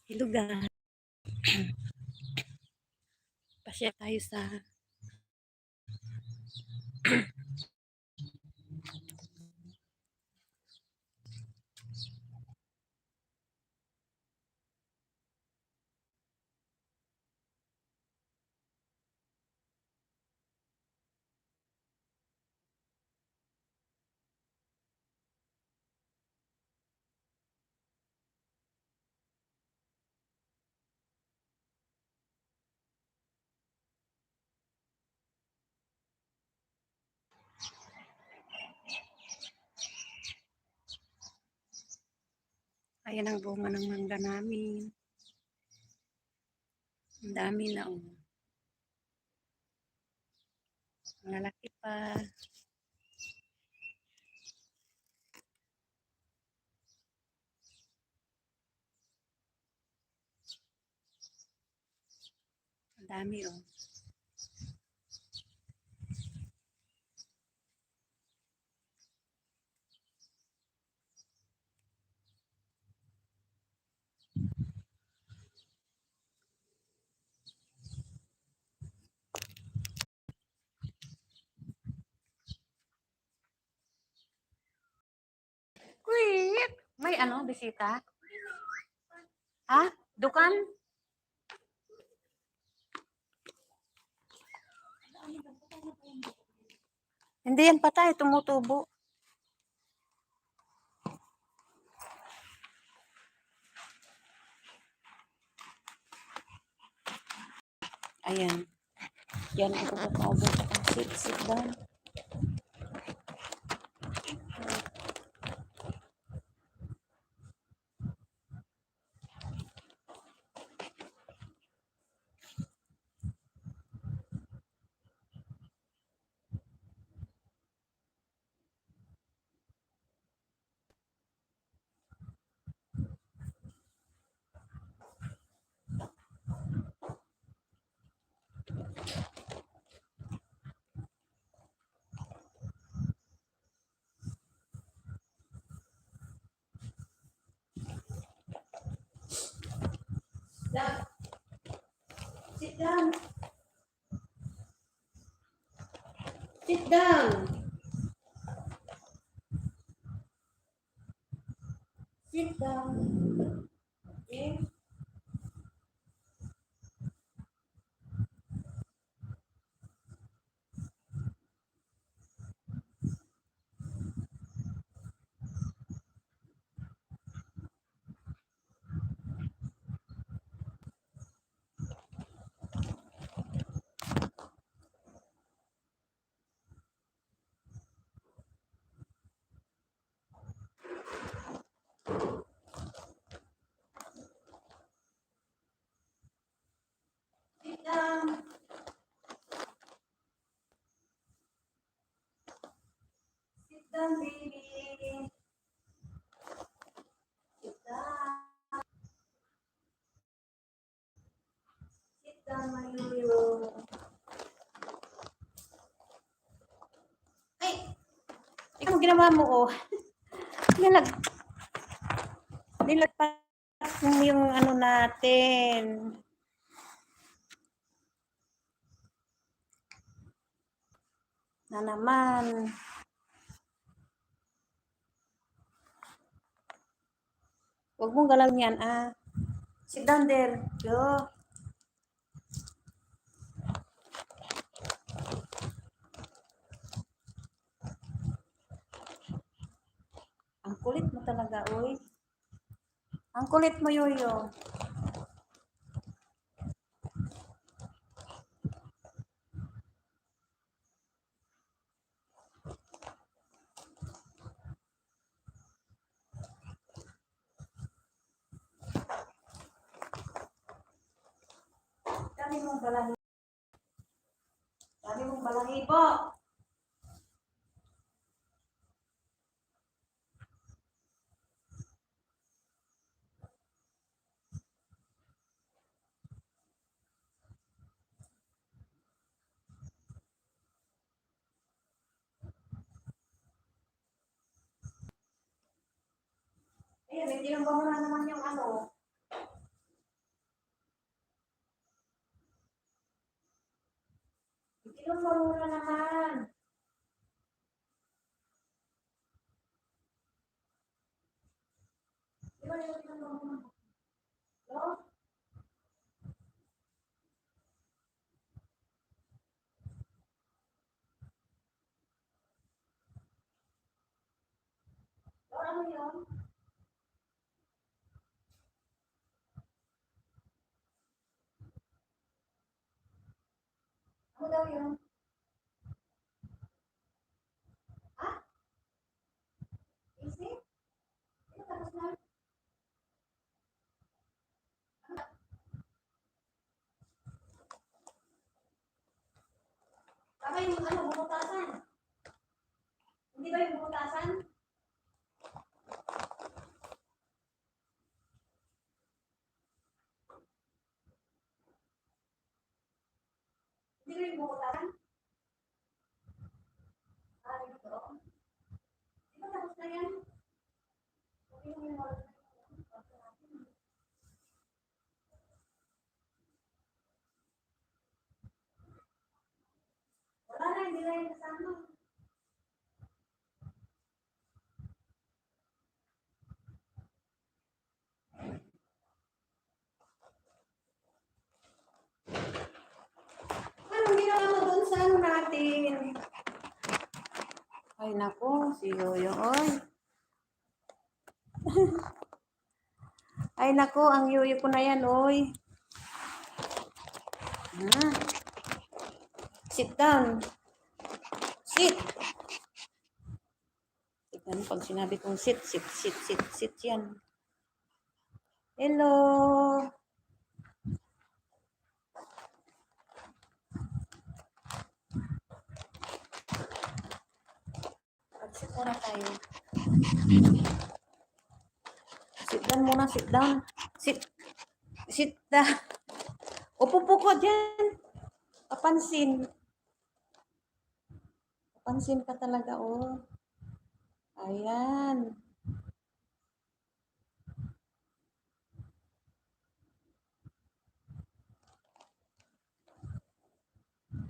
Hello guys, pasya tayo sa ayan ang bunga ng mangga namin. Ang dami na oh. Malalaki pa. Ang dami oh. Quick! May ano, bisita? Ha? Dukan? Hindi yan patay, tumutubo. Ayan. Yan ang pagkakaubo. Sit down. Down. Sit down. Sit down. Sit down. Okay. Sit down. Sit down, baby. Sit down. Sit down, my yoyo. Ay! Ikaw ginawa mo, oh. Nilag, nilagpas yung ano natin. Na naman. Huwag mong galawin yan, ah. Sit down there. Yo. Ang kulit mo talaga, uy. Ang kulit mo, yoyo. Dami mong balahi. Dami mong balahi po. Ayan, hindi lang ba mo na naman yung ano. Inom mo muna naman. Inom mo muna. No? No, ano yun? Ano daw yun? Ha? Easy? Ito tapos na. Baka yung ano, bumutasan. Hindi ba yung bumutasan? Hindi ba yung bumutasan? Ah, dito. Di ba tapos na yan? Okay mo yung oras na yun. Wala na, hindi na yung kasama. Anong ginawa mo doon sa ano natin? Ay nako, si Yoyo, oy. Ay nako, ang Yoyo ko na yan, oy. Ah, sit down. Sit. Tignan mo, pag sinabi kong sit, sit, sit, sit, sit yan. Hello. Sit muna tayo. Sit down muna, sit down. Sit. Sit down. Upo po ko dyan. Papansin. Papansin ka talaga, oh. Ayan.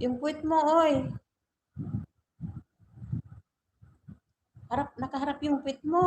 Yung puwit mo, oy. Harap, nakaharap yung puwit mo.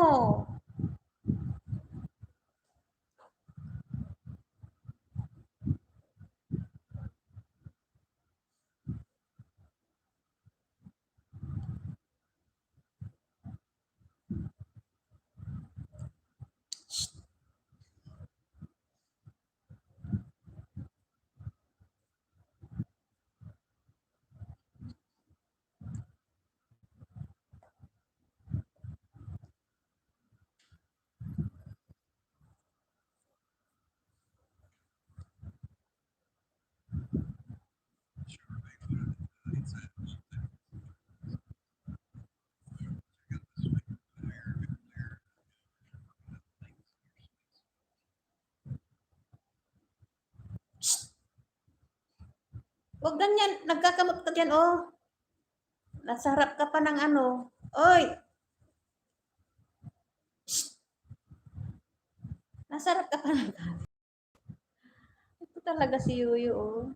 Huwag ganyan. Nagkakamot ka dyan, oh. Nasa harap ka pa ng ano. Oy! Shh! Nasa harap ka pa ng Ito talaga si Yuyu, oh.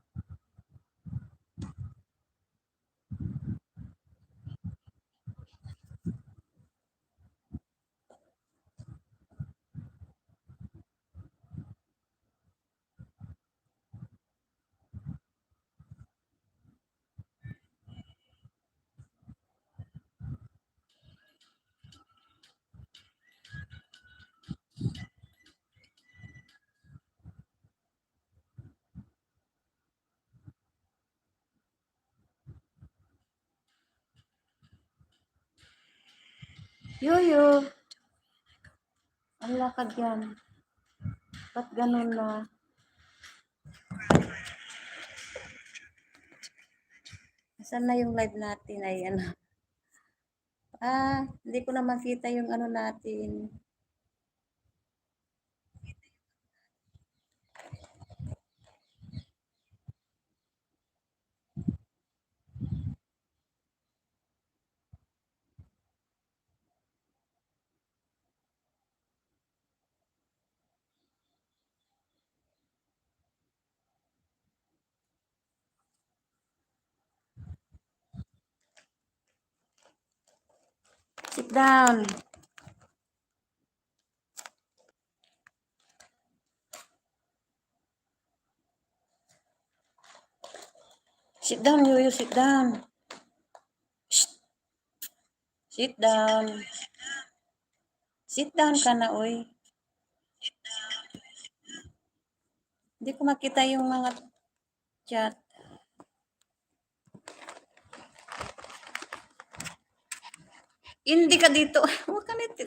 Yuyu! Ang lakad yan. Ba't ganun na? Saan na yung live natin? Ay, ano? Hindi ko na makita yung ano natin. down. Sit down, Yoyo, sit down. Shh. Sit down. Sit down ka na, oy. Hindi ko makita yung mga chat. Hindi ka dito. Huwag ka nito.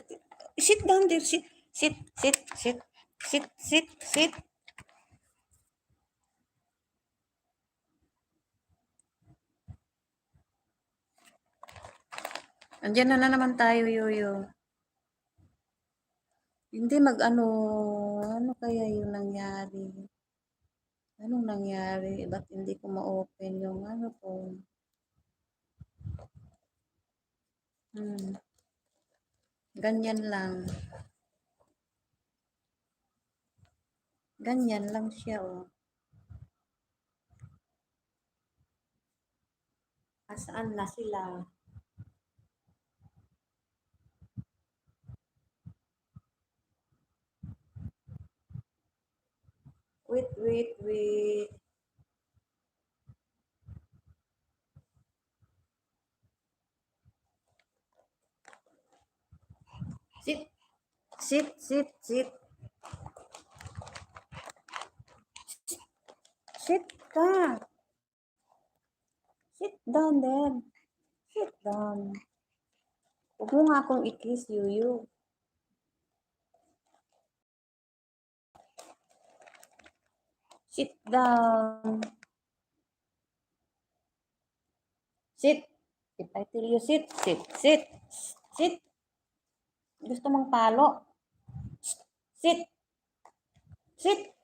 Sit down there. Sit. Sit. Sit. Sit. Sit. Sit. Sit. Andiyan na naman tayo, Yoyo. Hindi mag-ano. Ano kaya yung nangyari? Anong nangyari? Ba't hindi ko ma-open yung ano ko? Ganyan lang. Ganyan lang siya, oh. Asaan na sila? Wait, wait, wait. Sit. Sit, sit, sit. Sit ka. Sit down then. Sit down. Huwag mo nga akong i-kiss, Yuyu. Sit down. Sit. If I tell you sit, sit, sit. Sit. Gusto mong palo? Sit. Sit.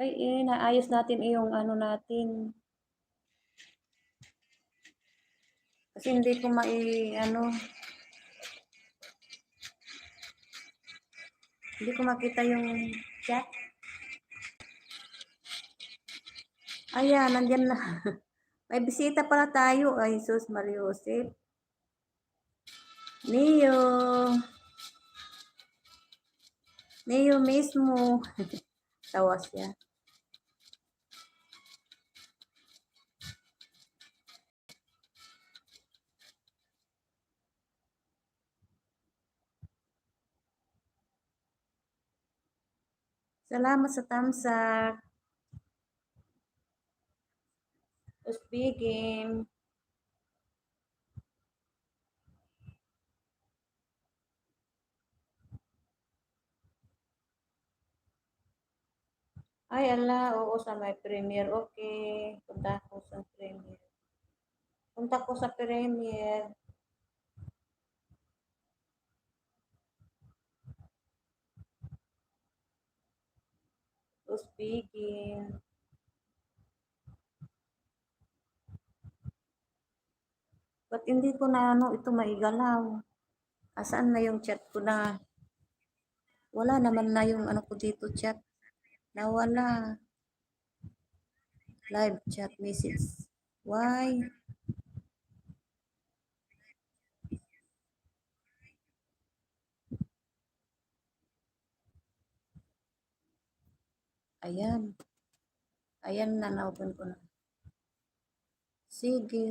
Ay, naayos natin yung ano natin. Kasi hindi ko ano, hindi ko makita yung chat. Ayan, nandyan na. May bisita pala tayo. Ay, Jesus Maria Joseph. Neo. Neo mismo. Tawa siya. Salamat sa thumbs up. Speaking. Ay, ala, oo, sa may premiere. Okay. Punta ako sa premiere. Punta ko sa premiere. Speaking. Ba't hindi ko na ano, ito maigalaw? Asaan na yung chat ko na? Wala naman na yung ano ko dito chat. Nawala. Live chat message. Why? Ayan. Ayan na, na-open ko na. Sige.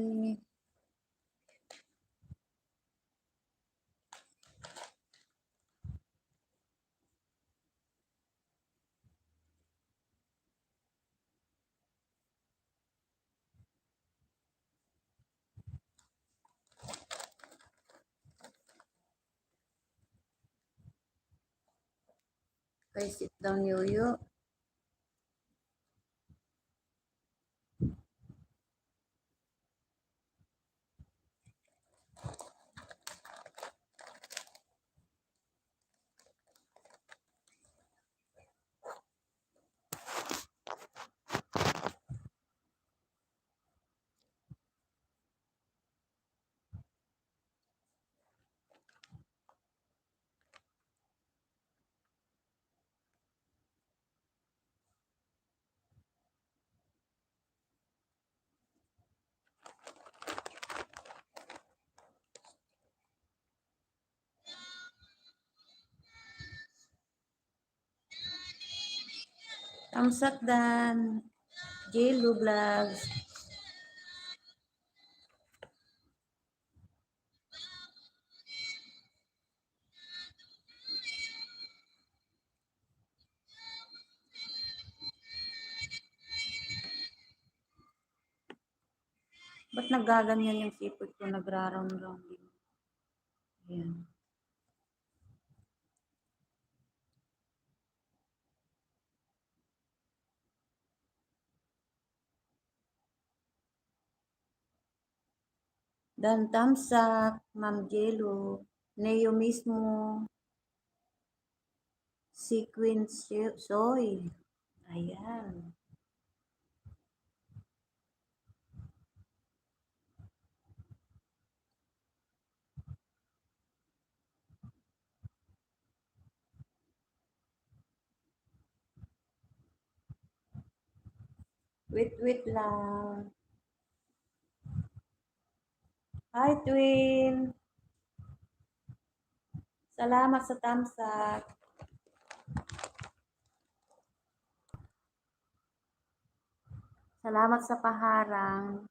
Okay, sit down, Yoyo. Tamsakdan, Jello Vlogs. Ba't nagaganyan yung sipot ko? Nagra-round-round din. Ayan. Dan Tamsak, Ma'am Jello, Neo mismo, Sequence Soy. Ayan. Wait lang. Hi, Twin. Salamat sa tamsak. Salamat sa paharang.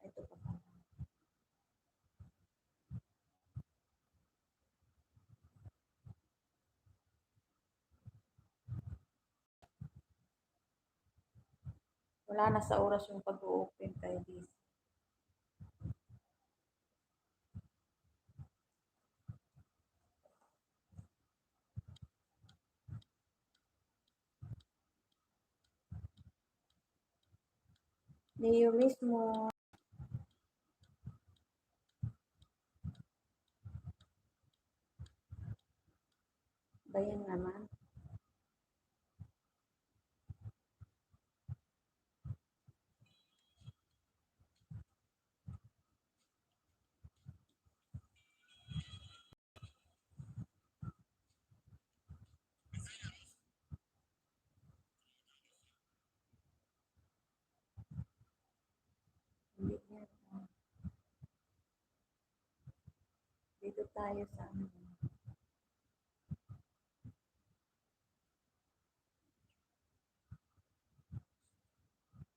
Ito pa pala. Wala na sa oras yung pag-open kay this. Neo mismo. Bayan naman. Hindi na. Dito tayo sa ano.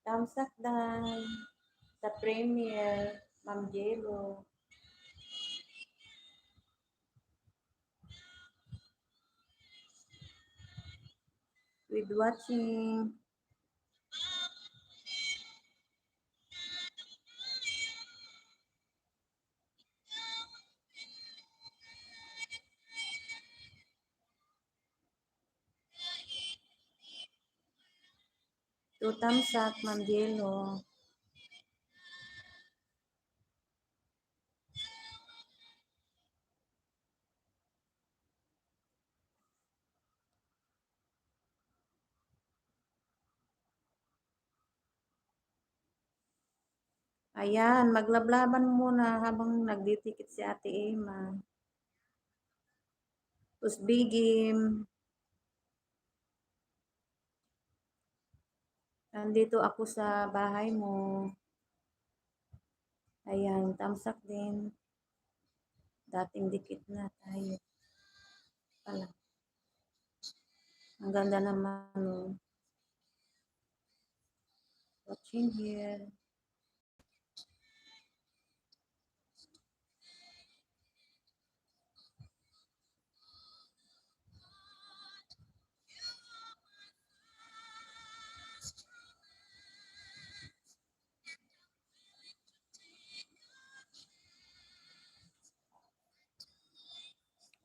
Tamsak dan sa premiere, Ma'am Jello. With watching. To tamsak, Ma'am Jello. Ayan, maglablaban muna habang nagdidikit si Ate Emma. Usbigim. Nandito ako sa bahay mo. Ayan, tamsak din. Dating dikit na tayo. Pala. Ang ganda naman. Oh. Watching here.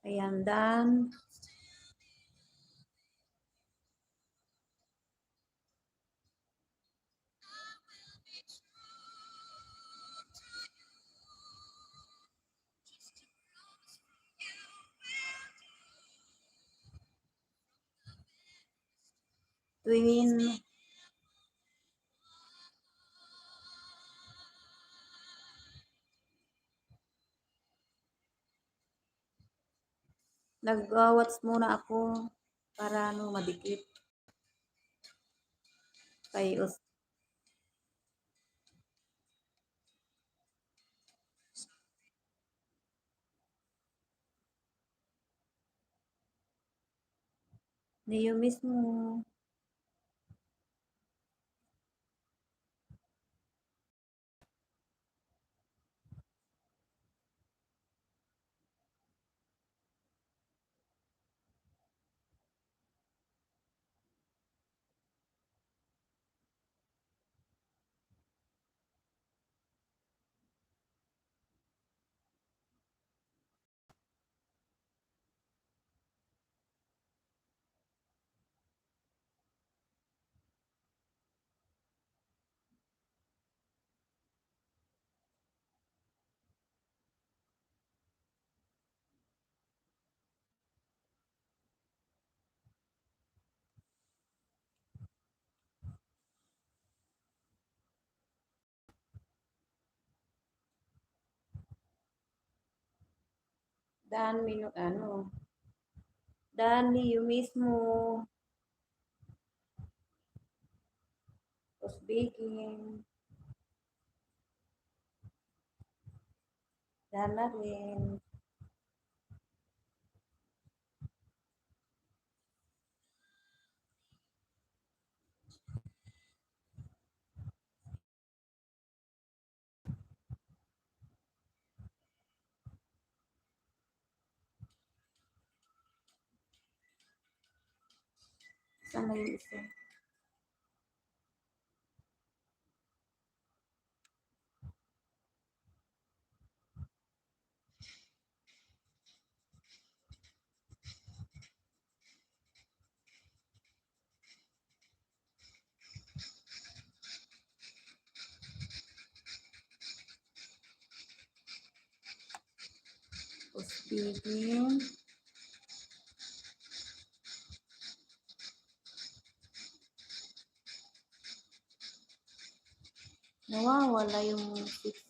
Ayan, dan. Twin. Nag-watch muna ako para ano madikit. Kay Niyo mismo. Dan niyo mismo. Tapos baking. Dan na rin. Saan na yung isa? Tapos baking. Nawawala yung 6.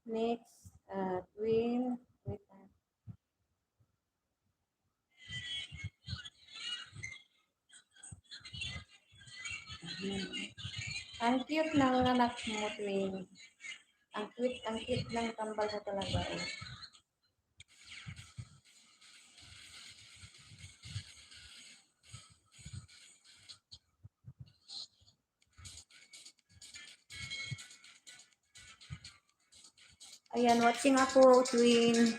Next, twin. Wait, ang cute ng anak mo, twin. Ang cute ng kambal mo talaga. Eh. Ayan, watching ako, twin.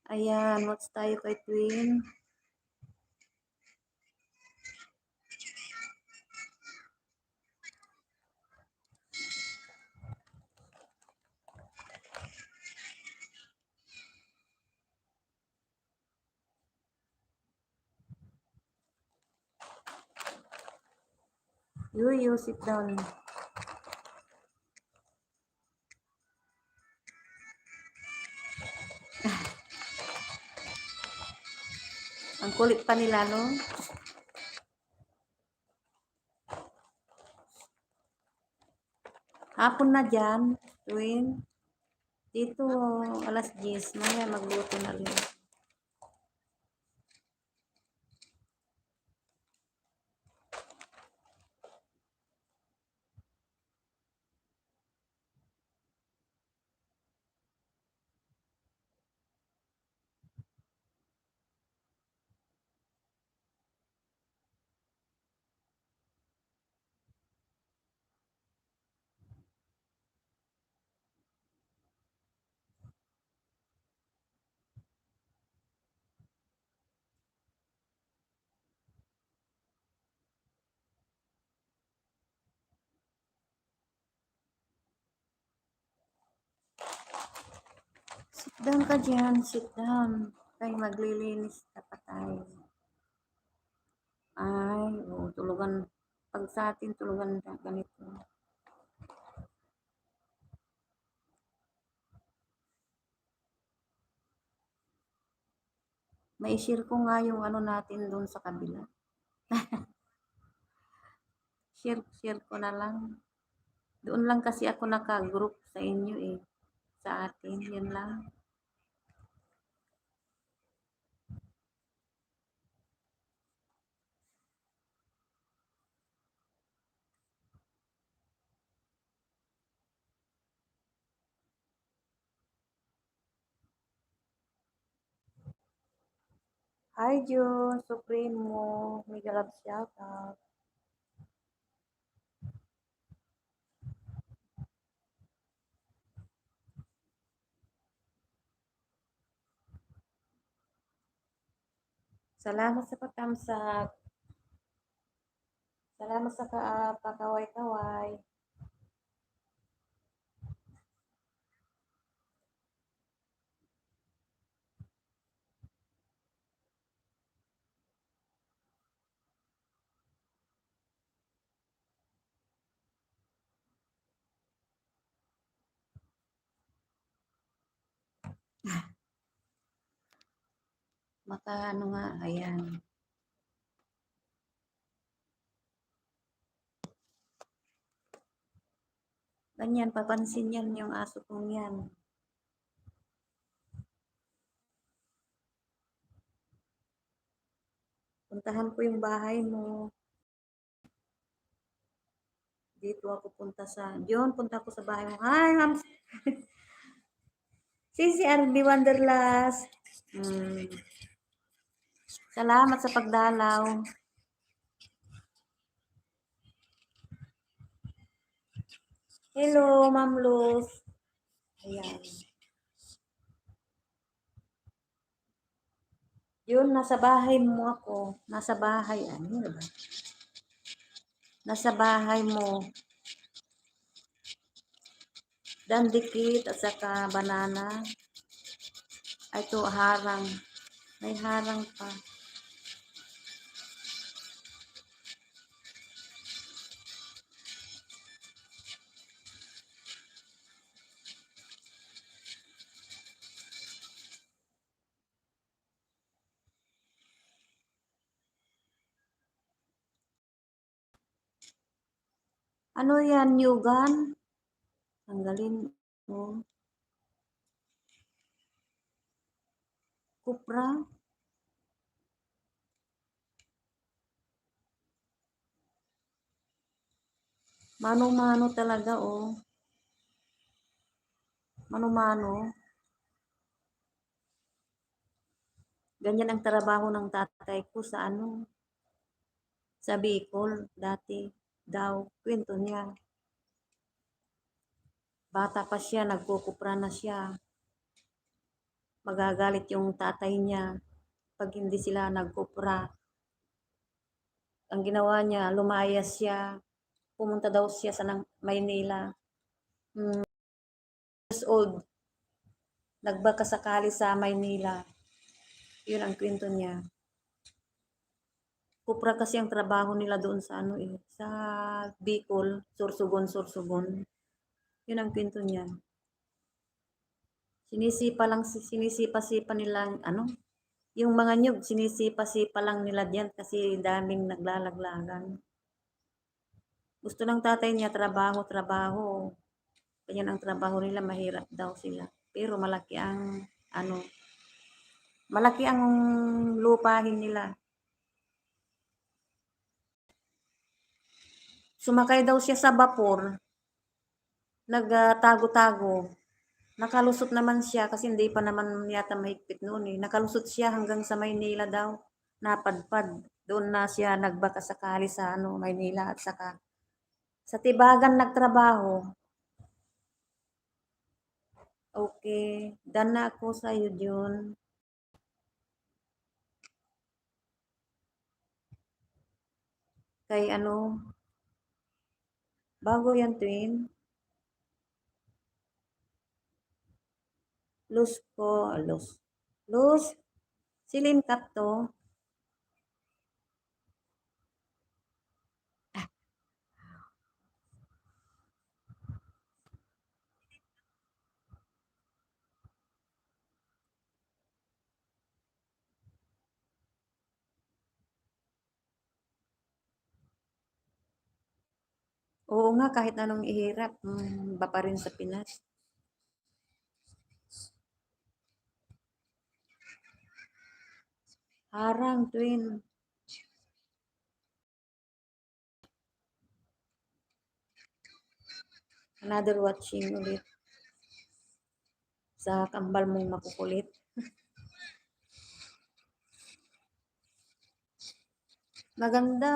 Ayan, watch tayo kay twin. You sit down. Ang kulit pa nila, no? Hapon na dyan, twin. Dito, alas 10. Maya magluto na rin. Doon ka diyan, sit down. Kay maglilinis ka pa tayo. Ay, oo, tulugan. Pag sa atin, tulugan na ganito. Mai-share ko nga yung ano natin doon sa kabila. Share ko na lang. Doon lang kasi ako naka-group sa inyo eh. Sa atin, yun lang. Hi, Jun. Supremo. Mega love shout out. Salamat sa pagkamsak. Salamat sa pakaway-kaway. Maka ano nga, ayan. Ganyan, papansin yan yung aso kong yan. Puntahan ko yung bahay mo. Dito ako punta sa, John, punta ko sa bahay mo. Hi, ma'am. Si RB Wanderlust. Salamat sa pagdalaw. Hello, Ma'am Luz. Ayan. Yun, nasa bahay mo ako. Nasa bahay. Ano ba? Nasa bahay mo. Dandikit at saka banana. Ay, ito, harang. May harang pa. Ano yan, new gun? Tanggalin. Oh. Kupra. Mano-mano talaga, oh. Mano-mano. Ganyan ang trabaho ng tatay ko sa ano, sa Bicol, dati daw, kwento niya. Bata pa siya, nagkukupra na siya. Magagalit yung tatay niya pag hindi sila nagkupra. Ang ginawa niya, lumayas siya. Pumunta daw siya sa Maynila. 2 years old. Nagbaka sakali sa Maynila. Yun ang kwento niya. Kupra kasi ang trabaho nila doon sa ano eh, sa Bicol, Sorsogon. Yun ang kwento niya. Sinisipa-sipa nilang ano, yung mga nyug, sinisipa-sipa lang nila diyan kasi daming naglalaglagan. Gusto ng tatay niya trabaho. Ganyan ang trabaho nila, mahirap daw sila. Pero ano, malaki ang lupahin nila. Sumakay daw siya sa vapor, nagtago-tago. Nakalusot naman siya kasi hindi pa naman yata mahigpit noon eh. Nakalusot siya hanggang sa Maynila daw. Napadpad. Doon na siya nagbaka sakali sa ano, Maynila at saka sa Tibagan nagtrabaho. Okay. Done na ako sa iyo, Jun. Kay ano, bago yan, twin. Luz ko, luz. Luz, silin kap to. Oo nga, kahit anong ihirap, iba pa rin sa Pinas. Harang, twin. Another watching ulit sa kambal mong makukulit. Maganda.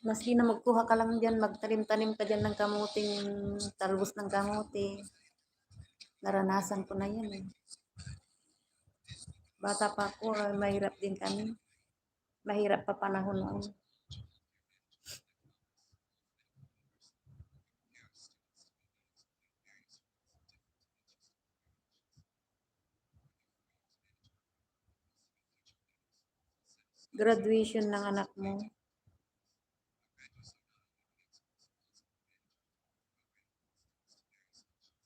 Maski na magkuha ka lang dyan, magtanim-tanim ka dyan ng kamuting, talbos ng kamuti. Naranasan ko na yan eh. Bata pa ako, mahirap din kami. Mahirap pa panahon noon. Graduation ng anak mo.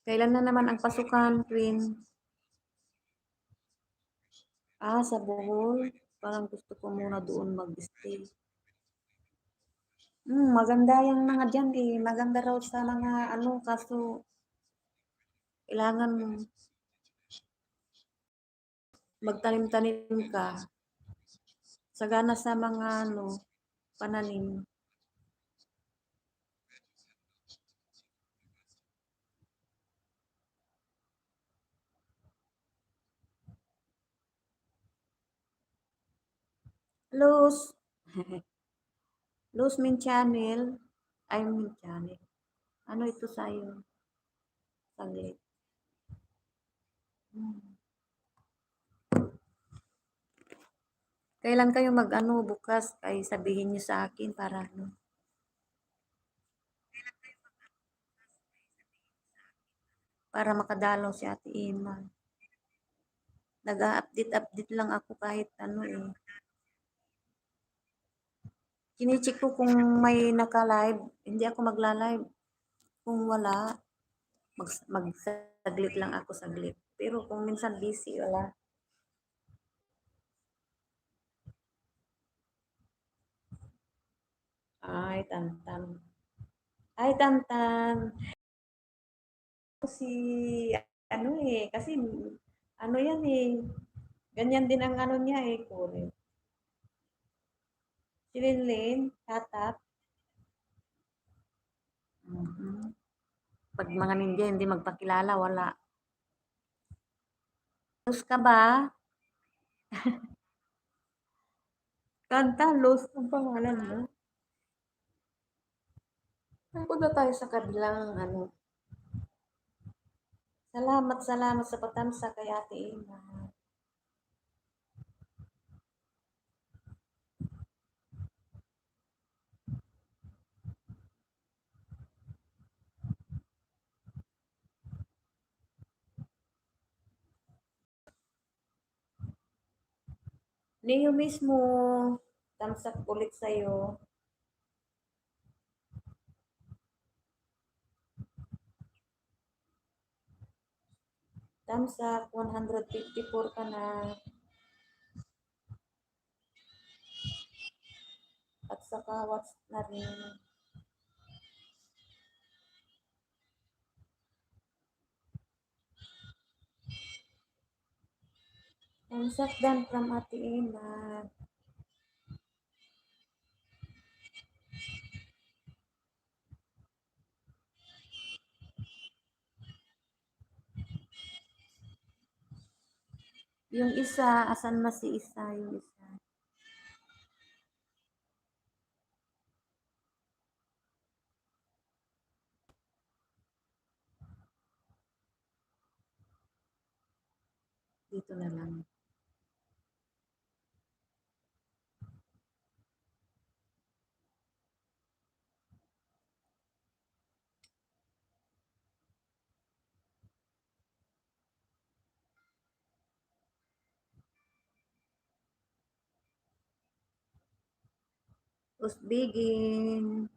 Kailan na naman ang pasukan, twin? Sa Bohol. Parang gusto ko muna doon mag-stay. Maganda yung mga dyan eh. Maganda raw sa mga ano, kaso kailangan magtanim-tanim ka. Sagana sa mga ano, pananim. Luz. Luz min channel. Ay, min channel. Ano ito sa'yo? Saglit. Hmm. Kailan kayo mag-ano bukas? Ay sabihin niyo sa akin para ano. Para makadalaw si Ate Ima. Nag-update lang ako kahit ano eh. Kinicheck ko kung may naka-live. Hindi ako magla-live. Kung wala, magsaglit lang ako saglit. Pero kung minsan busy, wala. Ay, tantan. Ay, tantan. Si, ano eh, kasi, ano yan eh. Ganyan din ang ano niya eh, Kore. Si Linlin, tatap. Mhm. Pag mga ninja, hindi magpakilala, wala. Luz ka ba? Kanta, Luz ang pangalan mo. Punta tayo sa kabilang ano. Salamat sa patansa kay Ate Ina. Niyo mismo, tamsak ulit sa'yo. Tamsak, 154 ka na. At saka watch na rin. Tamsak dan from Ate Ina. Yung isa, asan na si isa yung isa? Dito na lang. Usbigin.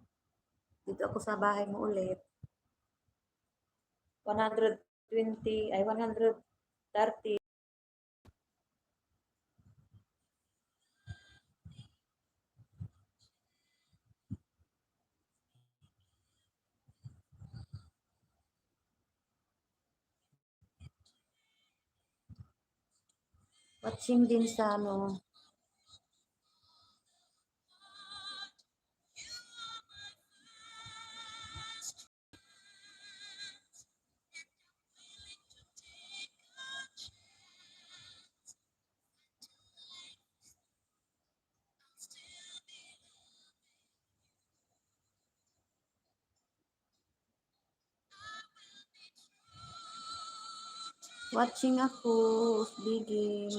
Dito ako sa bahay mo ulit. 120, ay 130. Watching din sa ano, watching ako, usbigin.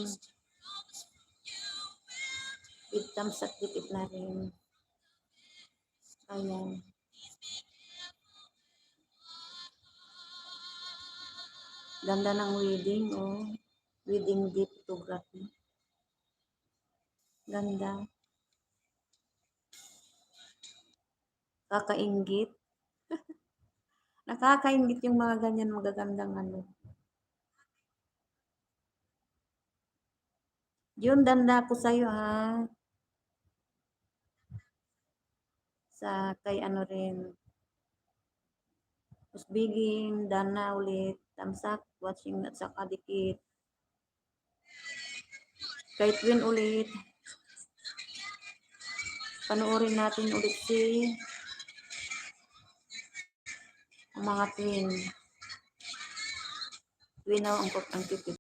With thumbs up, dikit na rin. Ayan. Ganda ng wedding, oh. Wedding gift photography. Ganda. Kakaingit. Nakakaingit yung mga ganyan magagandang ano. Yun, danda ko sa'yo ha. Sa kay ano rin. Usbigin, dana ulit. Tamsak, watching at saka dikit. Kay Twin ulit. Panoorin natin ulit si ang mga twin. Twin na ang tipid.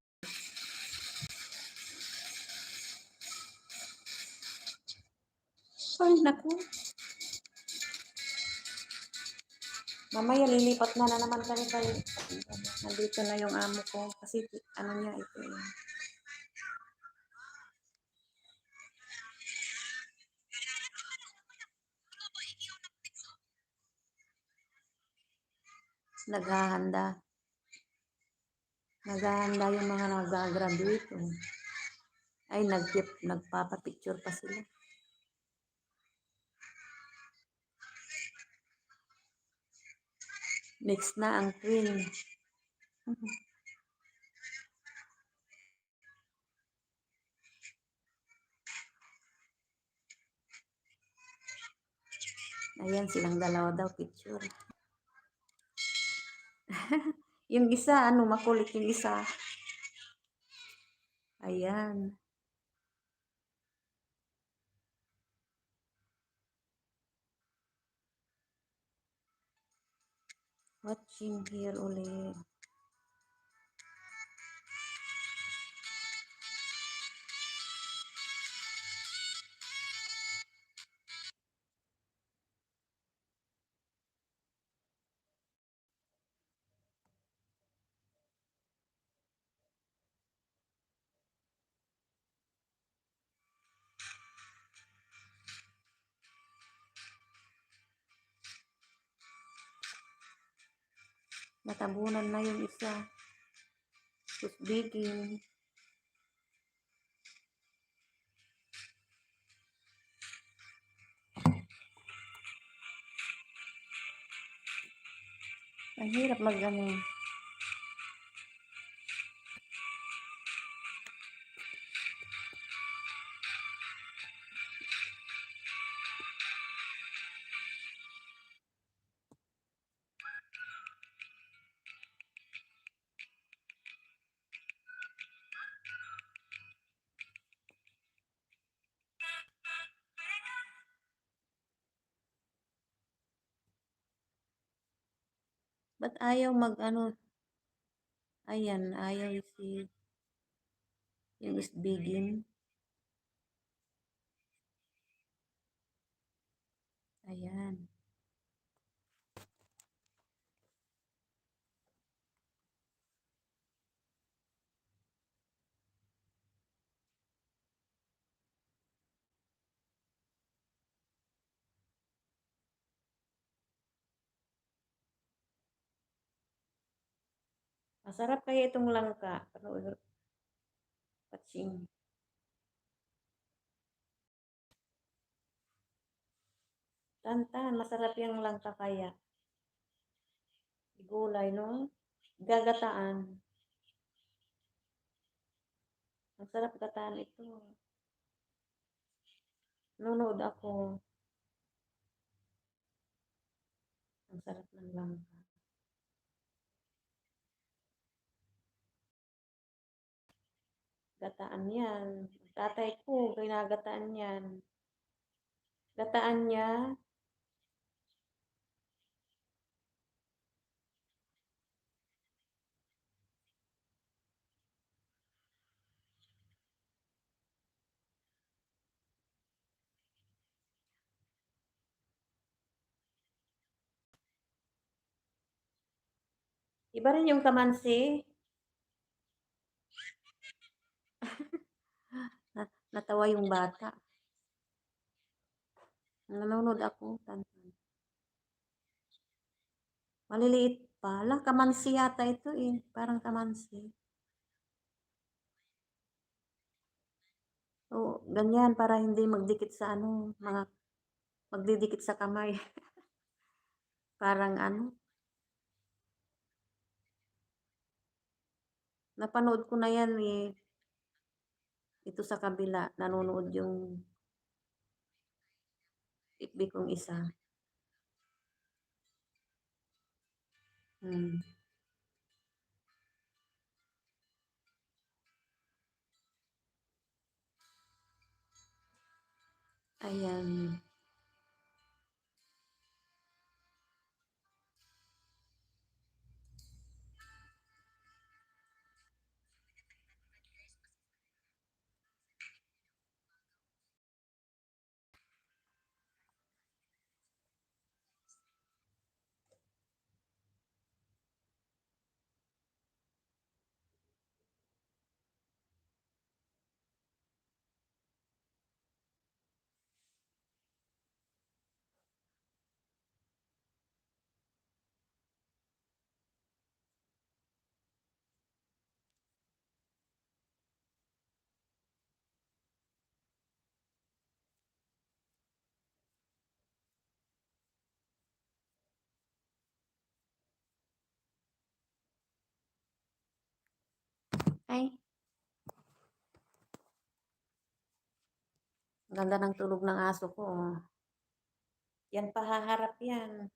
Ay, naku. Mamaya lilipat na naman kami kayo. Nandito na yung amo ko. Kasi ano niya ito eh. Naghahanda. Naghahanda yung mga nag-graduate. Oh. Ay, nagpapapicture pa sila. Next na ang twin. Ayan, silang dalawa daw picture. Yung isa, ano, makulit yung isa. Ayan. Watching here ulit. Natabunan na yung isa. Usbigin. Ang hirap mag-ano. Ba't ayaw mag-ano? Ayan, ayaw si yung usbigin. Ayan. Masarap kaya itong langka. Patching. Tantan, masarap yung langka kaya. Gulay, no? Gagataan. Ang sarap gataan ito. Nunood ako. Ang sarap ng langka. Gataan yan. Tatay ko, ginagataan yan. Gataan niya, iba rin yung kamansi. Natawa yung bata. Nanonood ako. Tantan. Maliliit pa. Lang, kamansi yata ito eh. Parang kamansi. Oo, ganyan para hindi magdikit sa ano, mga magdidikit sa kamay. Parang ano, napanood ko na yan eh. Ito sa kabila, nanonood yung FB kong isa. Hmm. Ayan. Ay, ang ganda ng tulog ng aso ko. Oh. Yan pahaharap yan.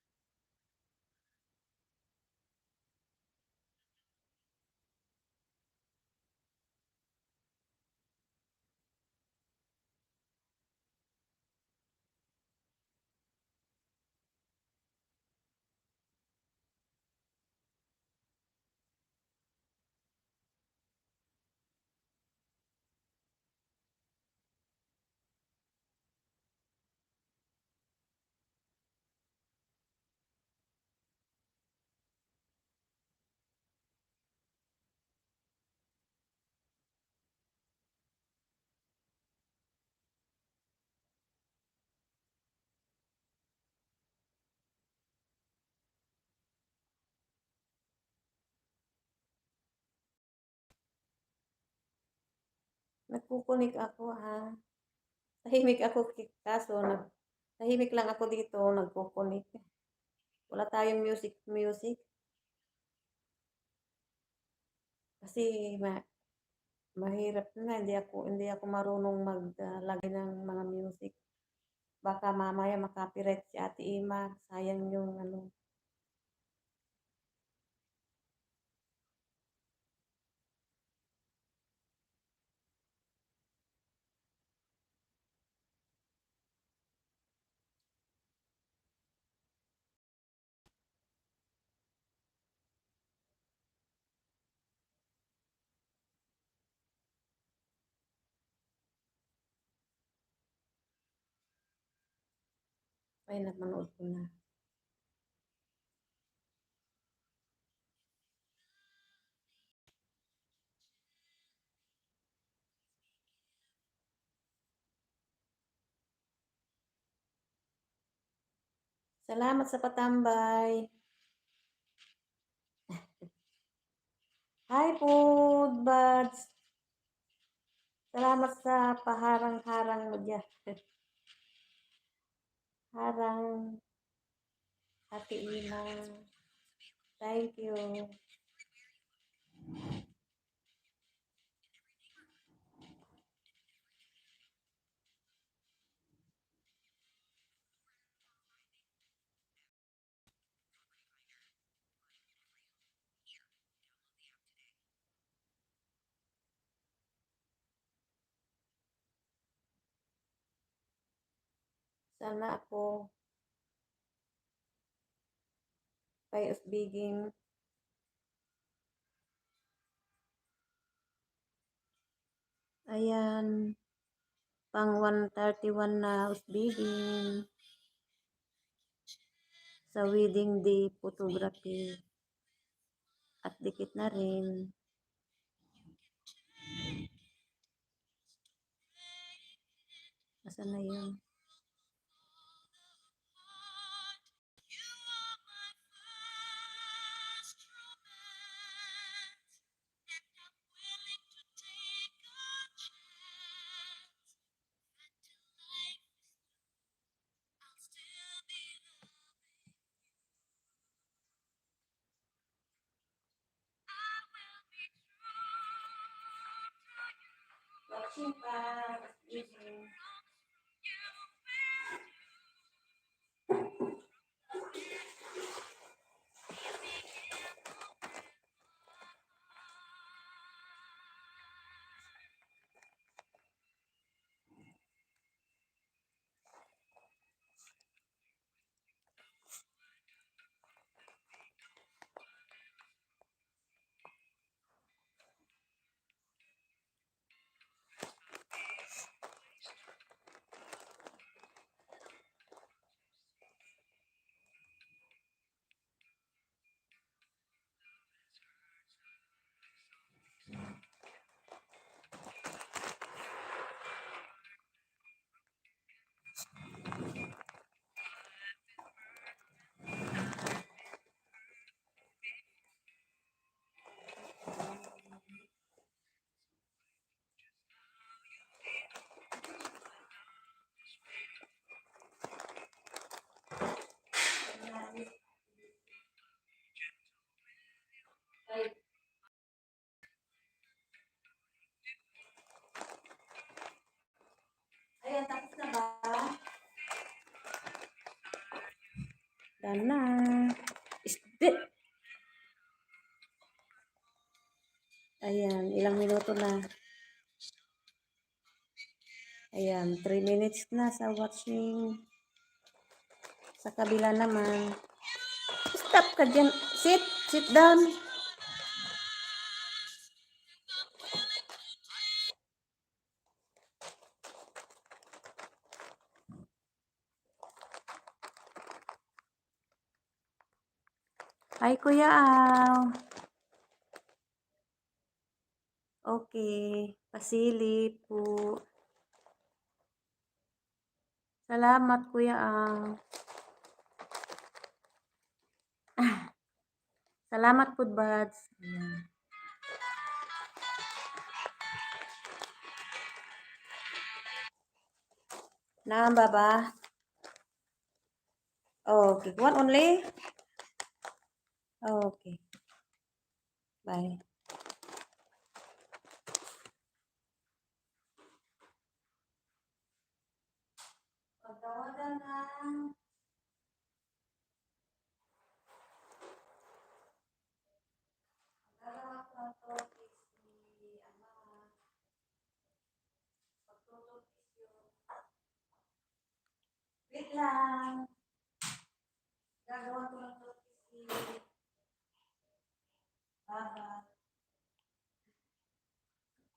Nagkukunik ako ha. Tahimik ako kaso tahimik lang ako dito, nagkukunik. Wala tayong music kasi mahirap na hindi ako marunong maglagay ng mga music. Baka mamaya makapirate si Ate Ima, sayang yung ano. Ay, napanood ko na. Salamat sa patambay. Hi, Food Buds. Salamat sa paharang-harang mo dyan. Harang, Ate Ina. Thank you. Sana ako kay Usbiging. Ayan, pang 131 na Usbiging. Sa wedding day photography. At dikit na rin. Asan na yun? Watching pa. Usbiging. Ayan, tapos na ba? Done na. Ayan, ilang minuto na. Ayan, 3 minutes na sa watching. Sa kabila naman. Stop ka dyan. Sit down. Hi, Kuya Al. Okay, pasilip po. Salamat, Kuya Al. Salamat po, buds. Ayan. Namba ba? Okay, one only? Okay. Bye. Pagtawagan ng dalawa ko to is si pagtutupis yung wait lang. Gagawa ko ng tupis si Baba.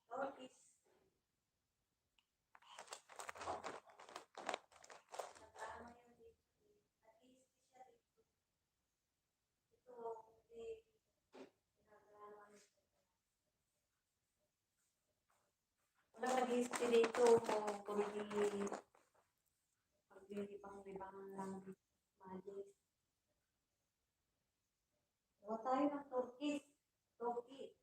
Tupis. Nagkano yun dito. Nag-iisip siya dito. Ito, hindi. Pinagalaman. Wala nag-iisip dito kung paglilibang-libangan lang magis. Gawa tayo ng turkis. Turkey.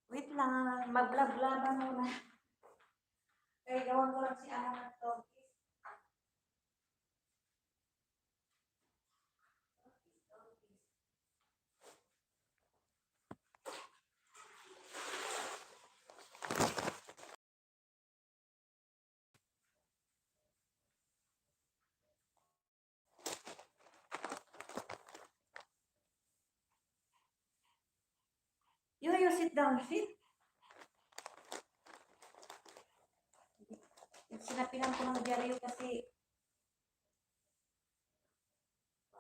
Wait lang, mag-vlog-vlogan muna. Kaya gawan ko lang si Ana ng turkis. sit down, sit. Sinapinan ko ng dyaryo kasi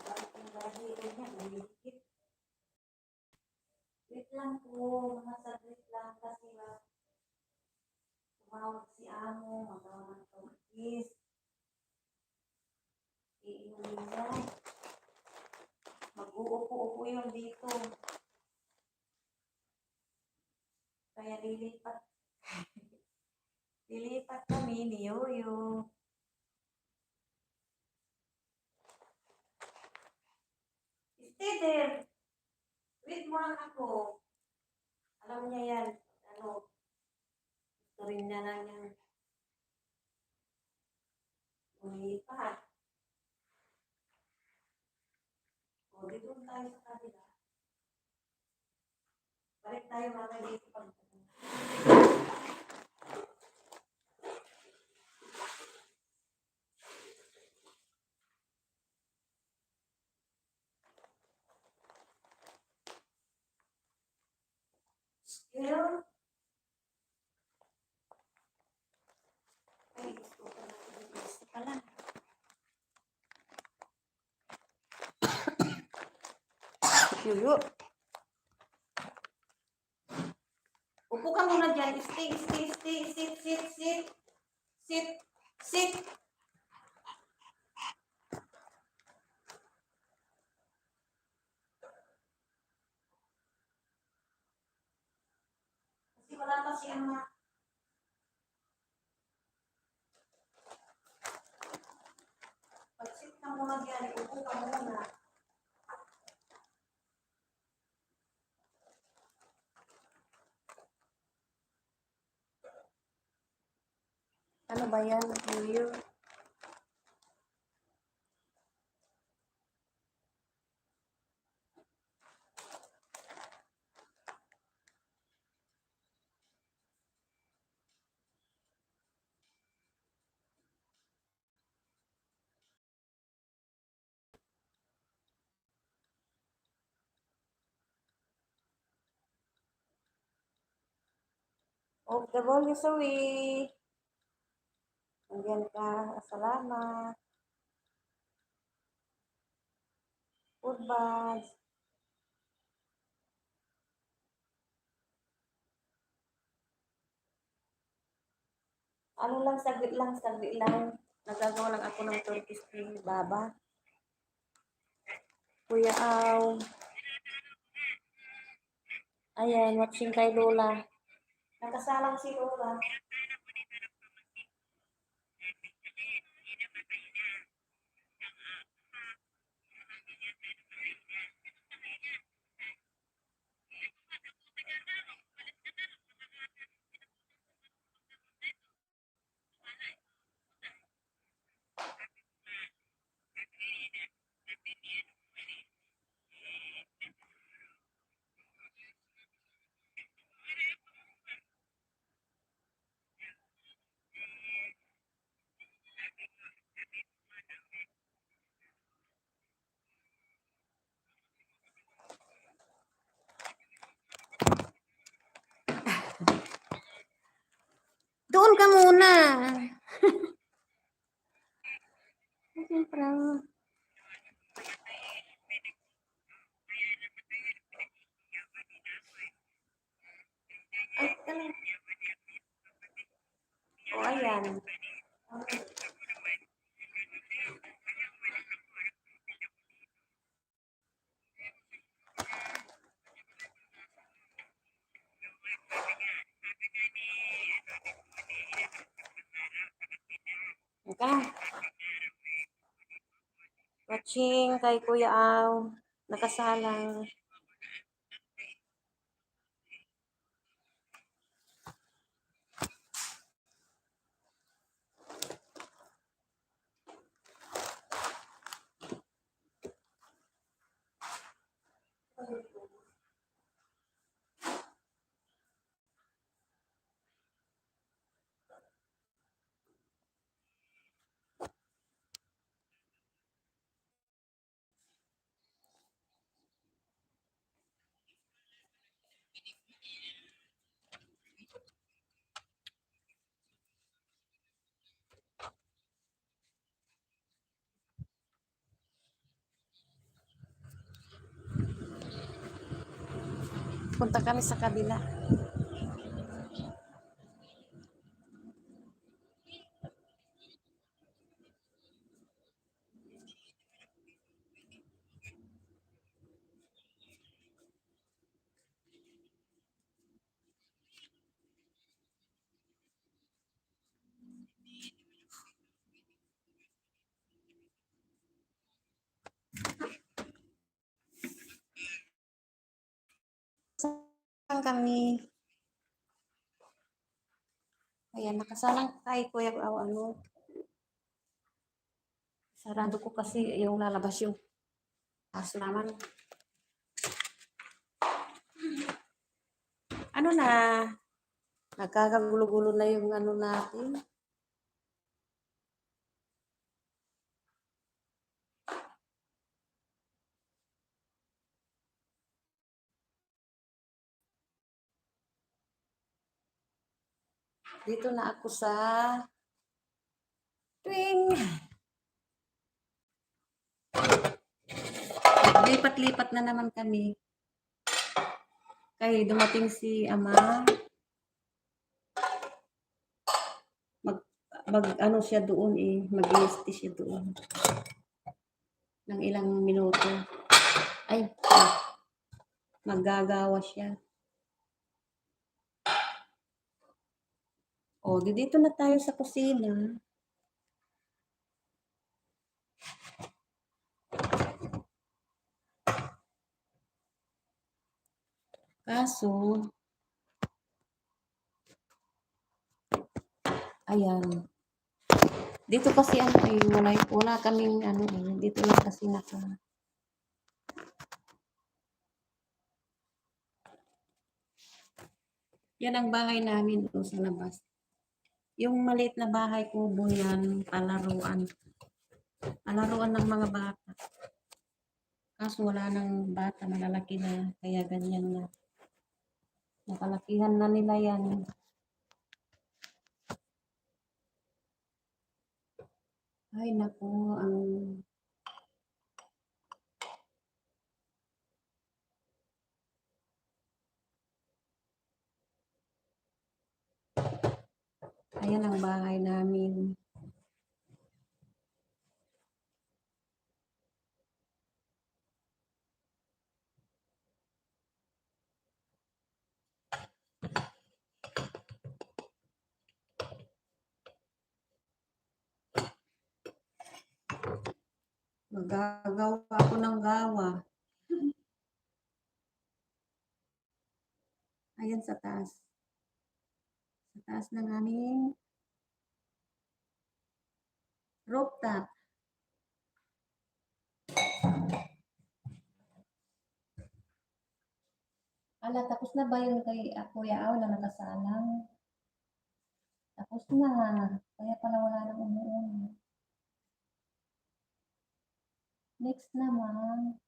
parang yung dahil niya, nalilipit. Wait lang po, mga saglit lang kasi tumawag si amo, magawa ng pag-is. Iinumin niya. Mag-uupo-upo yun dito. Kaya lilipat kami ni Yoyo. Stay there. Wait mo lang ako. Alam niya yan. Ano, gusto rin niya lang yung lumipat. O, dito tayo sa kabila. Balik tayo mamaya dito pag Pero, ay, gusto ko na. Gusto pala. Yuyo. Upo ka muna dyan. Stay. Sit. Kasi wala kasi ang mga pag-sit ka muna dyan. Upo ka muna. Ano ba yan? Yuyo. Oh, the ball is away. Nandiyan ka. Salamat. Goodbye. Ano lang, saglit lang. Nagagawa lang ako ng Turkish baba. Kuya Aw. Ayan, watching kay Lola. Nakasalang si Lola. Doon ka muna. Siyempre. Ay, ano? O, ayan. Okay. Watching kay Kuya Aw. Nakasalang. Punta kami sa kabila. Saan kami? Ayan, nakasalang kay Kuya ano. Sarado ko kasi yung lalabas yung aso naman. Ano na? Nagkakagulo-gulo na yung ano natin. Dito na ako sa twing. Lipat-lipat na naman kami. Kaya dumating si Ama. Mag ano siya doon eh. Mag-iisti siya doon. Ng ilang minuto. Ay, maggagawa siya. O, dito na tayo sa kusina. Kaso, ayan. Dito kasi ano eh, wala kaming ano eh. Dito lang kasi yan ang bahay namin doon sa labas. Yung maliit na bahay kubo yan, palaruan. Palaruan ng mga bata. Kaso wala nang bata, malalaki na. Kaya ganyan na. Nakalakihan na nila yan. Ay, naku, ayan ang bahay namin. Magagawa ako ng gawa. Ayan sa taas. Sa taas ng aming rooftop. Ala, tapos na ba yung kay Kuya Aw na nakasalang? Tapos na. Kaya pala wala nang umuuna. Next naman.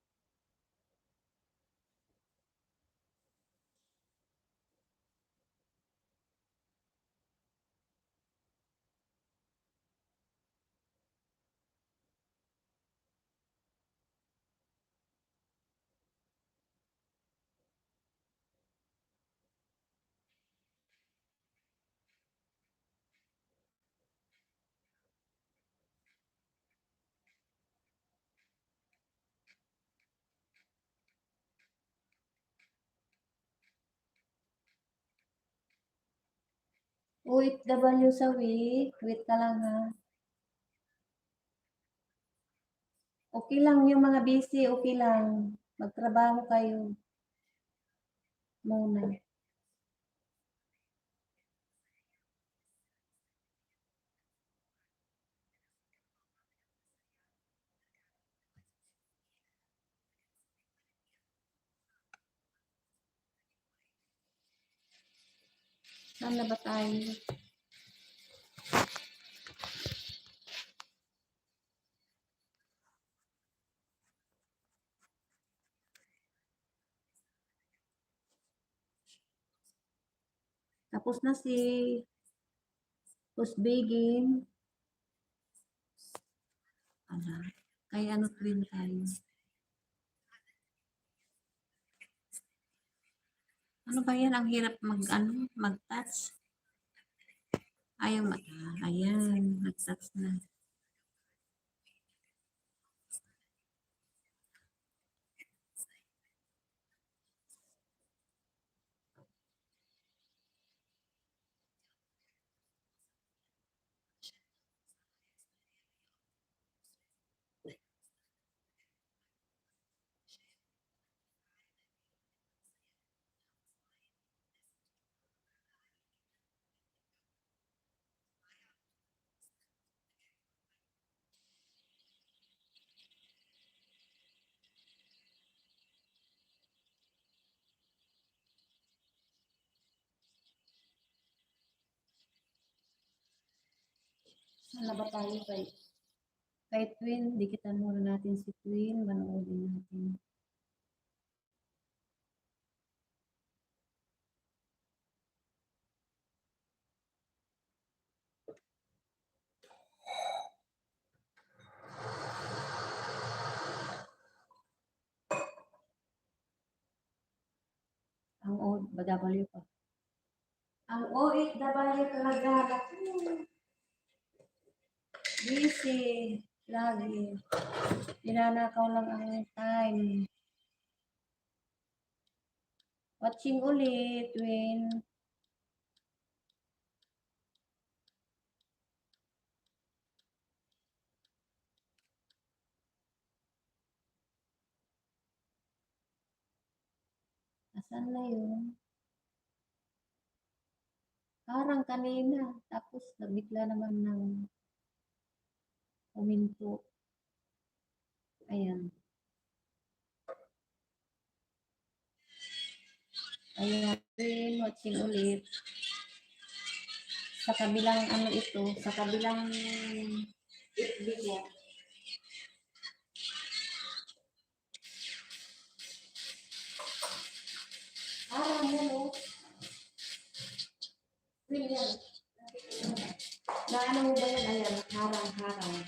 OFW sa week. Wait ka lang ha. Okay lang yung mga busy, okay lang. Magtrabaho kayo muna. Saan na ba tayo? Tapos na si Pusbigin. Ala, kaya ano twin tayo. Ano ba yan? Ang hirap mag-touch. Ayaw mata. Ayan, nag-touch na. Sana ba tayo kay Twin? Dikitan muna natin si Twin. Manoodin natin. Ang OFW pa. Ang OFW talaga. Busy. Lagi. Ninanakaw lang ang time. Watching ulit, Twin. Asan na yun? Parang kanina. Tapos nabigla naman ng huminto. Ayan. Ayan. Twin, watching ulit. Sa kabilang ano ito, sa kabilang FB ko. Parang yan o. Twin yan. Na ano mo ba yan? Ayan, harang-harang.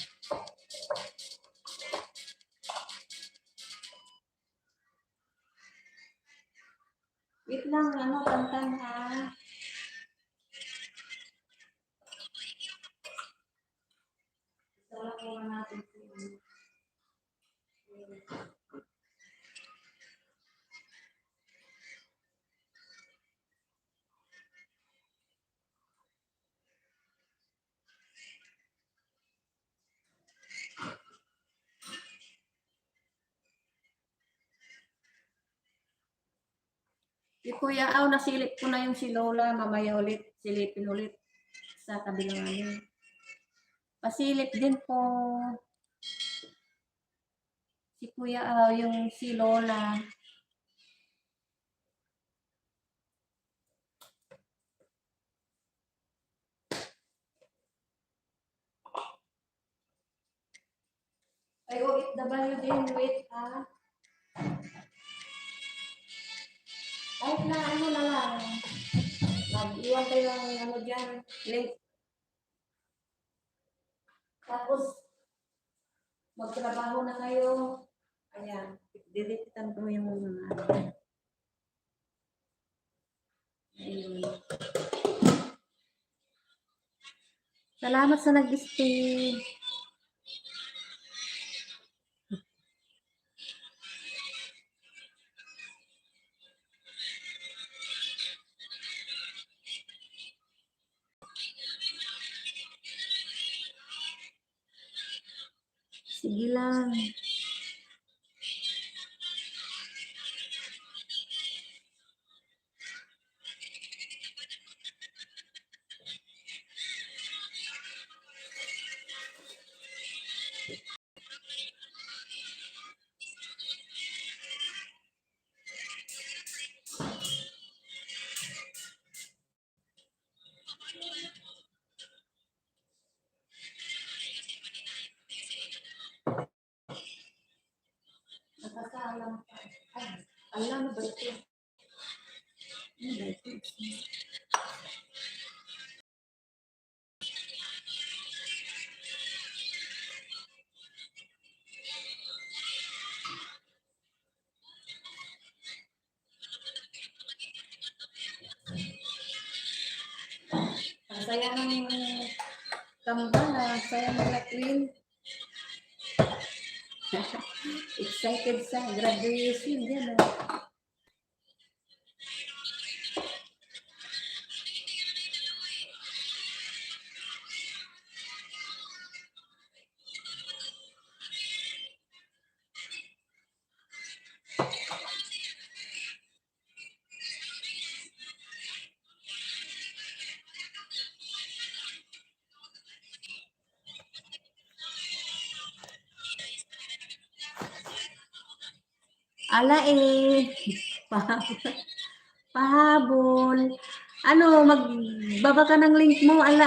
Wait lang, ano, tantang ha. Sarap mo natin. Si Kuya Aw, nasilip ko na yung si Lola. Mamaya ulit, silipin ulit sa kabilang ano. Pasilip din po si Kuya Aw, yung si Lola. Ay, OFW din, wait ha. Kahit na ano na lang. Mag-iwan kayo ng ano dyan, link. Tapos, magtrabaho na kayo. Ayan, dilitan ko yung mga ano. Ayun. Salamat sa nag-stay. Sige lang. Nakakaalam pa. Ay, alam ba ito? Ano ba ito? saya ng kambal, saya nila Queen. Excited sa graduation dyan. Ala pahabol. Ano, magbaba ka ng link mo, ala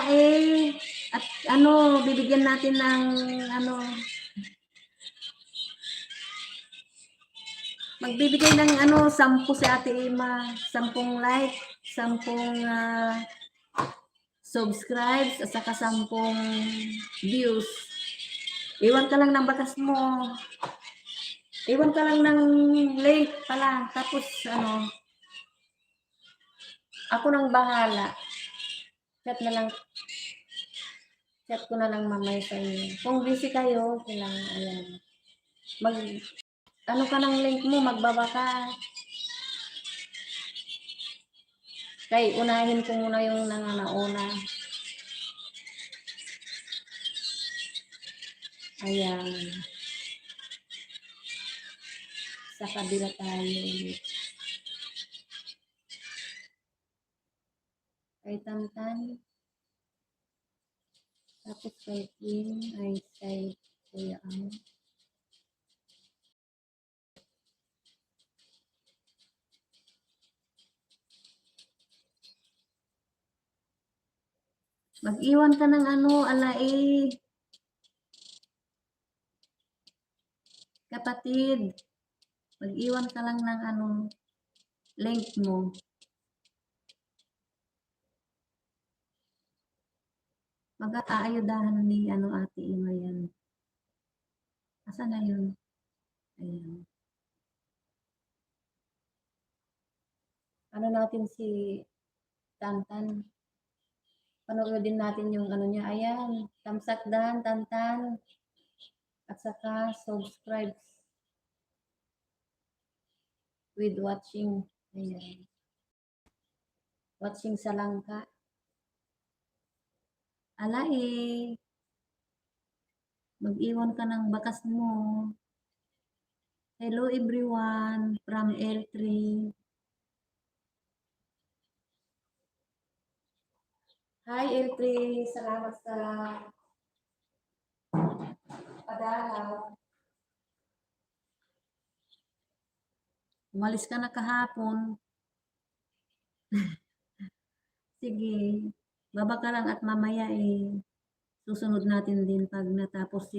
At ano, bibigyan natin ng ano, magbibigay ng ano, 10 si Ate Ima, 10 like, 10 subscribes, at saka 10 views. Iwan ka lang ng bakas mo. Iwan ka lang ng link pala. Tapos ano, ako nang bahala. Chat na lang. Chat ko na lang mamaya sa inyo. Kung busy kayo, kailangan, ayan. Ano ka ng link mo, magbaba ka. Kay unahin ko muna yung nananauna. Ayan. Sa kabila tayo. Kay Tantan. Tapos kay Queen ay kay Kuya Ang. Mag-iwan ka ng ano, kapatid. Mag-iwan ka lang ng ano, link mo. Mag-aayudahan ni ano Ate Ima yan. Asa na yun? Ayan. Ano natin si Tantan. Panoodin natin yung ano niya. Ayan. Tamsak dan, Tantan. At saka subscribe with watching. Ayan. Watching sa langka. Ala mag-iwan ka ng bakas mo. Hello everyone from L3. Hi L3, salamat sa padalaw. Umalis ka na kahapon. Sige, baba ka lang at mamaya susunod natin din pag natapos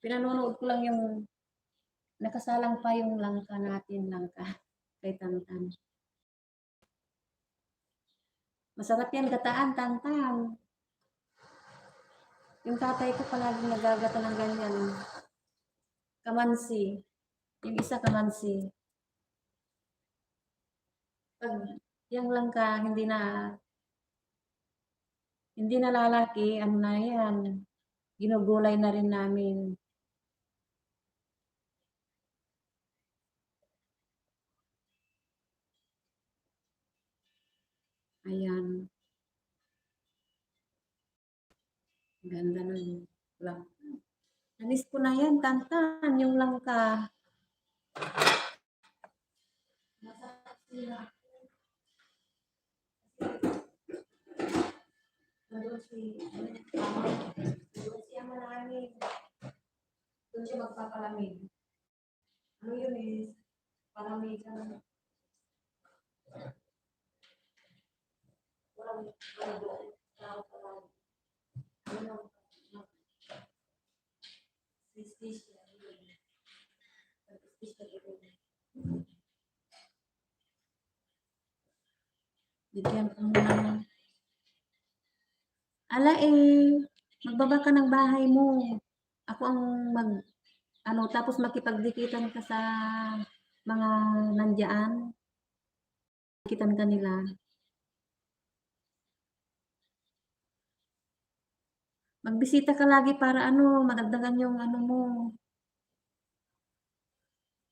pinanonood ko lang yung nakasalang pa yung langka natin, langka kay Tantan. Masarap yan gataan, Tantan. Yung tatay ko palagi nagagata ng ganyan. Kamansi. Yung isa kamansi. Pag yung langka hindi na lalaki, ano na yan, ginugulay na rin namin. Ayan. Ganda ng langka. Nanis ko na yan, Tantan, yung langka. Masarap sila. Doon siya malamig. Doon siya magpapalamig. Ano yun palamig ka na. Walang doon. Ano bigyan ko muna. Ala magbaba ka ng bahay mo. Ako ang tapos makipagdikitan ka sa mga nandiyan, kitan kanila. Magbisita ka lagi para ano, madagdagan yung ano mo,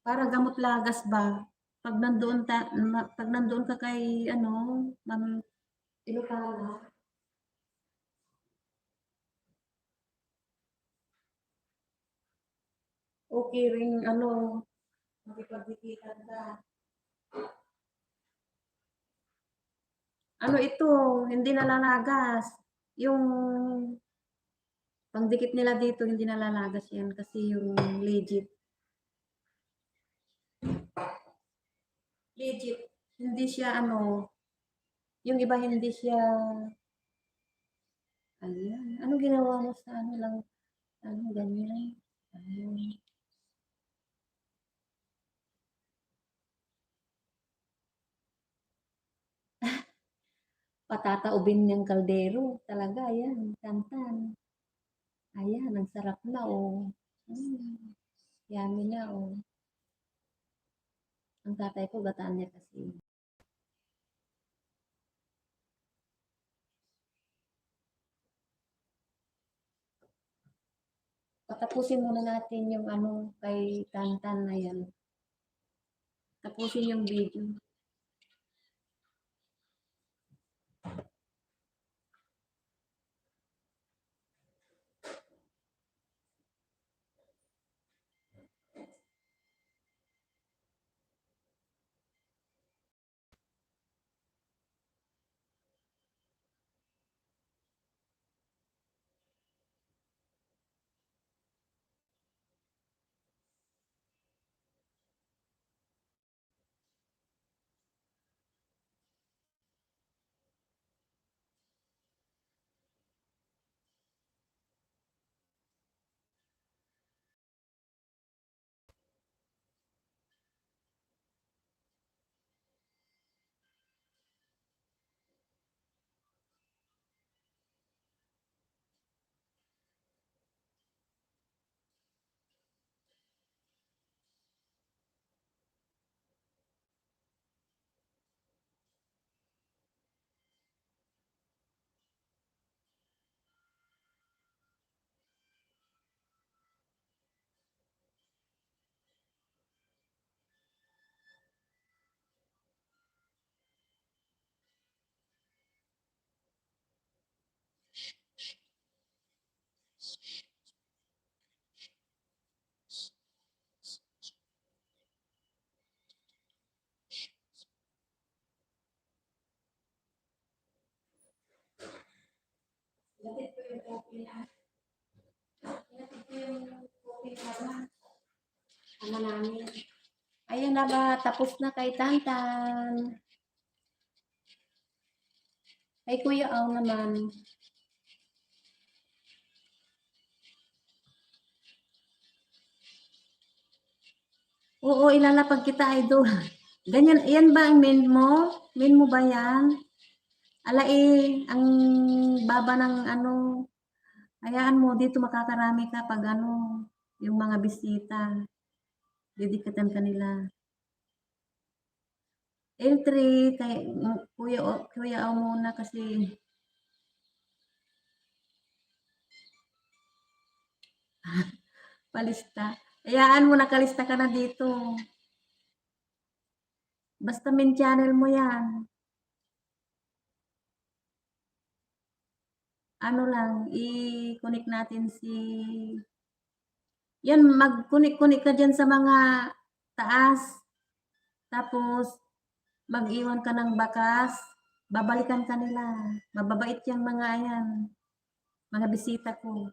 para gamot lagas ba. Pag nandoon ka kay ano, Ma'am Ilocana, okey ring ano, makipagbisitan ka. Ano ito, hindi nalalagas. Yung pangdikit nila dito hindi nalalagas yan kasi yung legit. Legit. Hindi siya ano, yung iba hindi siya, ayan. Ano ginawa mo sa ano lang, ano ganyan. Ayun. Patataubin niyang kaldero. Talaga, ayan. Tantan. Ayan, ang sarap na, oh. Yummy na, oh. Ang tatay ko, gataan niya kasi. Patapusin muna natin yung ano, kay Tantan na yan. Tapusin yung video. Lapit ko yung coffee na. Lapit ko yung coffee na. Ano namin. Ayun na ba, tapos na kay Tantan. Kay Kuya Aw naman. Oo, ilalapag kita, idol. Ganyan, yan ba ang main mo? Main mo ba yan? Ala ang baba ng ano, hayaan mo dito makakarami ka pag ano, yung mga bisita. Didikatan ka nila. Entry, kay Kuya Aw muna kasi palista. Hayaan mo nakalista ka na dito. Basta main channel mo yan. Ano lang, i-connect natin si yan, mag-connect-connect ka dyan sa mga taas. Tapos, mag-iwan ka ng bakas. Babalikan ka nila. Mababait yung mga yan. Mga bisita ko.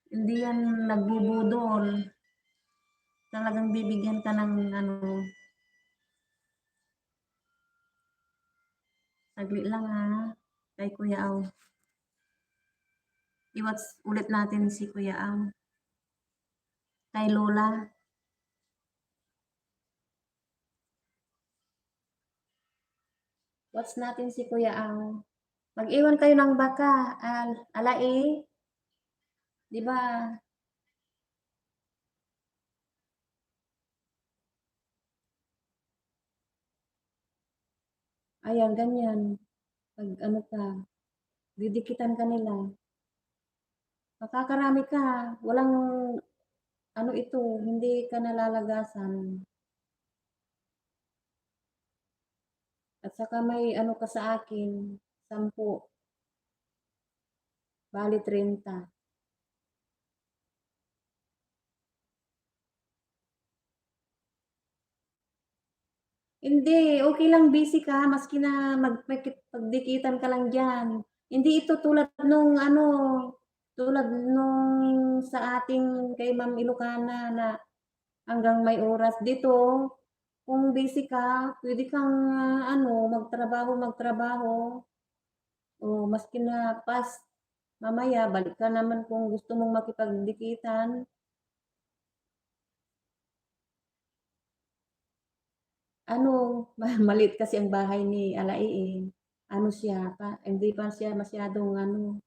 Hindi yan nagbubudol. Talagang bibigyan ka ng ano. Saglit lang ha. Kay Kuya Aw. I-watch ulit natin si Kuya Aw. Kay Lola. Watch natin si Kuya Aw. Mag-iwan kayo ng baka. Alai. Di ba? Ayan, ganyan. 'Pag ano ka, didikitan ka nila, makakarami ka, walang ano ito, hindi ka nalalagasan. At saka may ano ka sa akin, 10, bale 30. Hindi, okey lang busy ka maski na pagdikitan ka lang diyan. Hindi ito tulad nung ano, tulad nung sa ating kay Ma'am Ilocana na hanggang may oras. Dito, kung busy ka, puwede kang, ano, magtrabaho. O maski na mamaya balik ka naman kung gusto mong makipagdikitan. Ano, maliit kasi ang bahay ni Alai, eh. Ano siya, hindi pa siya masyadong ano,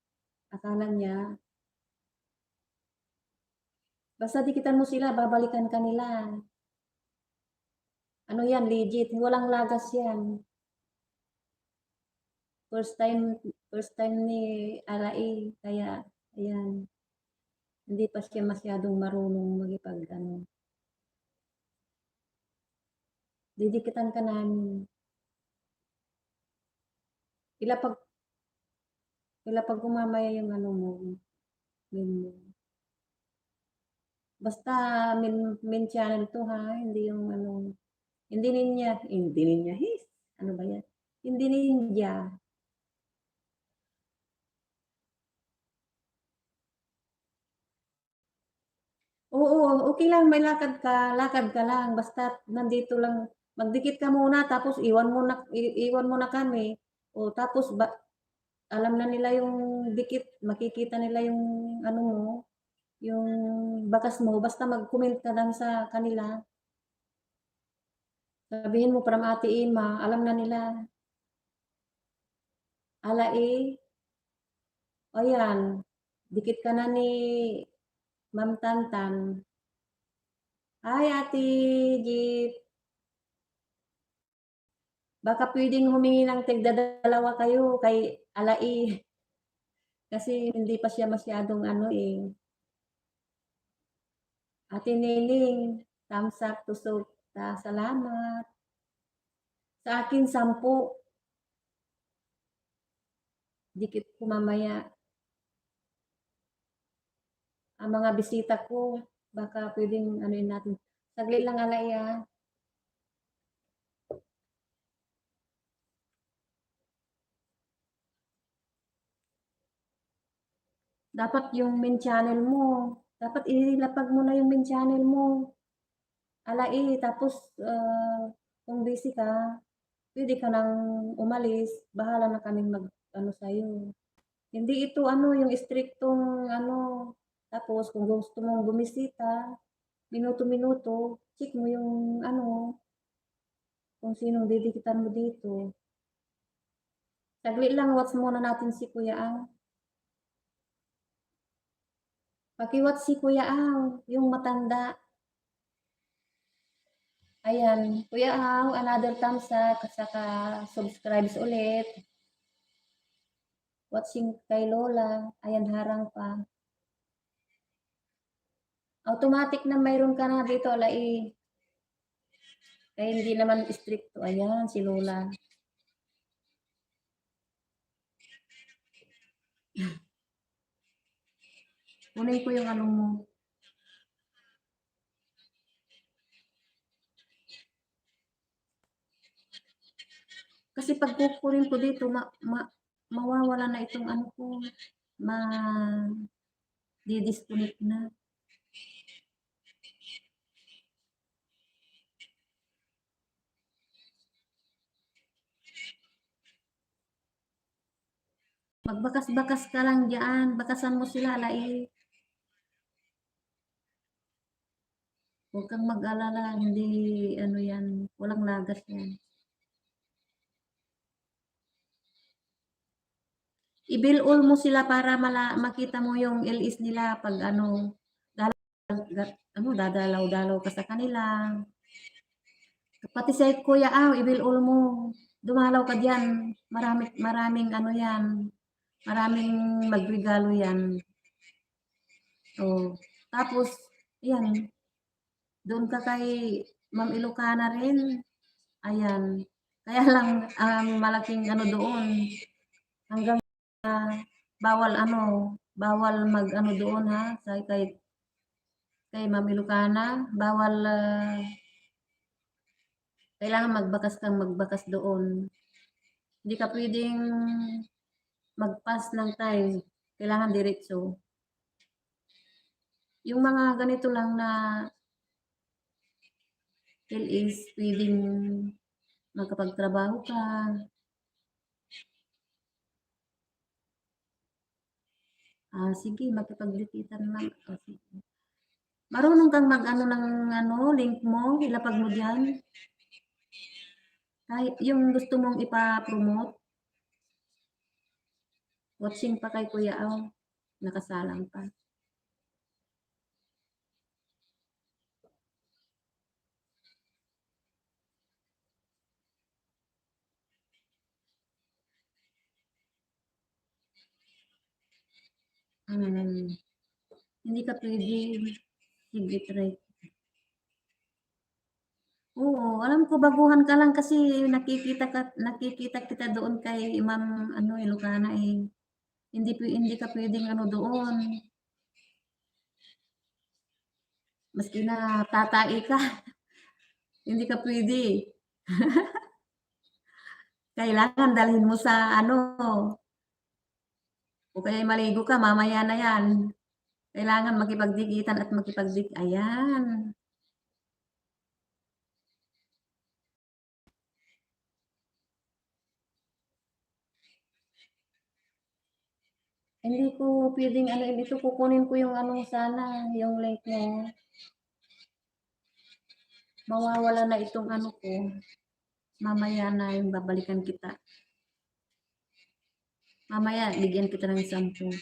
akala niya basta dikitan mo sila babalikan ka nila. Ano 'yan, legit, walang lagas 'yan. First time first time ni Alai kaya ayan, hindi pa siya masyadong marunong makipag-ano, didikitan ka namin. Ilapag ilapag mo mamaya yung ano mo, menu. Basta main channel 'to ha, hindi yung ano, hindi ninja, his ano ba 'yan? Hindi ninja. Oo, okey lang may lakad ka lang basta't nandito lang magdikit ka muna tapos iwan mo na kami. O tapos alam na nila yung dikit, makikita nila yung ano mo, yung bakas mo basta mag-comment ka lang sa kanila. Sabihin mo from Ate Ima, alam na nila. Alai, o yan, dikit ka na ni Ma'am Tantan. Hi Ate Jeep, baka puwedeng humingi ng tigdadalawa kayo kay Alai, kasi hindi pa siya masyadong ano, eh. Ate Nining, thumbs up to salamat. Sa akin 10, dikit ko mamaya ang mga bisita ko, baka puwedeng anuhin natin. Saglit lang Alai, ah. Dapat yung main channel mo, dapat ilapag mo na yung main channel mo. Alai, tapos, kung busy ka, puwede ka ng umalis, bahala na kaming mag-ano sa'yo. Hindi ito ano, yung istriktong ano, tapos kung gusto mong bumisita, minuto-minuto, check mo yung ano, kung sinong didikitan mo dito. Saglit lang, watch muna natin si Kuya Ang. Paki-watch si Kuya Ang, yung matanda. Ayan, Kuya Ang, another thumbs up at saka subscribes ulit. Watching kay Lola, ayan harang pa. Automatic na mayroon ka na dito, Alai. Kaya hindi naman stricto. Ayan, si Lola. Kunin ko yung ano mo. Kasi pag kukunin ko dito, mawawala na itong ano ko. Di-disconnect na. Magbakas-bakas ka lang diyan. Bakasan mo sila, Alai. Huwag kang mag-alala. Hindi, ano yan. Walang lagas yan. I-bill-all mo sila para makita mo yung LS nila pag ano, dadalaw-dalaw ka sa kanila. Pati sa Kuya Aw, i-bill-all mo. Dumalaw ka diyan, maraming ano 'yan, maraming magregalo 'yan. Oh, tapos 'yan, doon ka kay Ma'am Ilocana rin, ayan. Kaya lang ang malaking ano doon, hanggang bawal ano, bawal mag-ano doon ha, kay Ma'am Ilocana, bawal, kailangan magbakas doon. Hindi ka puwedeng mag-pass ng time, kailangan diretso. Yung mga ganito lang na LS, puwedeng makapagtrabaho ka. Sige makipaglipitan lang, sige. Marunong kang mag-ano ng ano, link mo, ilapag mo diyan? Kahit yung gusto mong ipa-promote? Watching pa kay Kuya Aw, nakasalang pa. Hindi ka puwede, sige try. Oo, alam ko baguhan ka lang kasi nakikita kita doon kay Ma'am ano, Ilocana, eh. Hindi ka puwedeng ano doon, maski na tatai ka, hindi ka puwede. Kailangan dalhin mo sa ano, o kaya'y maligo ka mamaya na 'yan. Kailangan makipagdikitan at ayan. Hindi ko puwedeng ano dito, kukunin ko yung ano sana, yung link mo. Mawawala na itong ano ko, mamaya na yung babalikan kita. Mamaya bigyan kita ng 10.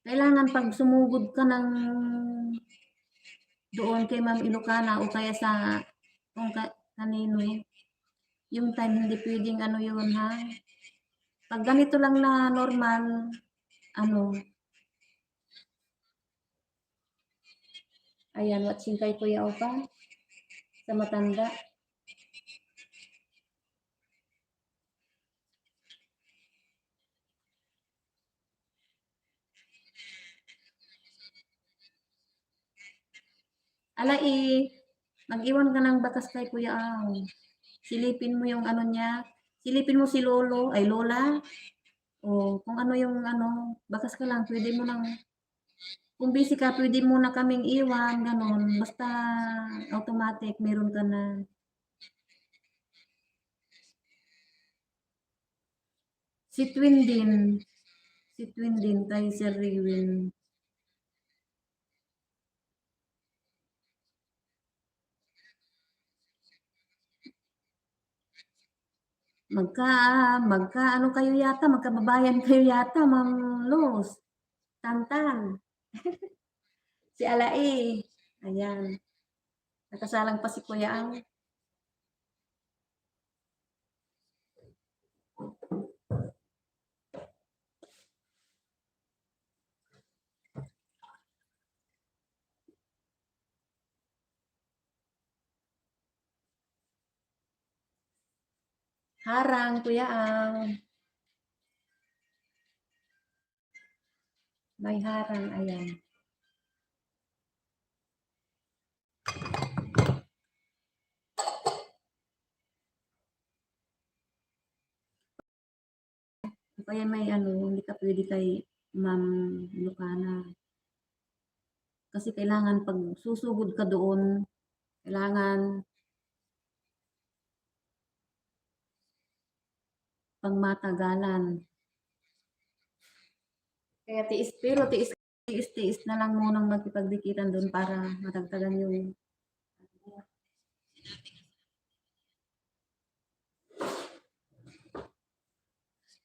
Kailangan 'pag sumugod ka ng doon kay Ma'am Ilocana o kaya sa kung kanino, yung time hindi puwedeng ano yun ha. 'Pag ganito lang na normal, ano, ayan watching kay Kuya Opa, sa matanda. Mag-iwan ka ng bakas kay Kuya Aw. Silipin mo yung ano niya, silipin mo si lolo, ay lola, o kung ano yung ano, bakas ka lang, puwede mo ng kung busy ka puwede mo na kaming iwan, gano'n. Basta automatic meron ka na. Si Twin din, kay Sir Riwin. Magka Magka-ano kayo yata, magkababayan kayo yata, Ma'am Luz, Tantan, si Alai, ayan. Nakasalang pa si Kuya Ang. Harang, Kuya Ang. May harang, ayan. Kaya may ano, hindi ka pwede kay Ma'am Lucana. Kasi kailangan pag susugod ka doon, kailangan pangmatagalan. Kaya tiis na lang munang magkipagdikitan doon para matagtagan yung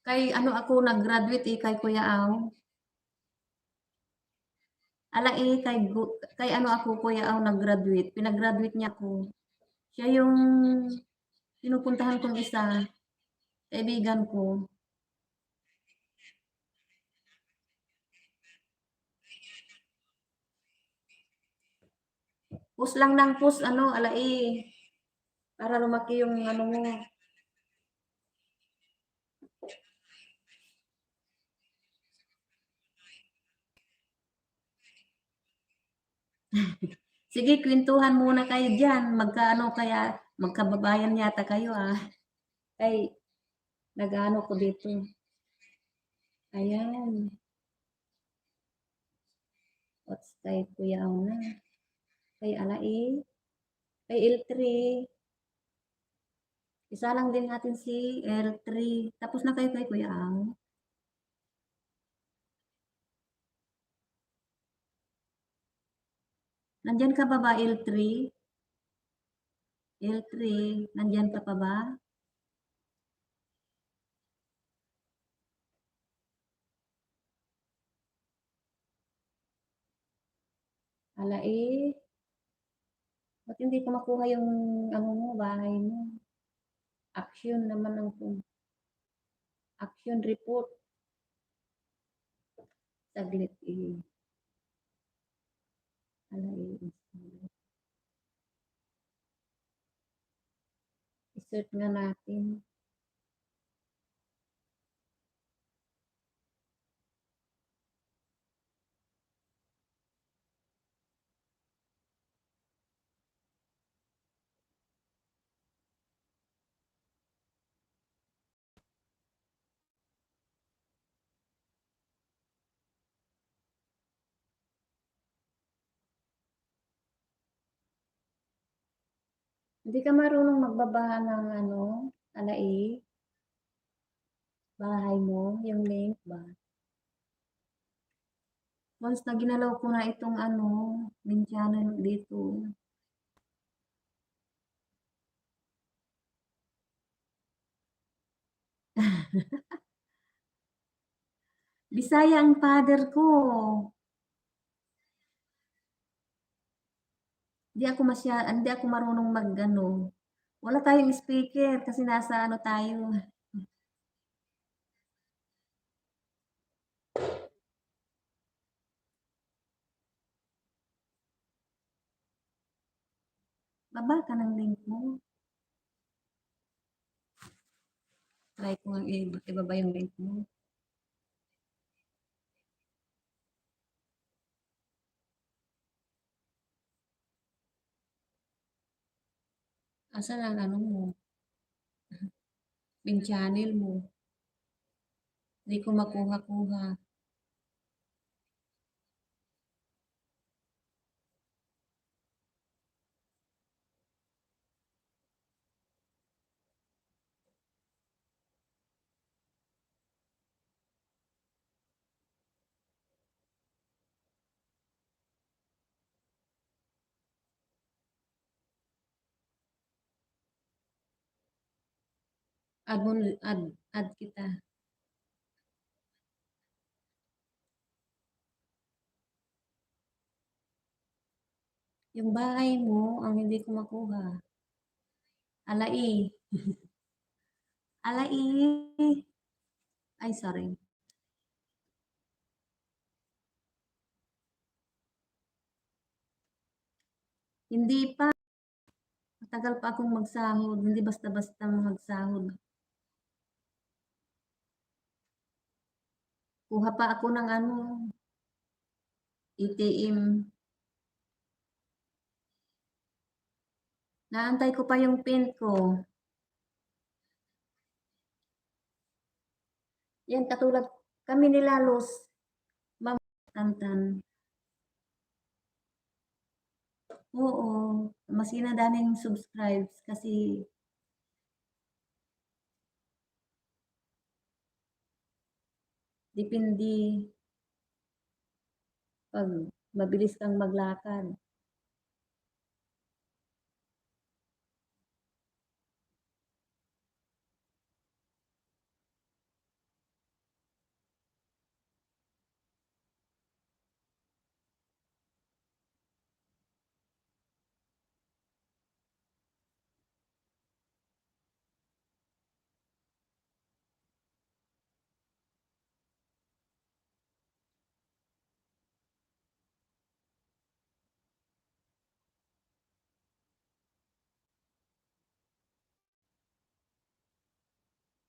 Kay ano ako nag-graduate, kay Kuya Aw. Kay ano ako, Kuya Aw nag-graduate, pinag-graduate niya ako. Siya yung pinupuntahan kong isa, kaibigan ko. Post lang ng post ano, para lumaki yung ano mo. Sige, kwentuhan muna kayo diyan, magkaano kaya magkababayan yata kayo, Ay, nag-aano ko dito. Ayan, what's kay Kuya Aw na, kay kay L3. Isa lang din natin si L3. Tapos na kayo kay Kuya Aw. Nandiyan ka pa ba, L3? L3, nandiyan ka pa ba? Ba't hindi ko makuha yung ano mo, bahay mo? Action naman ang action report. Saglit i-search nga natin. Hindi ka marunong magbaba ng ano, bahay mo, yung link ba? Once na ginalaw ko na itong ano, main channel dito. Bisaya ang father ko. Hindi ako marunong mag-ano. Wala tayong speaker kasi nasa ano tayo. Baba ka ng link mo. Try ko nga ibaba yung link mo. Asan ang ano mo? Main channel mo. Hindi ko makuha-kuha. Add mo, add kita. Yung bahay mo, ang hindi ko makuha. Alai. Alai. Ay, sorry. Hindi pa. Matagal pa akong magsahod. Hindi basta-basta magsahod. Kuha pa ako ng ano, ATM. Naantay ko pa yung pin ko. Yan, katulad kami ni Lalos. Ma'am Tantan. Oo. Mas daming subscribes kasi depende pag mabilis kang maglakad.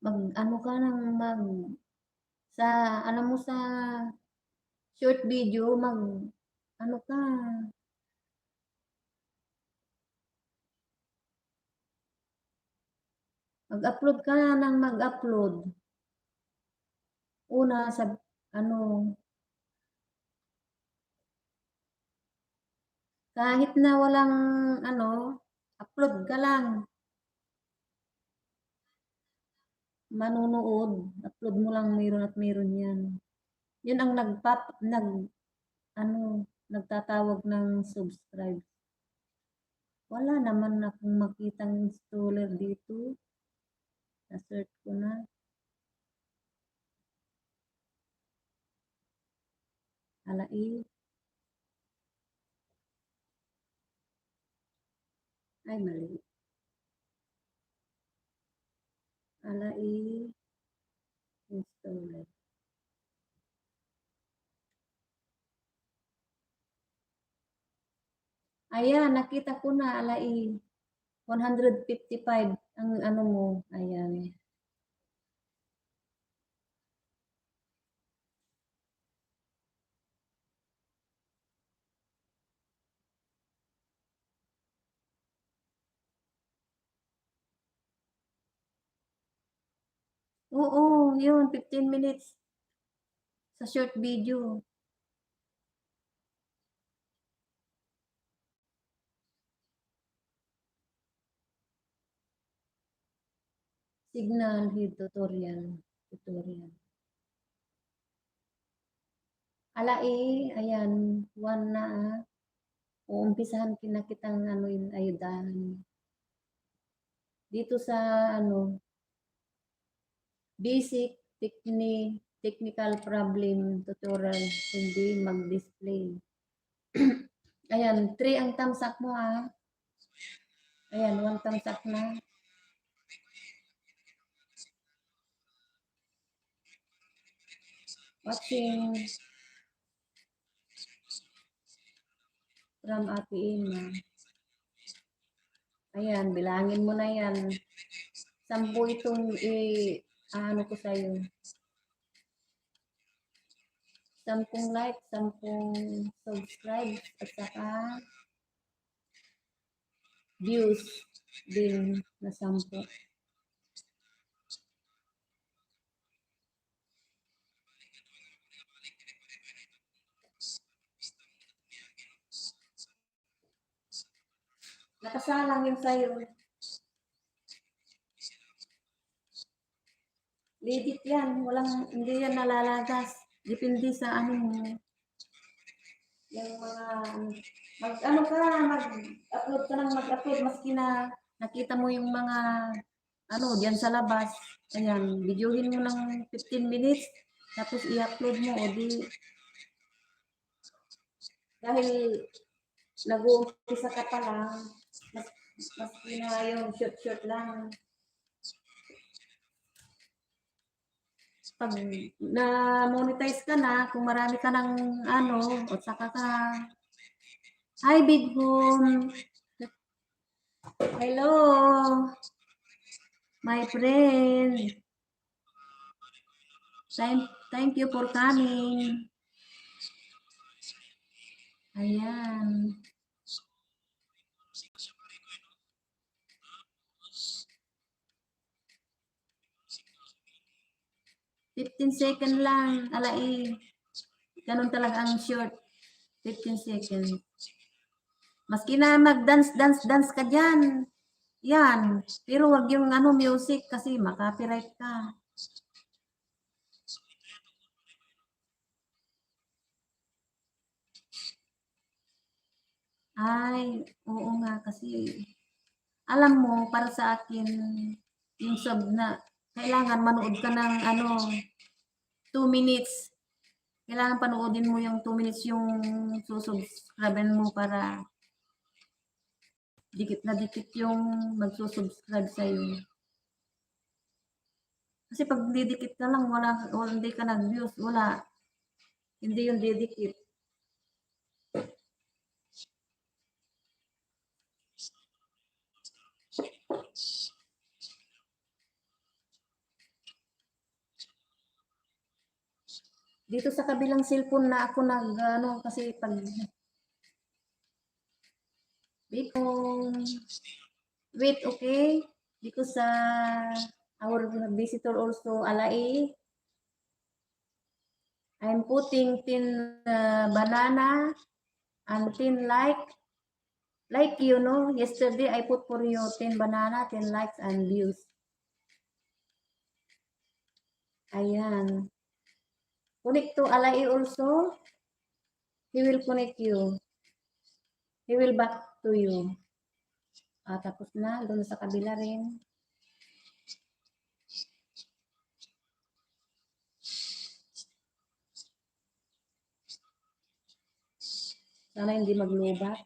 Mag-ano ka ng sa alam mo sa short video ano ka, mag-upload ka ng mag-upload. Una sa ano, kahit na walang ano, upload ka lang, manonood, upload mo lang meron at meron 'yan. 'Yun ang ano, nagtatawag ng subscribe. Wala naman akong makitang installer dito. Na-search ko na. Alai. Ay, mali. Alai installer. Ayan, nakita ko na, Alai. 155 ang ano mo. Ayan. Oo, yun, 15 minutes sa short video. Signal head tutorial. Alai, ayan, 1 na. Uumpisahan na kitang ano yun, ayudahan. Dito sa ano, basic technical problem tutorial, hindi mag-display. Ayan, 3 ang thumbs up mo ha. Ayan, 1 thumbs up na. Watching from Ate Ina. Ayan, bilangin mo na yan. 10 itong ano ko sa'yo. 10 like, 10 subscribe, at saka views din na 10. Nakasalang yun sa'yo. Legit yan. Hindi yan nalalagas. Depende sa ano mo. Yung mga, mag-upload ka ng mag-upload, maski na nakita mo yung mga, diyan sa labas. Ayan, videohin mo ng 15 minutes, tapos i-upload mo, o di, dahil nag-uumpisa ka pa lang, maski na yung short lang. Pag na-monetize ka na, kung marami ka ng o saka ka, hi Big Home, hello, my friend, thank you for coming. Ayan. $15 seconds lang, alai. Ganun talaga ang short. 15 seconds. Maski na mag-dance ka dyan. Yan. Pero wag yung music kasi makapiright ka. Ay, oo nga kasi alam mo, para sa akin, yung sub na, kailangan manood ka ng 2 minutes. Kailangan panoodin mo yung 2 minutes yung susubscribe mo para dikit na dikit yung magsusubscribe sa'yo. Kasi pag didikit ka lang, hindi ka nag-views, wala. Hindi yung didikit. Dito sa kabilang cellphone na ako ano, kasi pag wait, okay? Because our visitor also, Alai, I'm putting 10 banana and 10 like you know, yesterday I put for you 10 banana, 10 likes and views. Ayan. Connect to Alai also. He will connect you. He will back to you. Tapos na, doon sa kabila rin. Sana hindi maglubat.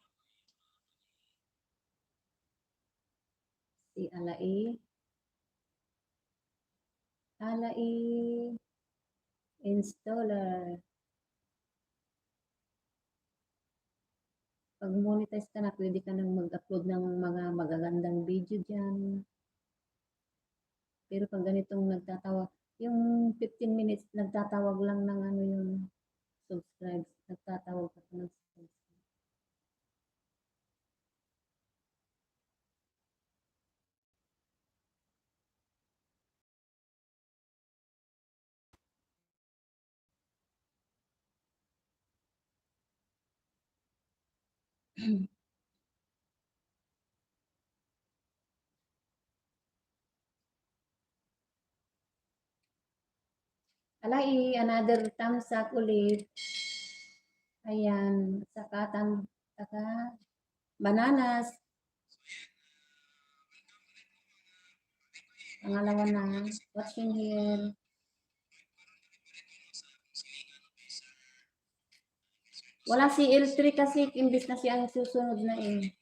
Si Alai. Alai installer. Pag monetize ka na, pwede ka nang mag-upload ng mga magagandang video dyan. Pero pag ganitong nagtatawag, yung 15 minutes, nagtatawag lang ng ano yung subscribe. Nagtatawag ka ng subscribe. Alai, another thumbs up ulit. Ayan, saka bananas. Pangalawa na, watching here. Wala si L3 kasi imbis na siya ang susunod na eh.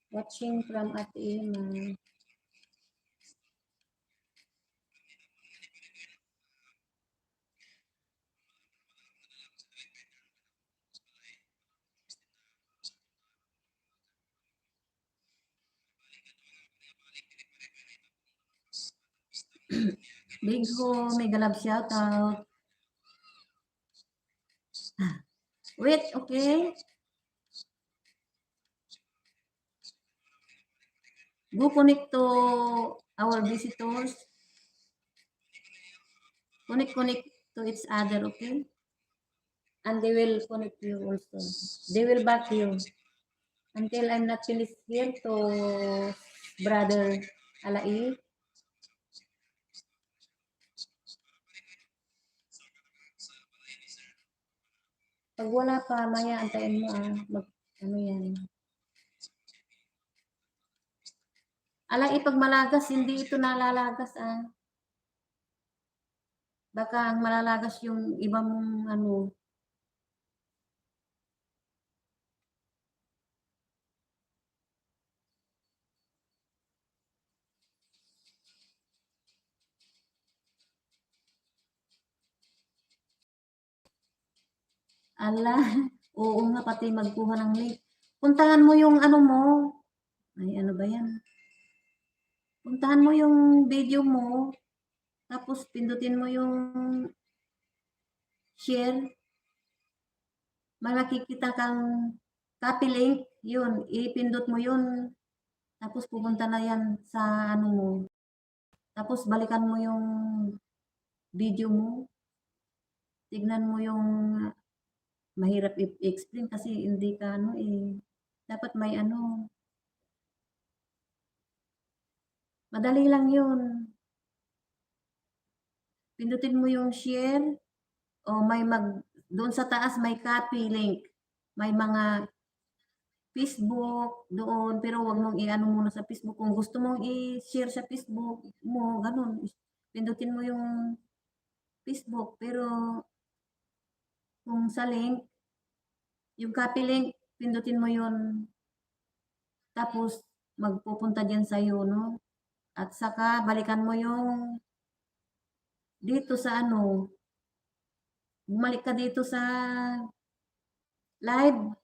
Watching from Ate Ima. Big Ho, mega love shout out. Wait, okay. Go connect to our visitors. Connect to each other, okay? And they will connect you also. They will back you. Until I'm not finished here to Brother Alai. Pag wala pa, maya antayin mo ano yan. Alai, pag malagas, hindi ito nalalagas Baka ang malalagas yung ibang ano. Ala, oo nga, pati magkuha ng link. Puntahan mo yung ano mo. Ay, ano ba yan? Puntahan mo yung video mo. Tapos, pindutin mo yung share. Makikita kang copy link. Yun, ipindot mo yun. Tapos, pupunta na yan sa ano mo. Tapos, balikan mo yung video mo. Tignan mo yung mahirap i-explain kasi hindi ka ano dapat may ano. Madali lang yun. Pindutin mo yung share o doon sa taas may copy link. May mga Facebook doon pero wag mong i-ano muna sa Facebook. Kung gusto mong i-share sa Facebook mo, ganun. Pindutin mo yung Facebook pero kung sa link, yung copy link, pindutin mo yun. Tapos magpupunta diyan sa iyo, no? At saka balikan mo yung dito sa ano, bumalik ka dito sa live.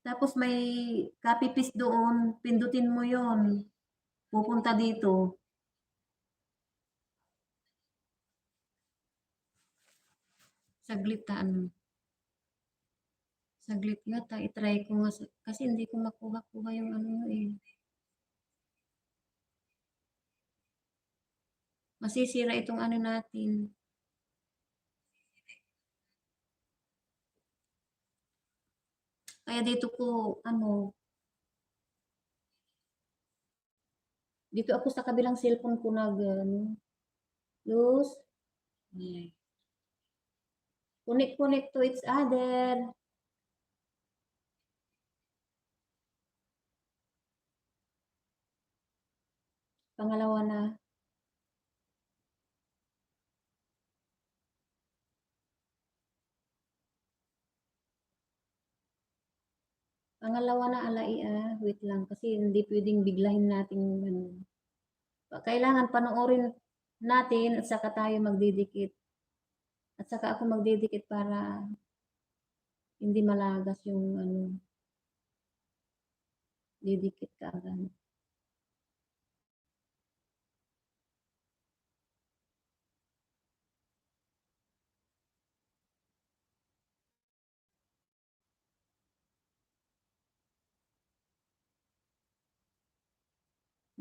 Tapos may copy paste doon, pindutin mo yon, pupunta dito. Saglit saglit nga i-try ko nga kasi hindi ko makuha-kuha yung ano eh. Masisira itong ano natin. Kaya dito ko dito ako sa kabilang cellphone ko lose. Connect to each other. Pangalawa na. Pangalawa na alai wait lang kasi hindi pwedeng biglahin natin kailangan panoorin natin at saka tayo magdidikit. At saka ako magdidikit para hindi malagas yung didikit ka agad.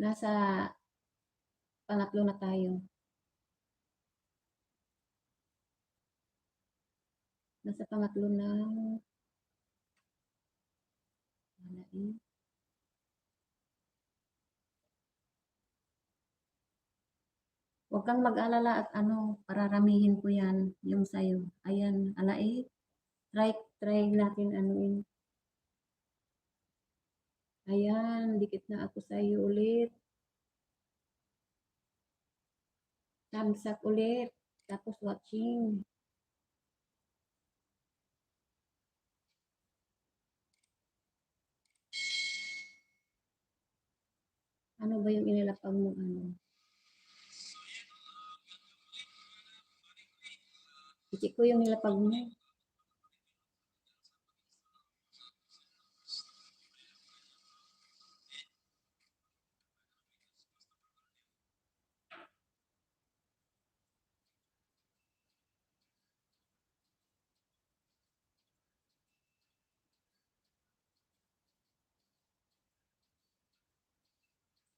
Nasa pangatlo na tayo. Nasa pangatlo na. Huwag kang mag-alala at pararamihin ko yan, yung sayo. Ayan, alai. Try natin anuin. Ayan, dikit na ako sa'yo ulit. Thumbs up ulit. Tapos watching. Ano ba yung inilapag mo Ikik ko yung nilapag mo.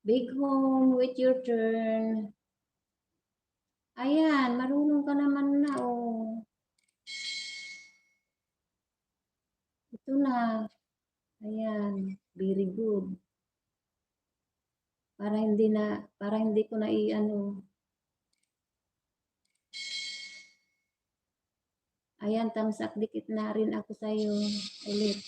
Big home, wait your turn. Ayan, marunong ka naman na, Ito na. Ayan, very good. Para hindi ko na Ayan, thumbs up, dikit na rin ako sa'yo. Ulit.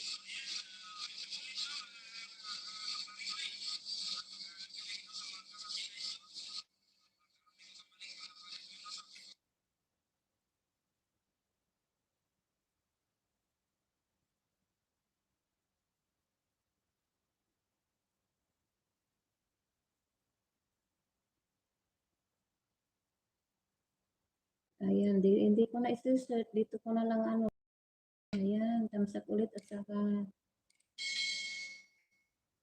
Ayan, hindi ko na isi-search. Dito ko na lang Ayan, thumbs up ulit at saka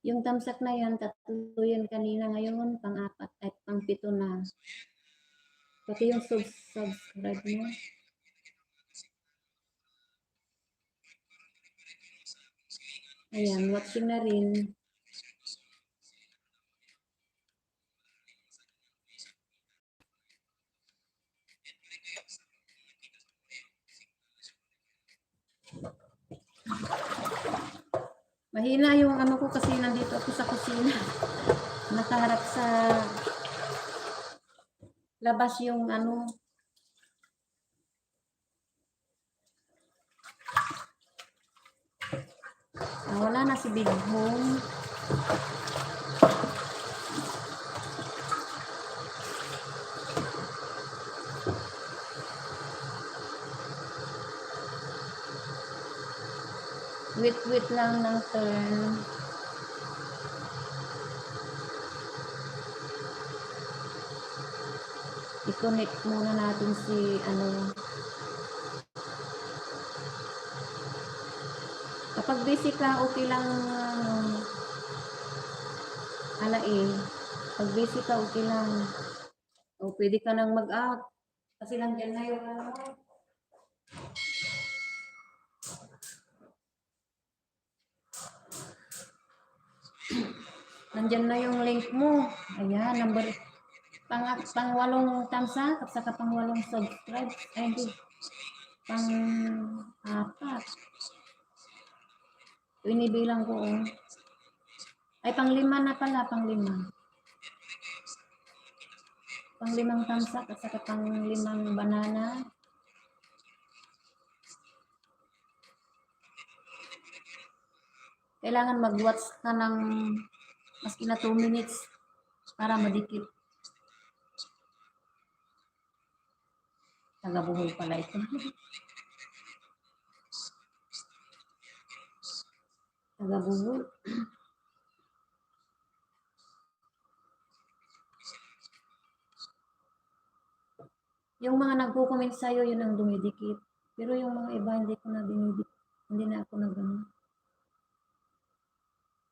yung thumbs up na yan, tatlo yan kanina ngayon, pang-apat at pang-pito na. Pati yung subscribe mo. Ayan, watching na rin. Mahina yung ko kasi nandito ako sa kusina. Nakaharap sa labas yung wala na si Big Home. Wait lang ng turn. I-connect muna natin si Kapag busy ka, okay lang, alain. Pag busy ka, okay lang. O pwede ka nang mag-out. Kasi nandiyan na yung ano. Nandiyan na yung link mo. Ayan, number pang 8 thumbs up, at saka pang 8 subscribe. Ay, hindi. Pang 4. Binibilang ko, oh. Ay, pang 5 na pala, pang 5. Pang 5 thumbs up, at saka pang 5 banana. Kailangan mag-watch ka ng maski na 2 minutes para madikit. Taga-Bohol pala ito. Taga-Bohol. Yung mga nagko-comment sa'yo, yun ang dumidikit. Pero yung mga iba, hindi ko na dinidikit. Hindi na ako nagano.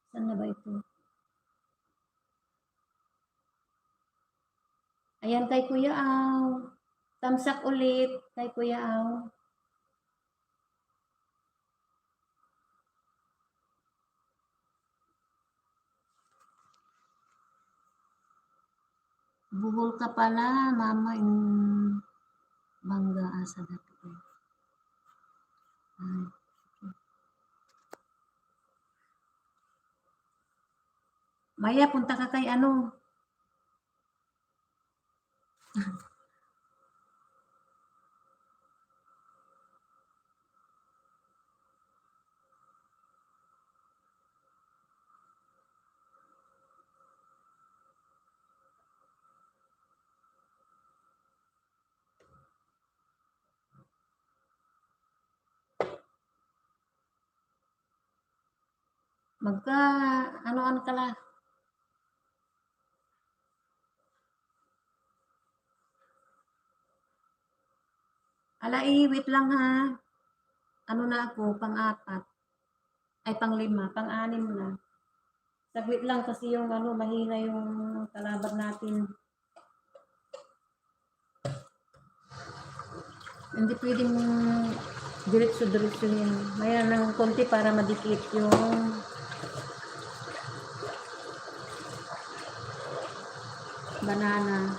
Saan na ba ito? Ayan kay Kuya Aw. Thumbs up ulit kay Kuya Aw. Buhol ka pala, mama in Bangga asa dati. Ay. Maya, punta ka kay ano? Magka, ano-ano ka la? Alai, wait lang ha. Ano na ako, pang-4. Ay, pang-5, pang-6 na. Saglit lang kasi yung ano, mahina yung kalaban natin. Hindi pwedeng diretso-diretso yun. Mayroon ng konti para madikit yung banana.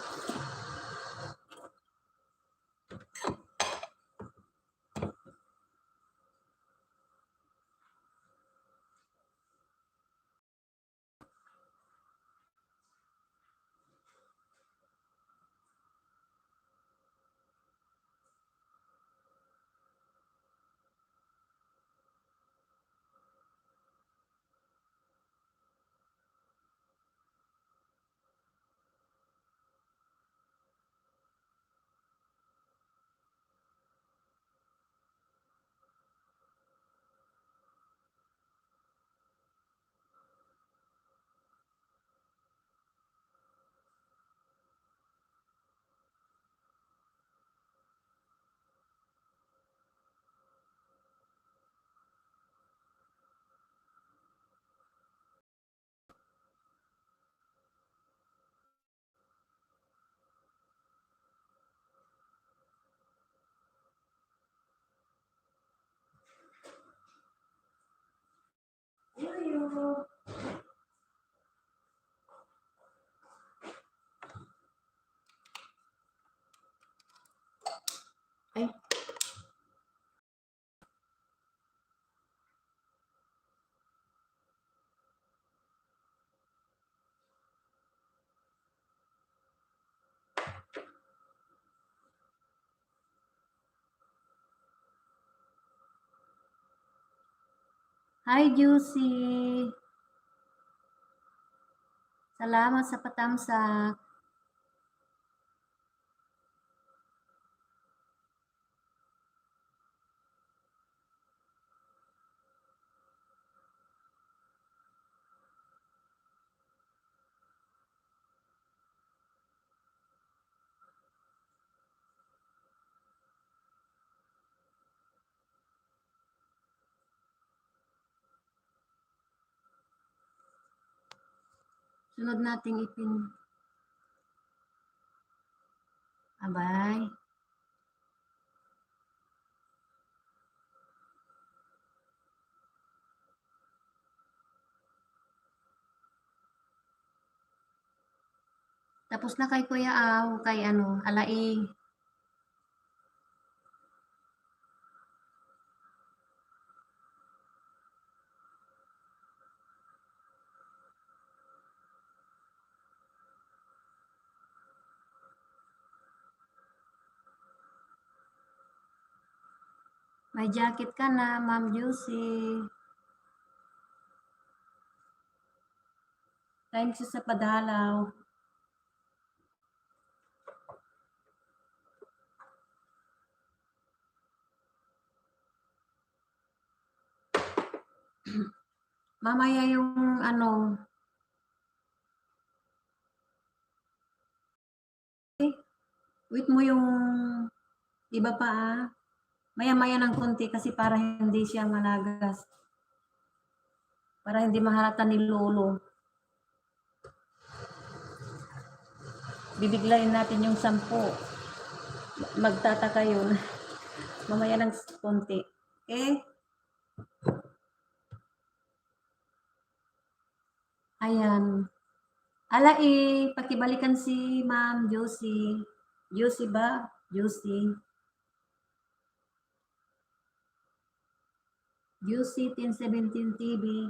Ay, hi Juicy. Salamat sa patamsak. Sunod nating ipin. Abay. Tapos na kay Kuya Aw, kay ano, Alaing. May jacket ka na, Ma'am Juicy. Thanks sa padalaw. Mamaya yung ano, wait mo yung iba pa Maya-maya ng konti kasi para hindi siya malagas. Para hindi mahalata ni Lolo. Bibiglayin natin yung 10. Magtataka yun. Mamaya ng konti. Okay? Ayan. Pakibalikan si Ma'am Josie. Josie ba? Josie 1017 TV.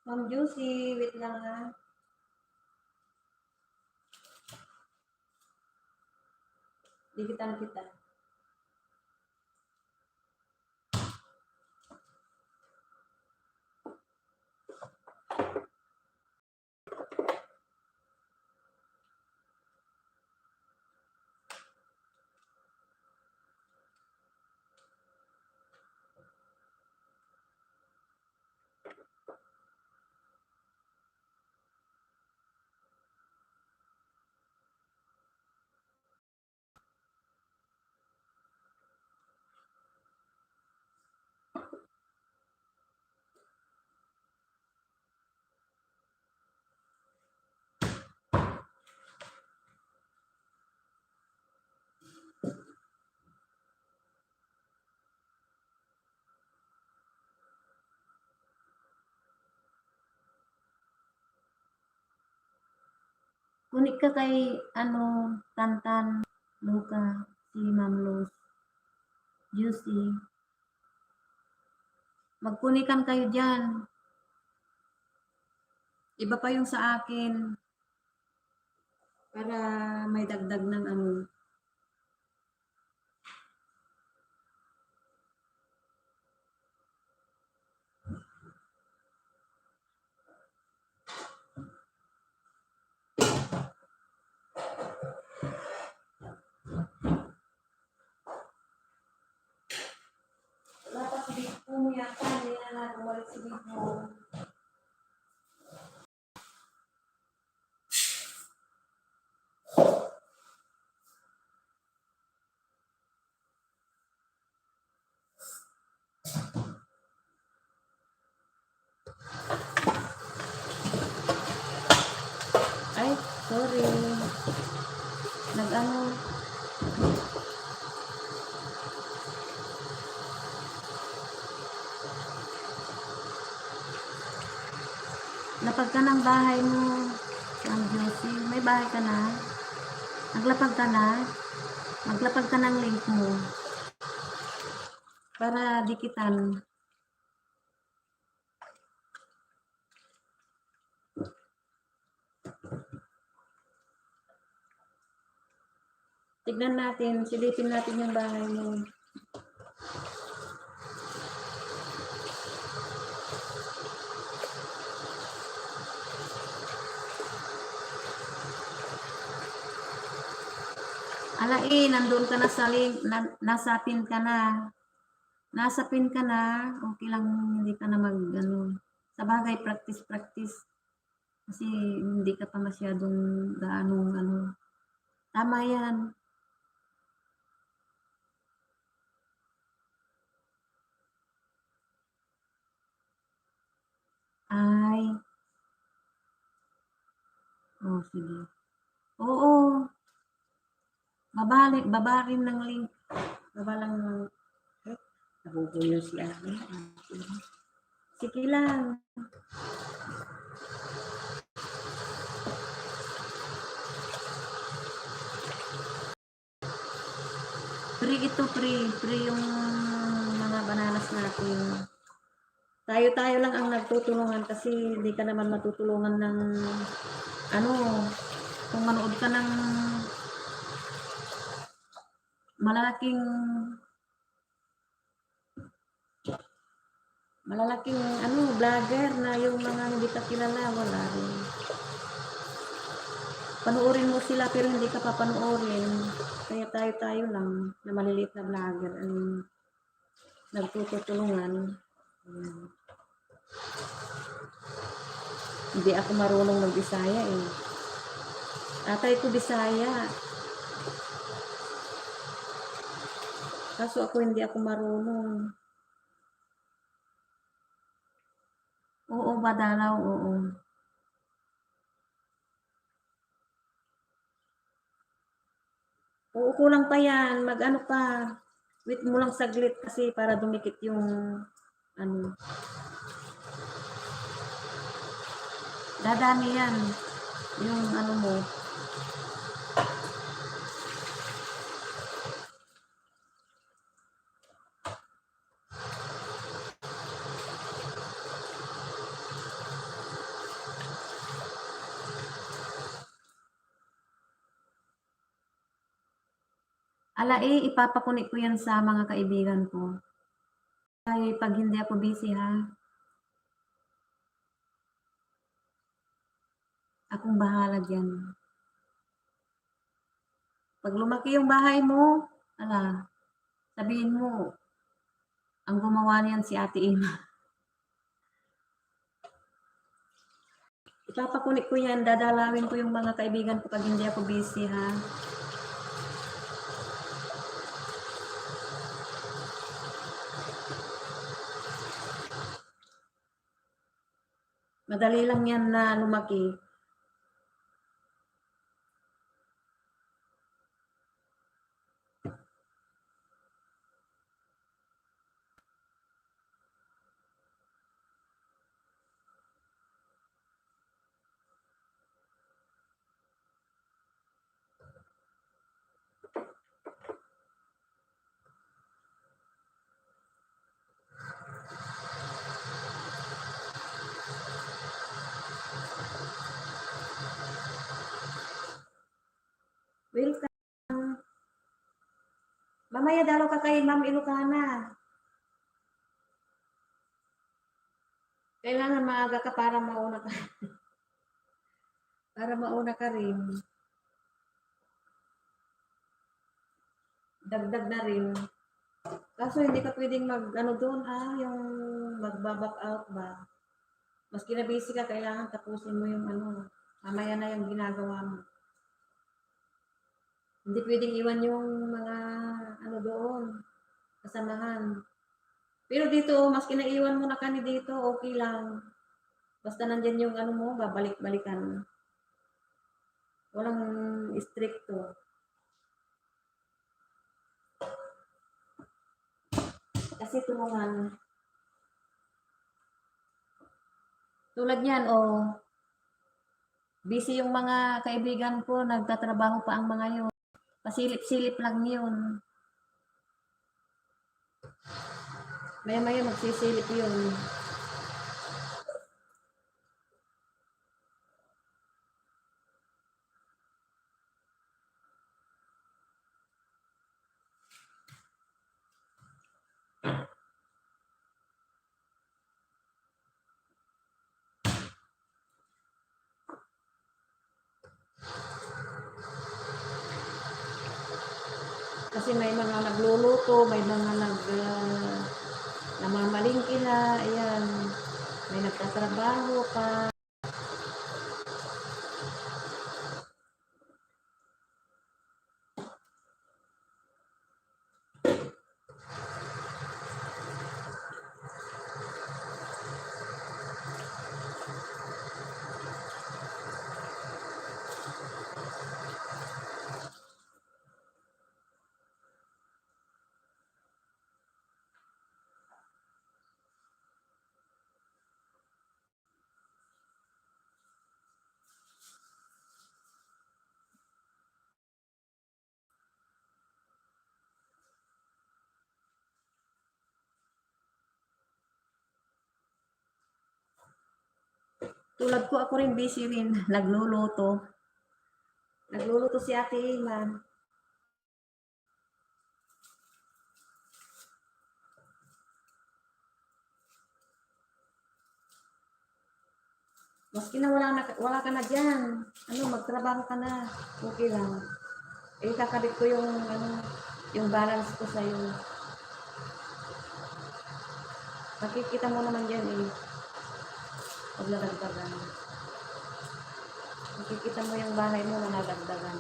Ma'am Josie, wait lang ha. Digitan kita. Kunik ka kay Tantan, Luca, si Ma'am Luz, Juicy. Magkunikan kayo dyan. Iba pa yung sa akin. Para may dagdag ng Dapat si Big Boom yata. Hindi na bumalik si Big Boom. Ay, sorry. Lapag ka ng bahay mo. Ang Josie, may bahay ka na? Naglapag ka na? Maglapag ka ng link mo. Para dikitan. Tignan natin, silipin natin yung bahay mo. Nandun ka na sa link, nasa pin ka na. Nasa pin ka na, okay lang hindi ka na ano. Sa bagay, practice. Kasi hindi ka pa masyadong gaanong ano. Tama yan. Ay. Oh, sige. Oo. Baba rin ng link. Baba lang ng... Nabubuyo si Ari. Sige lang. Free ito, free yung mga bananas natin. Tayo lang ang nagtutulungan kasi hindi ka naman matutulungan ng ano, kung manood ka ng malalaking ano, vlogger na yung mga hindi ka kilala, wala rin. Panuorin mo sila pero hindi ka papanoorin. Kaya tayo lang na maliliit na vlogger ang nagtutulungan. Hindi ako marunong mag-Bisaya eh. Tatay ko Bisaya. Kaso ako hindi ako marunong. Oo, badalaw, oo. Oo, kulang pa yan. Mag-ano pa. Wait mo lang saglit kasi para dumikit yung ano. Dadami yan. Yung ano mo. Ipapakunik ko yan sa mga kaibigan ko. Ay, pag hindi ako busy ha. Akong bahala dyan. Pag lumaki yung bahay mo, sabihin mo, ang gumawa niyan si Ate Ima. Ipapakunik ko yan, dadalawin ko yung mga kaibigan ko pag hindi ako busy ha. Madali lang yan na lumaki. Welcome. Mamaya dalaw ka kay Ma'am Ilocana. Kailangan maaga ka para mauna ka. Para mauna ka rin. Dagdag na rin. Kaso hindi ka pwedeng ano doon ha, yung magbaback out ba. Maski na busy ka, kailangan tapusin mo yung ano. Mamaya na yung ginagawa mo. Hindi pwedeng iwan yung mga ano doon, kasamahan. Pero dito, maski na iwan mo na kami dito, okay lang. Basta nandyan yung ano mo, babalik-balikan. Walang stricto. Kasi tulungan. Tulad niyan, oh, busy yung mga kaibigan ko, nagtatrabaho pa ang mga yun. Pasilip-silip lang yun. Maya-maya magsisilip yun. Kasi may mga nagluluto, may mga namamalingki na, ayan. May nagtatrabaho pa. Tulad ko, ako rin busy rin. Nagluluto. Nagluluto si Ate Iman. Maski na wala ka na dyan. Ano, magtrabaho ka na. Okay lang. Eh, kakabit ko yung, yung balance ko sa'yo. Nakikita mo naman dyan eh. Pag nadagdagan. Nakikita mo yung bahay mo na nadagdagan.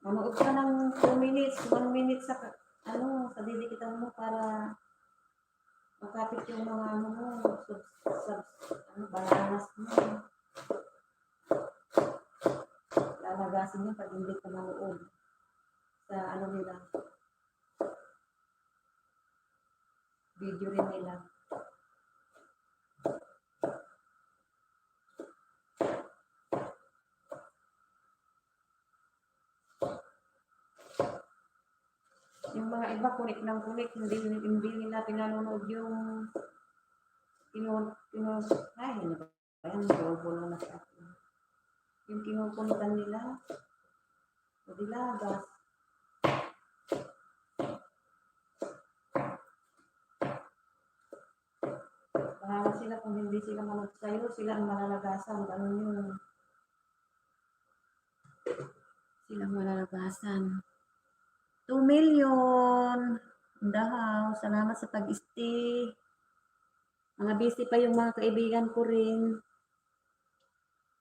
Manood ka ng 2 minutes, 1 minute sa, sa didikitan mo para makapit yung mga balanas mo. Lalagasin niya pag hindi ka manood sa nila. Video rin nila. Yung mga iba, kunik ng kunik, hindi nila pinanonood yung ay, hindi ba? Ayan, bulo na sa akin. Yung kinukunitan nila, o dilagas. Bahala sila kung hindi sila manood sa'yo, sila ang malalagasan. Ganun yun. Sila ang malalagasan. 2 million in the house. Salamat sa pag-stay. Mga busy pa yung mga kaibigan ko rin.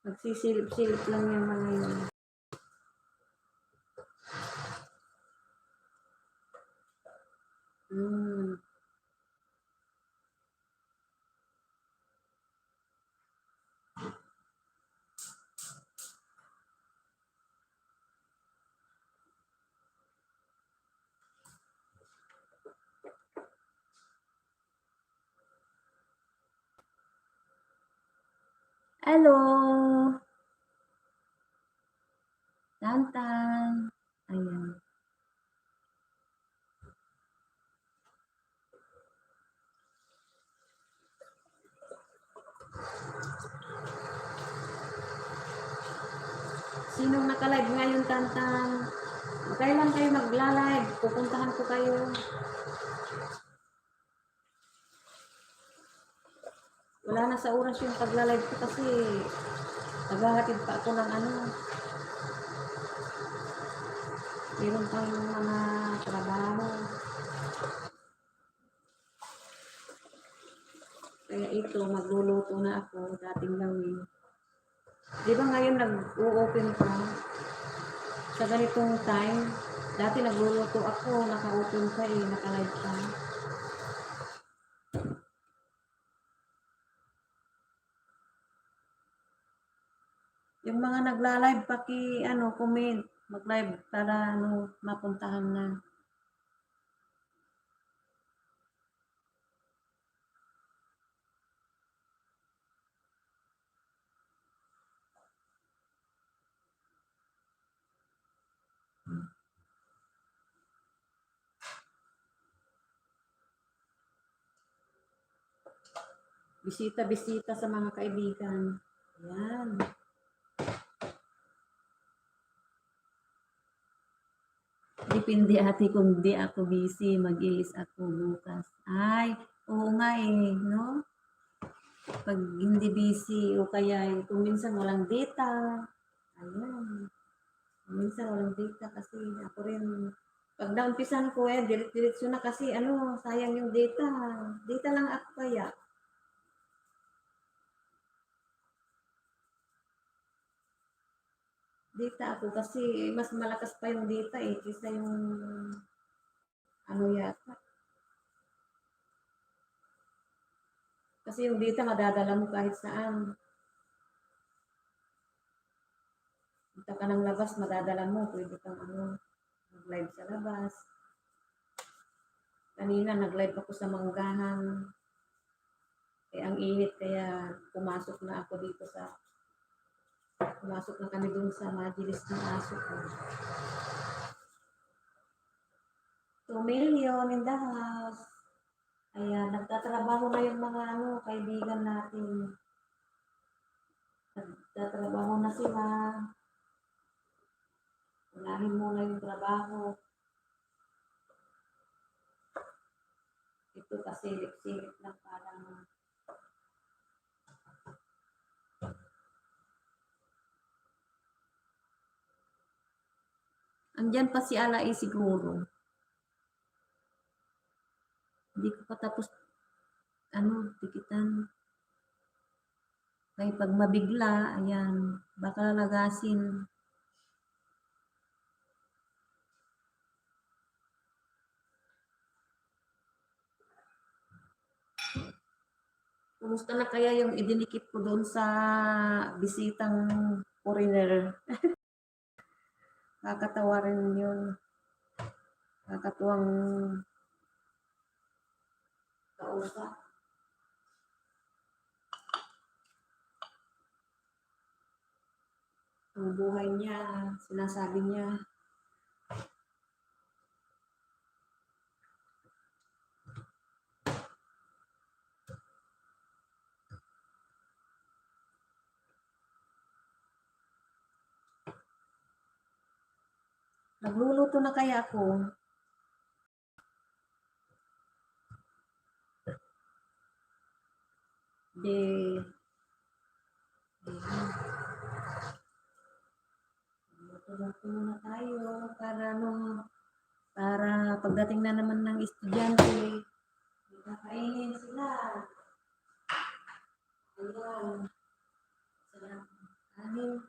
Magsisilip-silip lang yung mga yun. Hello! Tantan! Ayan. Sinong naka-live ngayon, Tantan? Kailan kayo magla-live? Pupuntahan ko kayo. Wala na sa oras yung pagla-live ko kasi naghahatid pa ako ng meron pang mga trabaho. Kaya ito, magluluto na ako, dating gawin. Di ba ngayon nag-o-open pa? Sa ganitong time, dati nagluluto ako, naka-open pa naka-live pa. mga nagla-live, ano, comment, mag-live para ano, mapuntahan na. Bisita-bisita sa mga kaibigan. Ayan. Depende ate kung di ako busy, mag-ilis ako bukas. Ay, oo nga eh, no? Pag hindi busy o kaya kung minsan walang data. Ayan. Minsan walang data kasi ako rin. Pag naumpisan ko diretso na kasi ano, sayang yung data. Data lang ako kaya. Data ako kasi mas malakas pa yung data eh, kaysa yung ano yata. Kasi yung data madadala mo kahit saan. Punta ka ng labas, madadala mo, pwede kang ano, mag-live sa labas. Kanina nag-live ako sa Manggahan. Eh, ang init kaya pumasok na ako dito pumasok na kami dun sa majilis ng aso ko. 2 million in the house. Ayan, nagtatrabaho na yung mga ano, kaibigan natin. Nagtatrabaho na sila. Unahin muna yung trabaho. Ito kasi silip lang parang andyan pa si Alai siguro. Hindi ko pa tapos ano, tikitan. Kaya pag mabigla, ayan, baka lalagasin. Kumusta na kaya yung idinikit ko doon sa bisitang foreigner? Kakatawa rin yun. Kakatuwang kausap. Ang buhay niya, sinasabi niya, nagluluto na kaya ako. De, luto muna tayo para ano, para pagdating na naman ng estudyante, kakainin sila. Ayan. Sarap. Anin.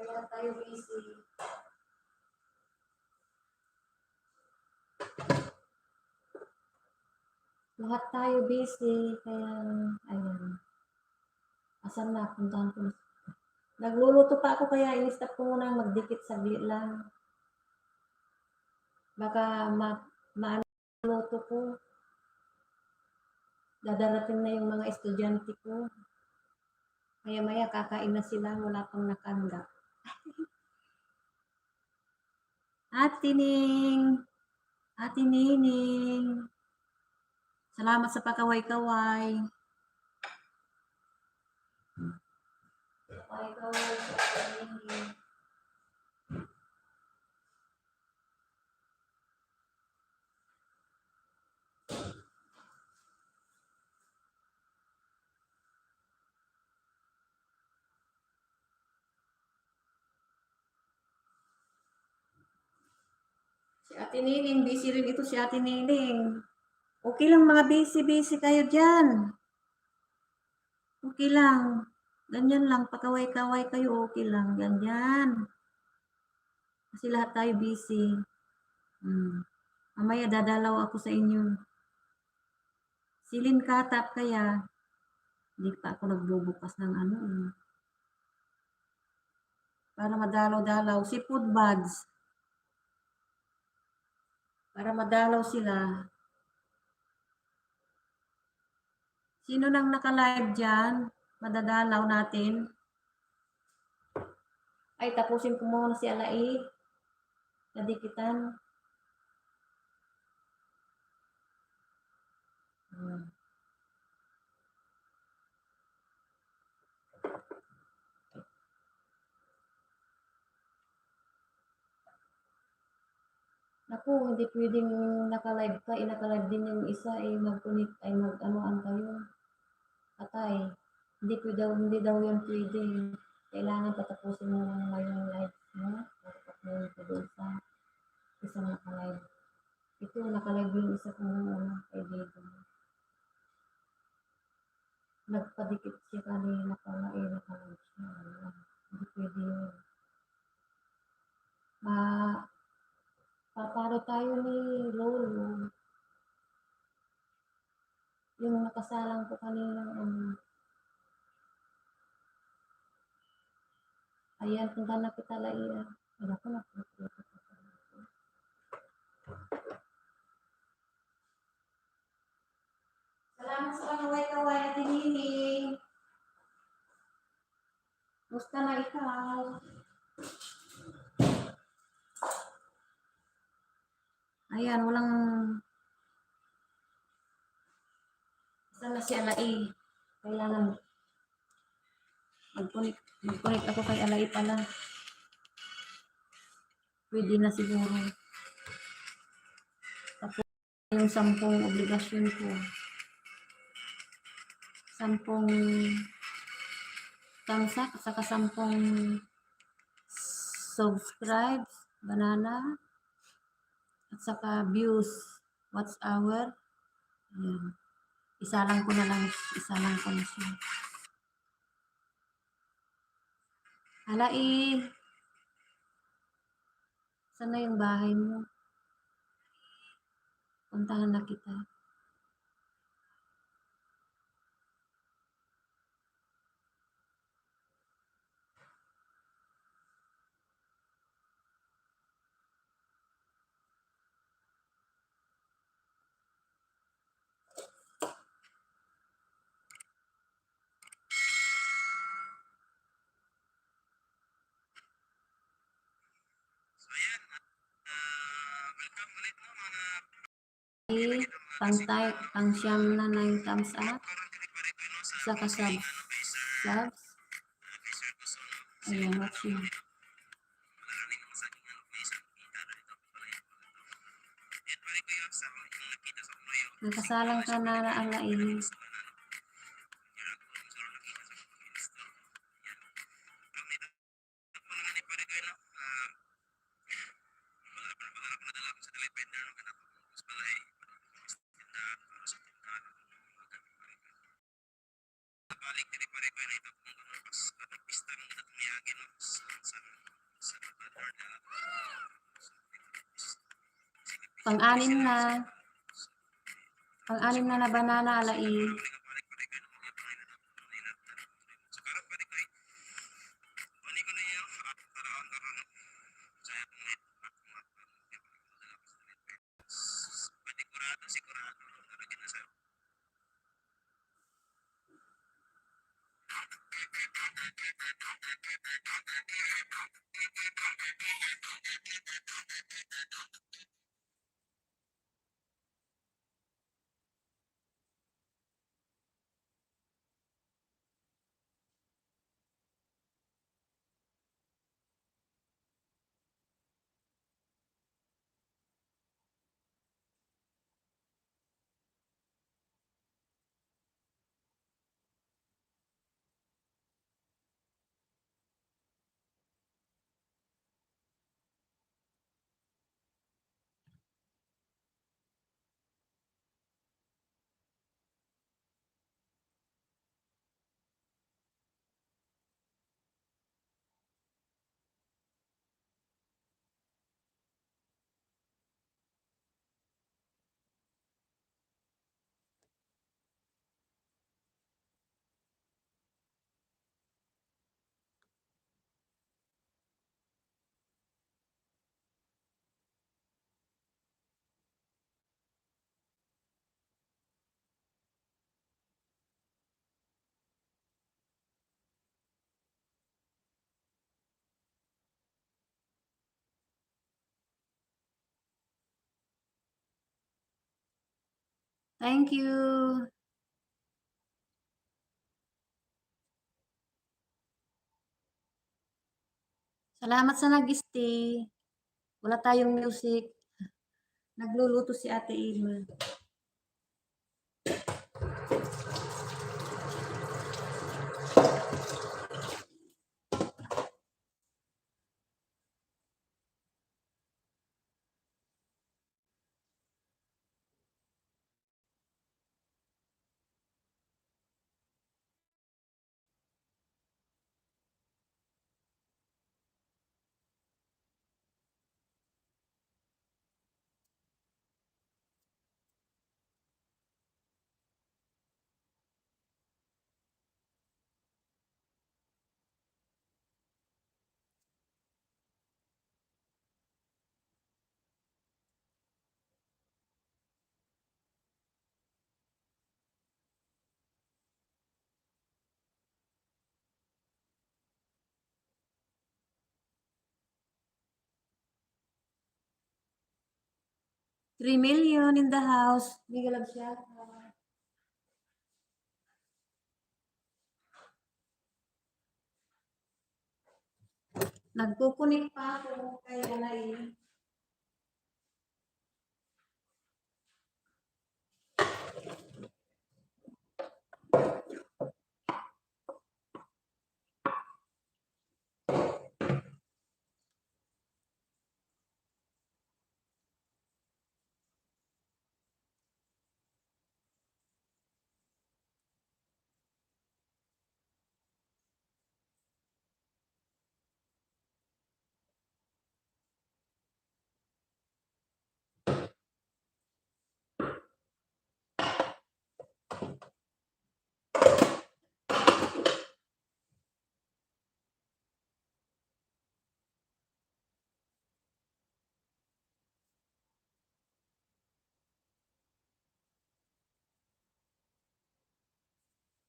Kaya tayo busy. Lahat tayo busy, kaya, ayun. Asan na, puntahan ko. Nagluluto pa ako, kaya in-stop ko muna magdikit saglit lang. Baka maluto ko. Dadarating na yung mga estudyante ko. Maya-maya kakain na sila, wala pang nakanda. Ate Ning! Ate Nining! Salamat sa pakaway-kaway. Kaway-kaway sa Ate Nining. Si Ate Nining, busy rin ito si Ate Nining. Okay lang mga busy-busy kayo dyan. Okay lang, ganyan lang pakaway-kaway kayo okay lang, ganyan. Kasi lahat tayo busy. Mamaya dadalaw ako sa inyo. Silin katap kaya, hindi pa ako nagbubukas ng ano, para madalaw-dalaw. Seafood buds, para madalaw sila. Sino nang naka-live diyan? Madadalaw natin. Ay, tapusin ko muna si Alai. Nadikitan. Naku, hindi pwedeng naka-live ka, naka-live din yung isa, mag-connect, mag-anuan kayo. Patay. Hindi daw yun pwede. Kailangan patapusin mo muna yung live mo. Tapos mo ito doon sa isang naka-live. Ito, naka-live yung isa kong kaibigan. Nagpadikit siya kanina pala, naka-live siya. Hindi pwede yun. Paparo tayo ni Lolo. Yung nakasalang ko kanina, ayan, punta na kita laiya. Wala ko na. Salamat sa kaway-kaway at hinihiling. Gusto na ikaw. Ayan, walang... Sana si Alai. Kailangan mag-connect ako kay Alai pala. Pwede na siguro. Tapos yung 10 obligasyon ko. 10 tamsak, saka 10 subscribe, banana, at saka views, watch hour. Ayan. Isa lang ko na siya. Alai, saan na yung bahay mo? Puntahan na kita. Pang siyam na 9 thumbs up. Saka subs. Ayan, watch yun. Nakasalang ka na Alai. Pang-anim na banana Alai. Thank you. Salamat sa nag-stay. Wala tayong music. Nagluluto si Ate Ima. $3 million in the house. Bigalag siya. Nagkukunik pa ako kay Alay.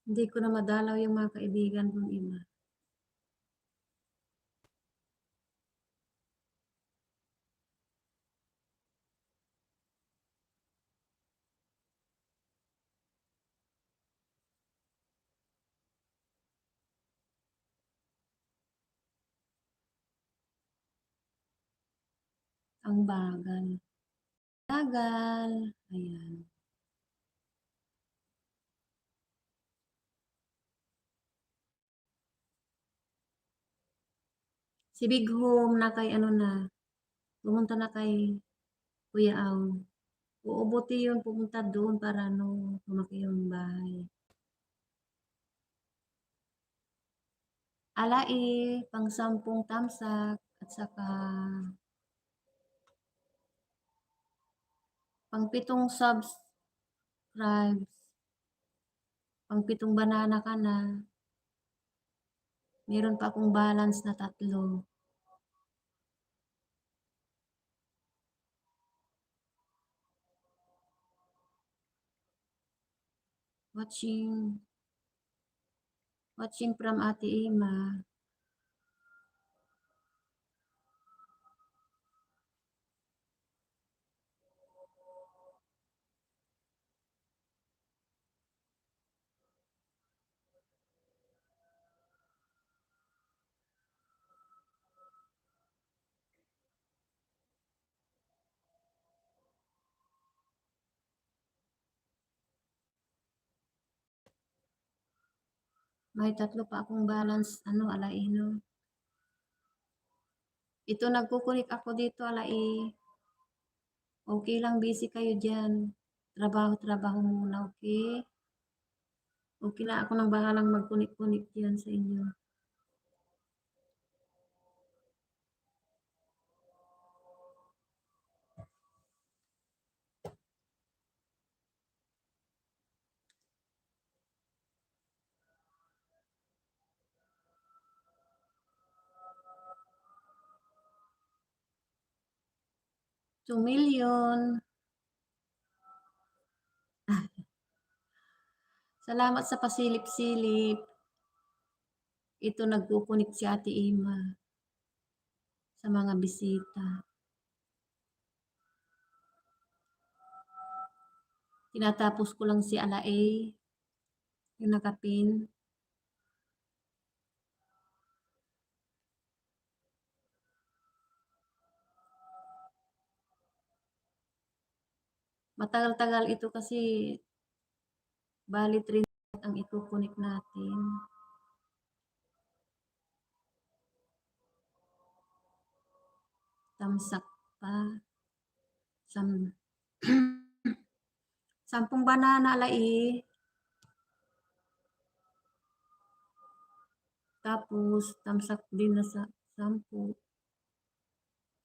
Hindi ko na madalaw yung mga kaibigan kong iba. Ang bagal. Bagal. Ayan. Si Big Home na kay ano na. Pumunta na kay Kuya Aw. Uubuti yun pumunta doon para ano, lumaki yung bahay. Alai, pang 10 tamsak at saka pang 7 subscribes. Pang 7 banana ka na. Meron pa akong balance na 3. Watching from Ate Ima. May 3 pa akong balance, ano, alaino. Ito, nagkukunik ako dito, alai. Okay lang, busy kayo dyan. Trabaho muna, okay? Okay na ako nang bahalang magkunik-kunik dyan sa inyo. $2 million. Salamat sa pasilip-silip. Ito, nagkukunik si Ate Ima sa mga bisita. Tinatapos ko lang si Ala A, yung nakapin. Matagal-tagal ito kasi bali 3 ang ikukunik natin. Tamsak pa. 10 banana Ala A. Tapos tamsak din na sa 10.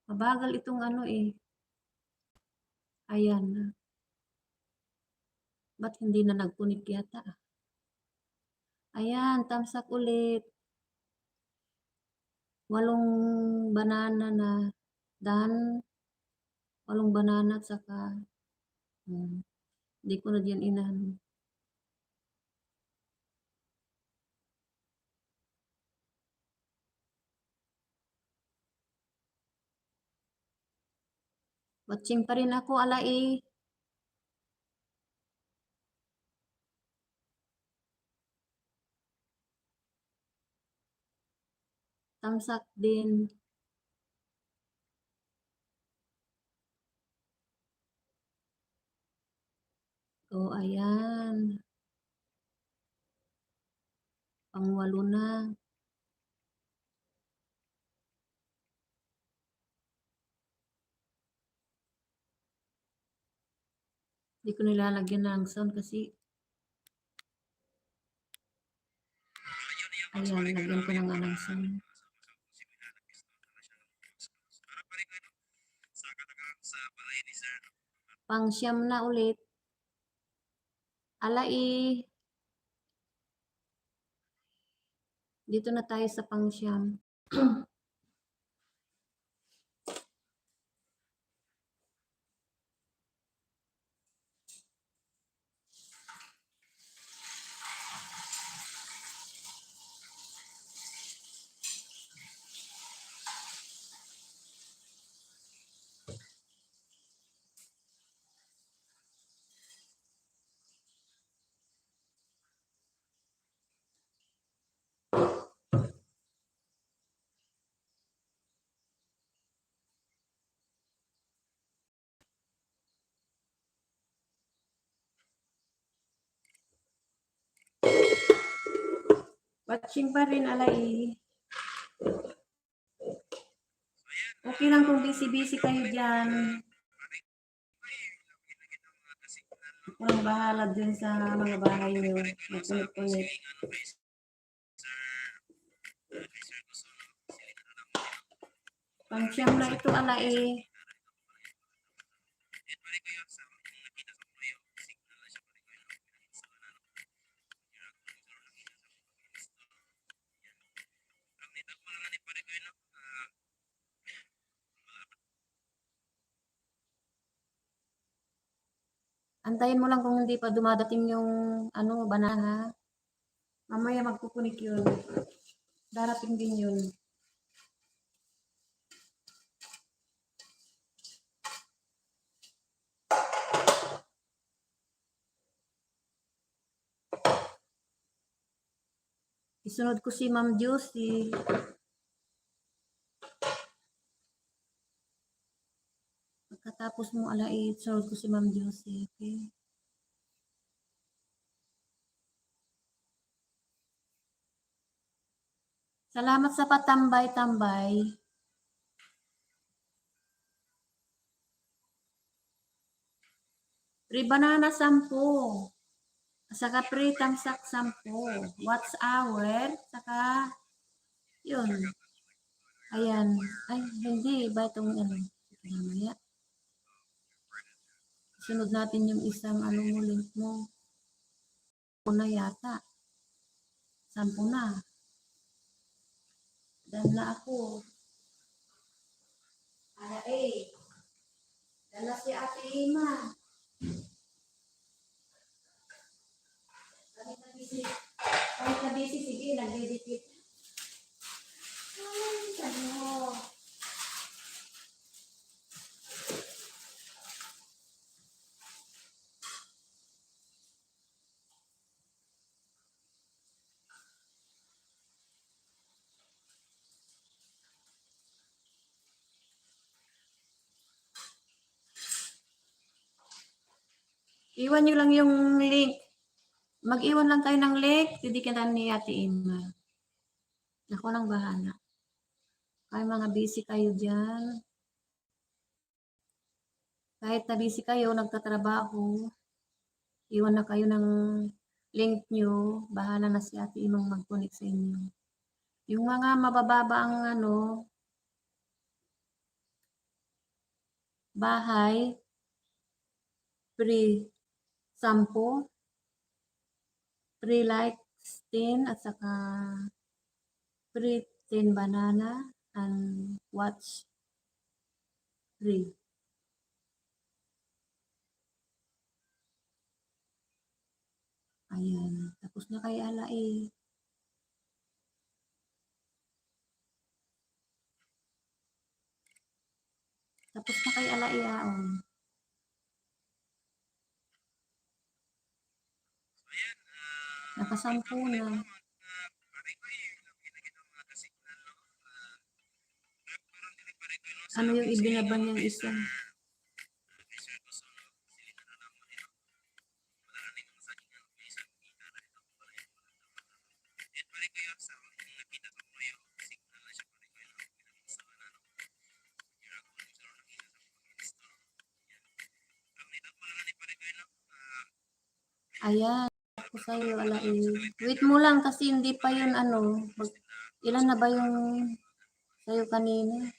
Mabagal itong ano eh. Ayan na. Ba't hindi na nagkunik yata? Ayan, tamsak ulit. 8 banana na. Dan. 8 banana at saka hindi ko na diyan inahan. Watching pa rin ako, Ala A. Tamsak din. Oh, ayan. Pang-8 na. Hindi ko nilalagyan ng sound kasi ayan, lagyan ko na nga ng sound. Pang-9 na ulit. Ala A. Dito na tayo sa pang-9. Watching pa rin, Ala A. Okay lang kung busy-busy kayo dyan. Walang bahala dyan sa mga bahay nyo. Magpunit-punit. Pang-9 na ito, Ala A. Antayin mo lang kung hindi pa dumadating yung ano, banana. Mamaya magkukunik yun. Darating din yun. Isunod ko si Ma'am Josie. Pagkatapos mo Ala A, isunod ko si Ma'am Josie. Okay? Salamat sa patambay-tambay. Free banana 10. Saka free tamsak 10. What's our? Saka yun. Ayan. Ay, hindi. Ba itong ano? Mamaya. Sunod natin yung isang ano mo, link mo. 10 na yata. 10 na. Dan na ako. Ala A. Dala si Ate Ima. Kahit na busy, sige, nagdidikit. Ay, ano. Iwan nyo lang yung link. Mag-iwan lang kayo ng link. Didikitan ni Ate Ima. Ako lang bahala. Kaya mga busy kayo dyan. Kahit na busy kayo, nagtatrabaho, iwan na kayo ng link nyo. Bahala na si Ate Imang mag-connect sa inyo. Yung mga mabababa ang bahay, free sampo, free likes 10 at saka free 10 banana and watch free. Ayan, tapos na kay Ala eh. Tapos na kay Ala eh, Nakasampu na. Ano yung ibinaban niyang isa? Ayan, ako sa'yo, Ala eh. Wait mo lang kasi hindi pa yun ilan na ba yung sa'yo kanina?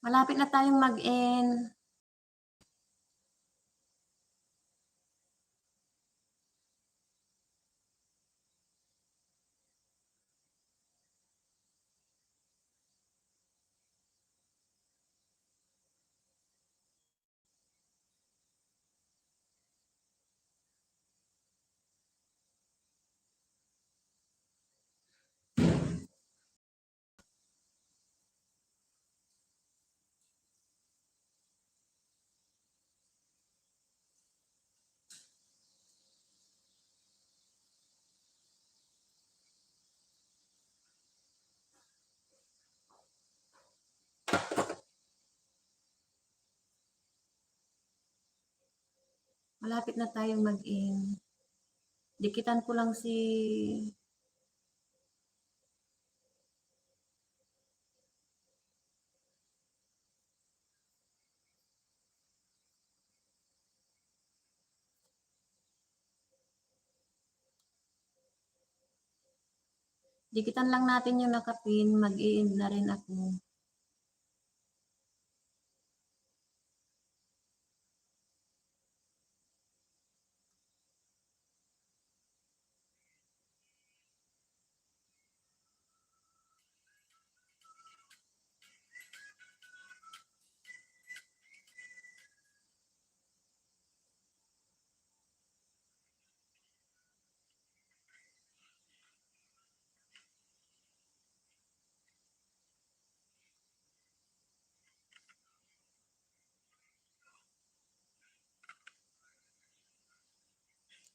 Malapit na tayong mag-end. Malapit na tayong mag-end. Dikitan ko lang si dikitan lang natin yung nakapin, mag-i-end na rin ako.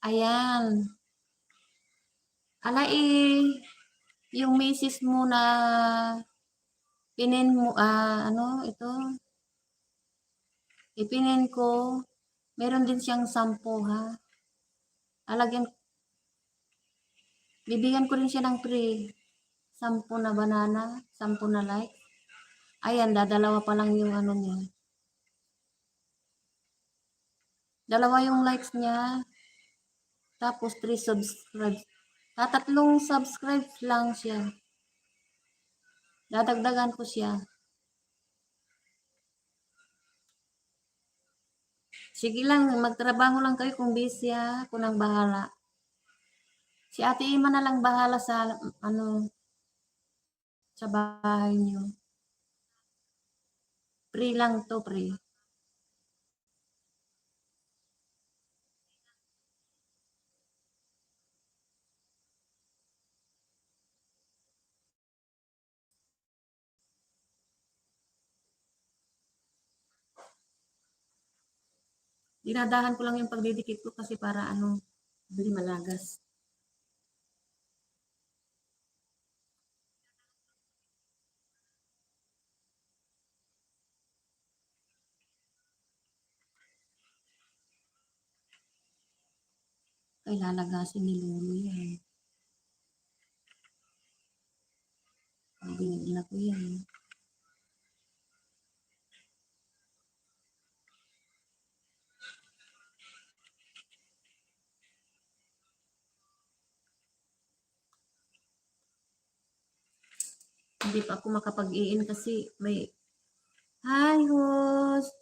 Ayan. Ala eh, yung misis mo na pinin mo, ito, ipinin ko, meron din siyang 10 ha. Alagyan, bibigyan ko rin siya ng free. 10 na banana, 10 na like. Ayan, dadalawa pa lang yung niya. Dalawa yung likes niya. Tapos 3 subscribe. Tatlong subscribe lang siya. Dadagdagan ko siya. Sige lang, magtrabaho lang kayo kung busy ha. Ako nang bahala. Si Ate Ima na lang bahala sa ano sa bahay niyo. Free lang to, free. Dinadahan ko lang yung pagdidikit ko kasi para ano, hindi malagas. Ay, lalagasin ni Lolo yan. Binigla ko yan. Hindi pa ako makapag-iin kasi may hi host.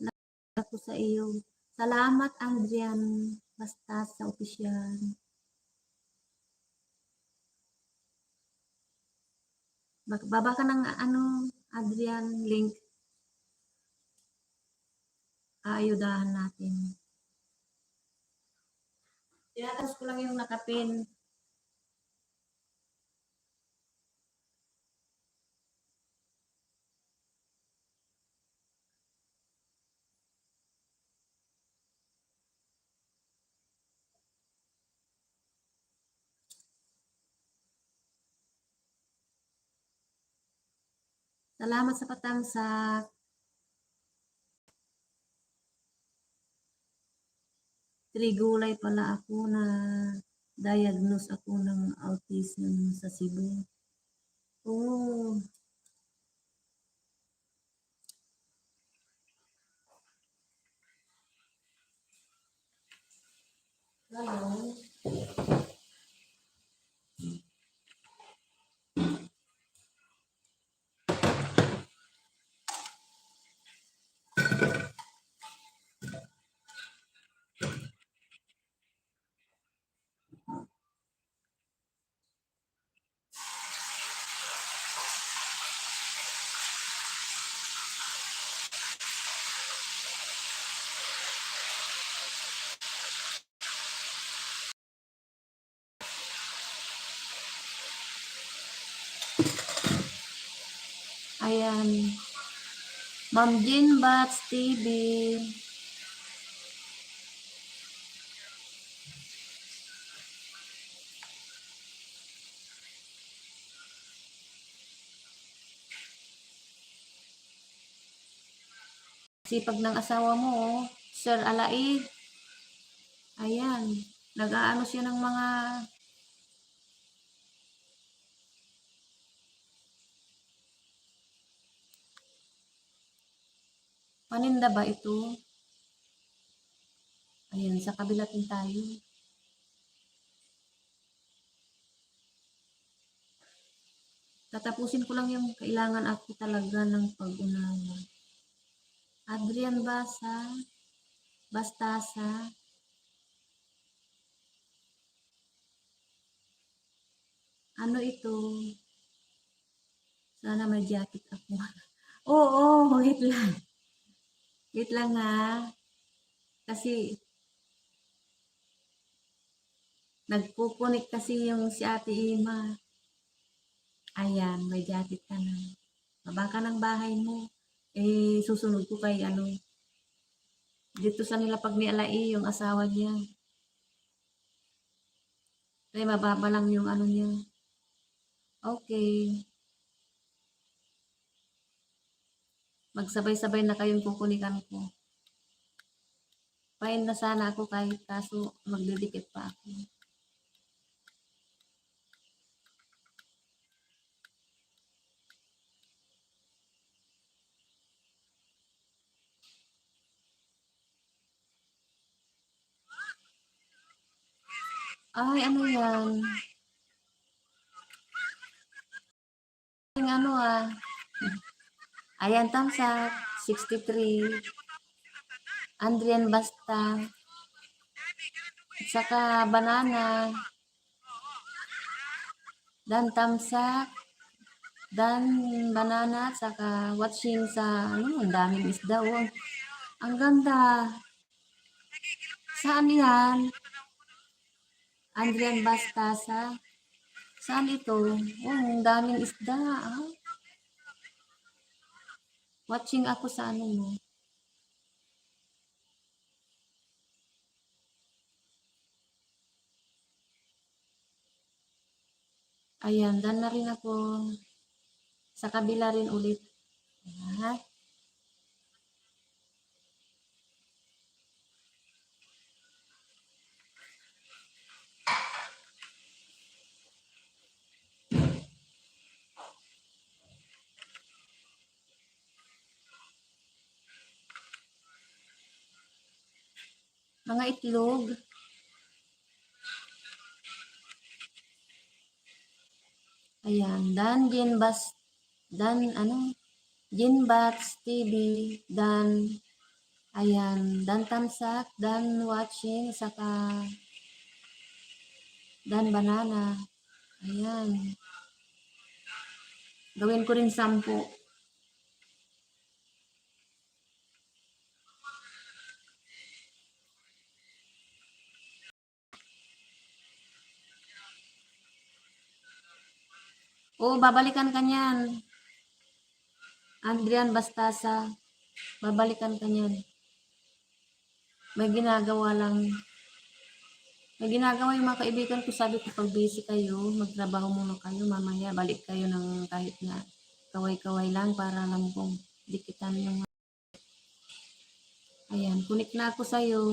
Ako sa iyo. Salamat Adrian. Basta sa opisyal. Baba ka ng ano, Adrian, link. Aayudahan natin. Tinatas ko lang yung nakapin. Salamat sa patamsak. Trigulay pala ako na diagnose ako ng autism sa Cebu. Oo. Hello. Ayan. Ma'am Jean Bats TV. Sipag ng asawa mo, oh. Sir Alaid. Ayan. Nag-aano siya ng mga paninda ba ito? Ayan, sa kabila din tayo. Tatapusin ko lang yung kailangan ako talaga ng pag-unawa. Adrian Basa, Bastasa, ano ito? Sana may jacket ako. Oo, wait lang. Wait lang ha. Kasi nagpupunik kasi yung si Ate Ima. Ayan, may jacket ka na. Baba ka ng bahay mo. Eh, susunod ko kay ano, dito sa nila pag ni Alai, yung asawa niya. Kaya mababa lang yung ano niya. Okay. Magsabay-sabay na kayong kukunikan ko. Fine na sana ako kahit kaso magdidikit pa ako. Ay, ano yan? Yung ano ah. Ayan, thumbs up. 63. Andrian Basta, at saka Banana, Dan Tamsak, Dan Banana, at saka watching sa, ang daming isda, oh. Ang ganda. Saan yan? Andrian Bastasa. Saan ito? Oh, ang daming isda. Ah. Watching ako sa ano mo. Ayan, dan na rin ako. Sa kabila rin ulit. Ayan. Mga itlog. Ayan, Dan Ginbas, Dan ano, Ginbats TV, Dan, ayan, Dan Tamsak, Dan Watching, saka Dan Banana. Ayan. Gawin ko rin 10. Oo, babalikan ka niyan. Andrian Bastasa, babalikan ka niyan. May ginagawa lang. May ginagawa yung mga kaibigan ko. Sabi ko, pag busy kayo, magtrabaho muna kayo. Mamaya, balik kayo ng kahit na kaway-kaway lang para lang kung dikitan yung... Ayan, kunik na ako sa'yo.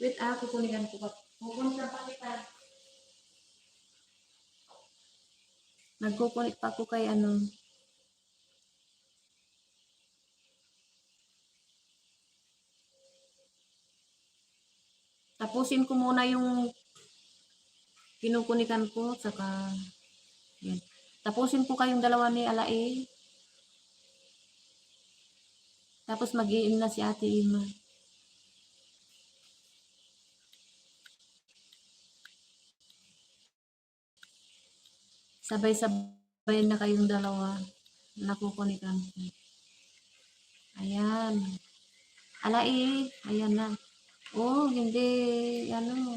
Wait, kukunikan ko pa. Kukunik pa kita. Nagkukunik pa ako kay ano. Tapusin ko muna yung kinukunikan ko. Saka, yan. Tapusin ko kayong dalawa ni Alai. Tapos mag-iim na si Ate Ima. Sabay-sabay na kayong dalawa. Nakukunikan ko. Ayan. Alai. Ayan na. Oh, hindi. Ano.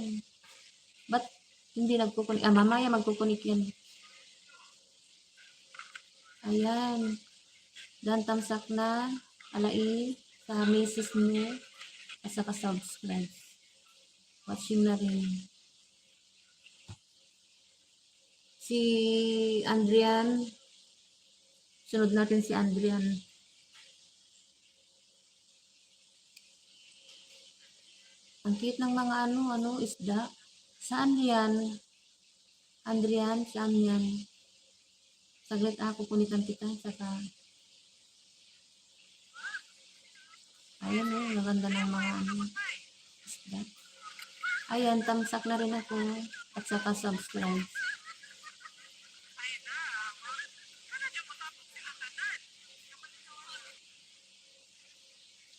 Ba't hindi nagkukunik? Mamaya magkukunik yan. Ayan. Dan Tamsak na. Alai. Sa misis mo. At saka subscribe. Watching na rin. Si Andrian. Sunod natin si Andrian. Ang cute ng mga isda. Saan yan? Andrian, saan yan? Saglit ako kunikan kita. Saka, ayan maganda ng mga isda. Ayan, tamsak na rin ako. At saka subscribe.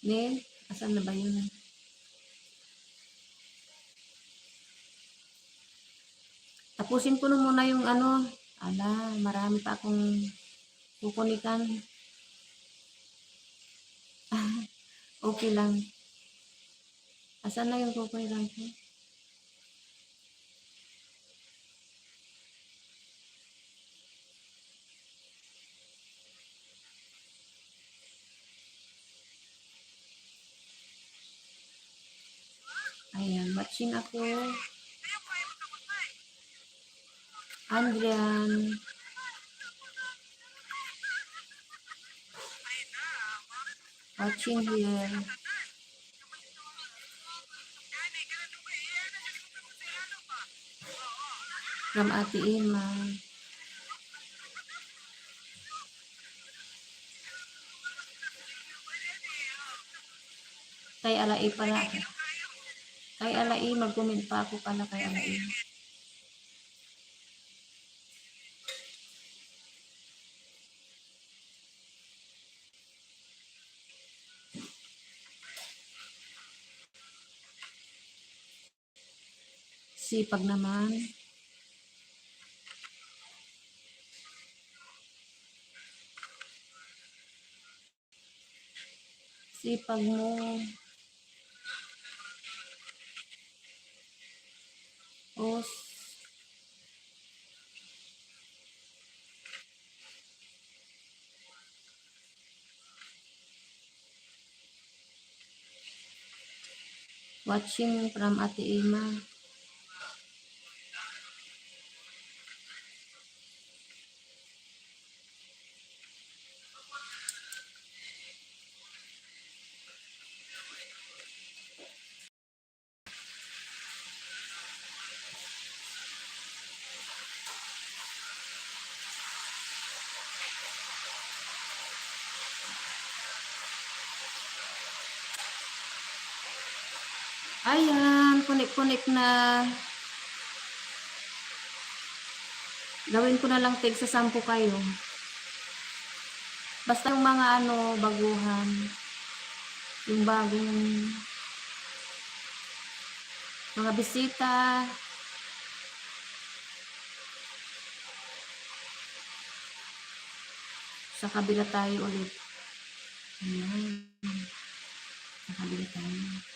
Ne, asan na ba yun? Tapusin ko na muna yung marami pa akong kukunikan. Okay lang. Asan na yung kukunikan ko? Ayan, watching ako. Andrian. Watching here. From Ate Ima. Kay Alai pala. Kay Alai, mag-comment pa ako pala kay Alai. Sipag naman. Sipag mo. Oh, watching from Ate Ima. Ayan, kunik-kunik na. Gawin ko na lang tig sa 10 kayo. Basta yung mga baguhan. Yung bagong mga bisita. Sa kabila tayo ulit. Ayan. Sa kabila tayo.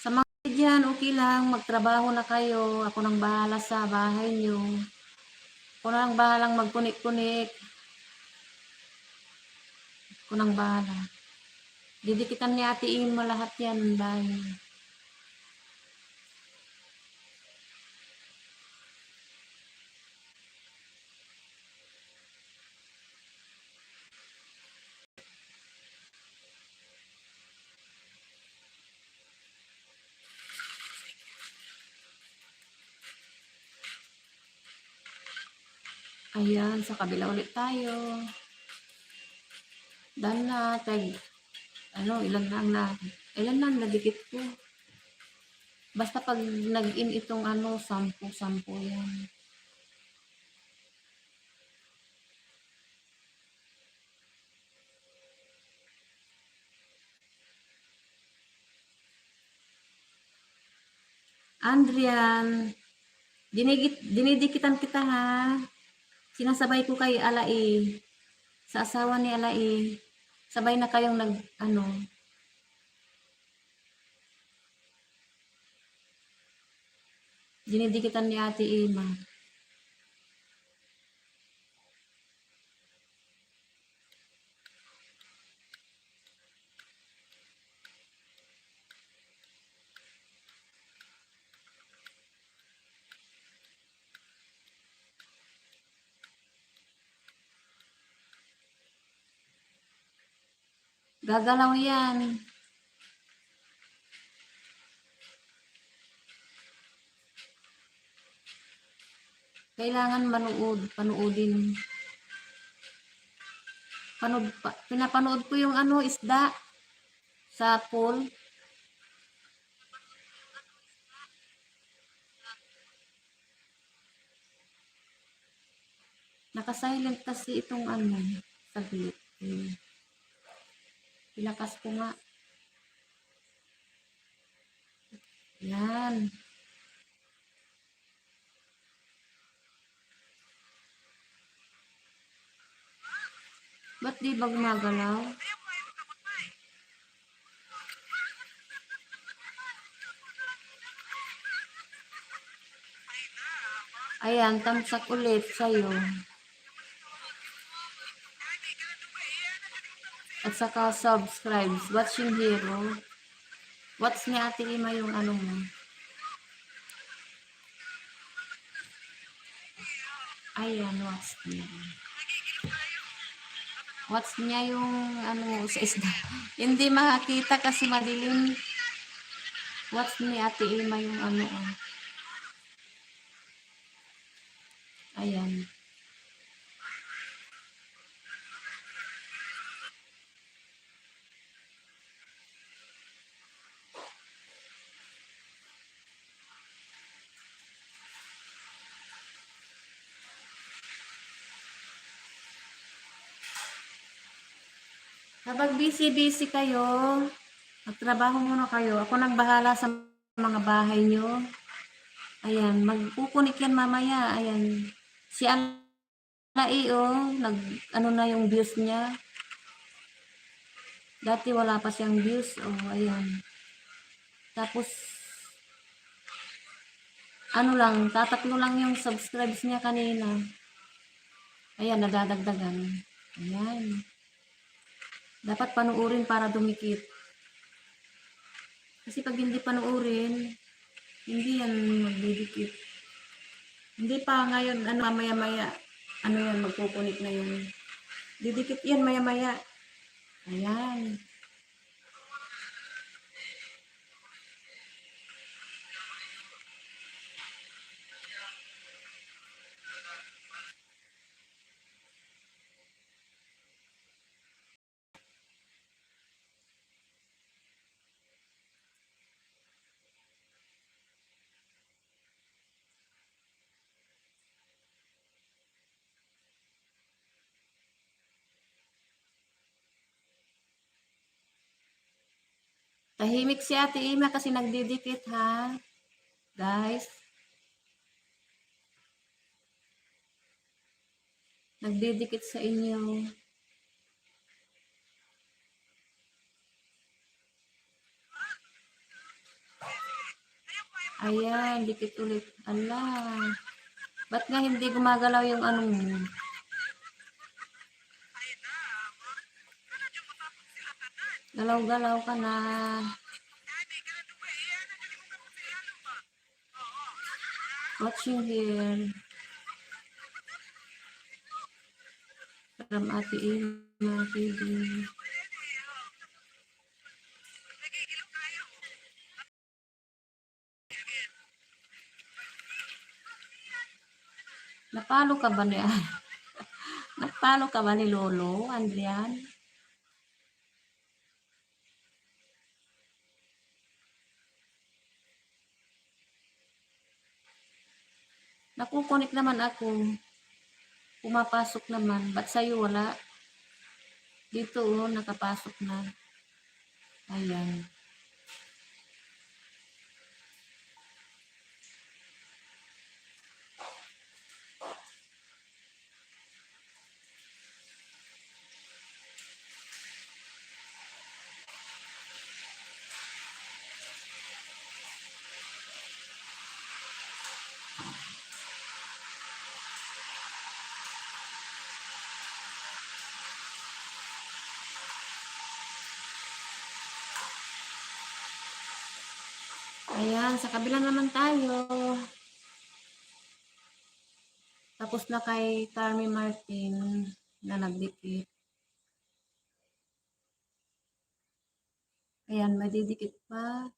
Sa mga dyan, okay lang. Magtrabaho na kayo. Ako nang bahala sa bahay nyo. Ako nang bahalang magkunik-kunik. Ako nang bahala. Didikitan ni Ate Ima lahat yan. Bye. Ayan, sa kabila ulit tayo. Dahil na, ilan na ang nadikit ko. Basta pag nag-in itong 10 yan. Andrian, dinidikitan kita ha. Sinasabay ko kay Alai. Sa asawa ni Alai. Sabay na kayong dinidikitan ni Ate Ima. Gagalaw yan. Kailangan panuodin. Pinapanood ko yung isda sa pool. Naka-silent kasi itong saglit. Ilakas ko nga. Yan. Ba't di ba gumagalaw? Ayan, tamsak ulit sa'yo. At saka subscribe. Watching Hero. Watch ni Ate Ima yung mo. Ayan, watch niya. Watch niya yung sa isda. Hindi makakita kasi madilim. Watch ni Ate Ima yung Ayan. Kapag busy kayo, Magtrabaho muna kayo. Ako nang bahala sa mga bahay niyo. Ayan, magkukunik yan mamaya. Ayan. Si Alai, oh, ano na yung views niya. Dati wala pa siyang views. Oh, ayan. Tapos, ano lang, tatatlo lang yung subscribes niya kanina. Ayan, nadadagdagan. Ayan. Dapat panuurin para dumikit. Kasi pag hindi panuurin, hindi yan magdidikit. Hindi pa ngayon, ano, mamaya-maya, ano yan, magpupunit na yun. Didikit yan maya-maya. Ayan. Tahimik si Ate Ima kasi nagdidikit ha. Guys. Nagdidikit sa inyo. Ayan, dikit ulit. Ala. Ba't nga hindi gumagalaw yung ano mo? Galaw-galaw ka na. Watching here. From Ate Ima TV. Napalo ka ba niya? Napalo ka ba ni Lolo, Andrian? Nakukunik naman ako. Pumapasok naman. Ba't sa'yo wala? Dito oh, nakapasok na. Ayan. Ayan, sa kabila naman tayo. Tapos na kay Carmi Martin na nagdikit. Ayan, madidikit pa.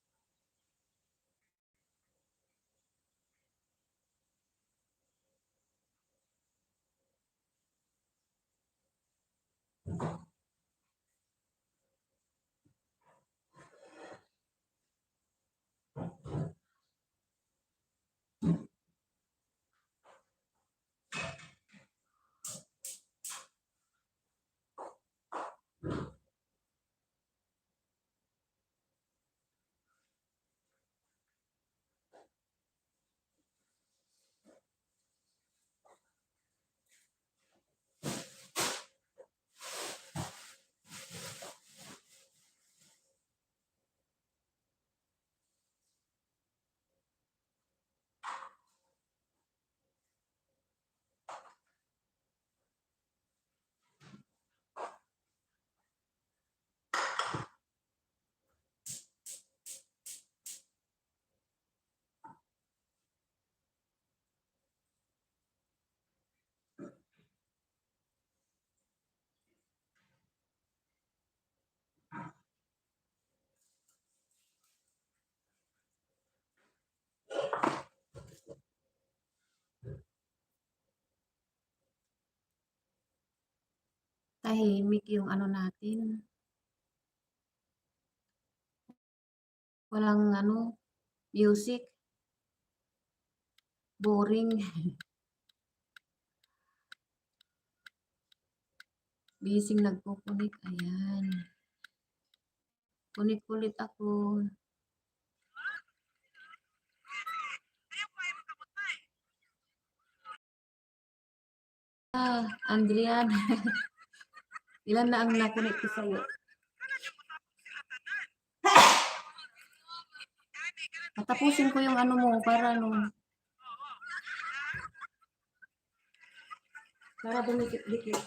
Tahimik yung ano natin. Walang ano, music. Boring. Busy nagpupunik. Ayan. Kulit-kulit ako. Andrian, ilan na ang nakunik ko sa'yo? Patapusin ko yung ano mo para dumikit-dikit.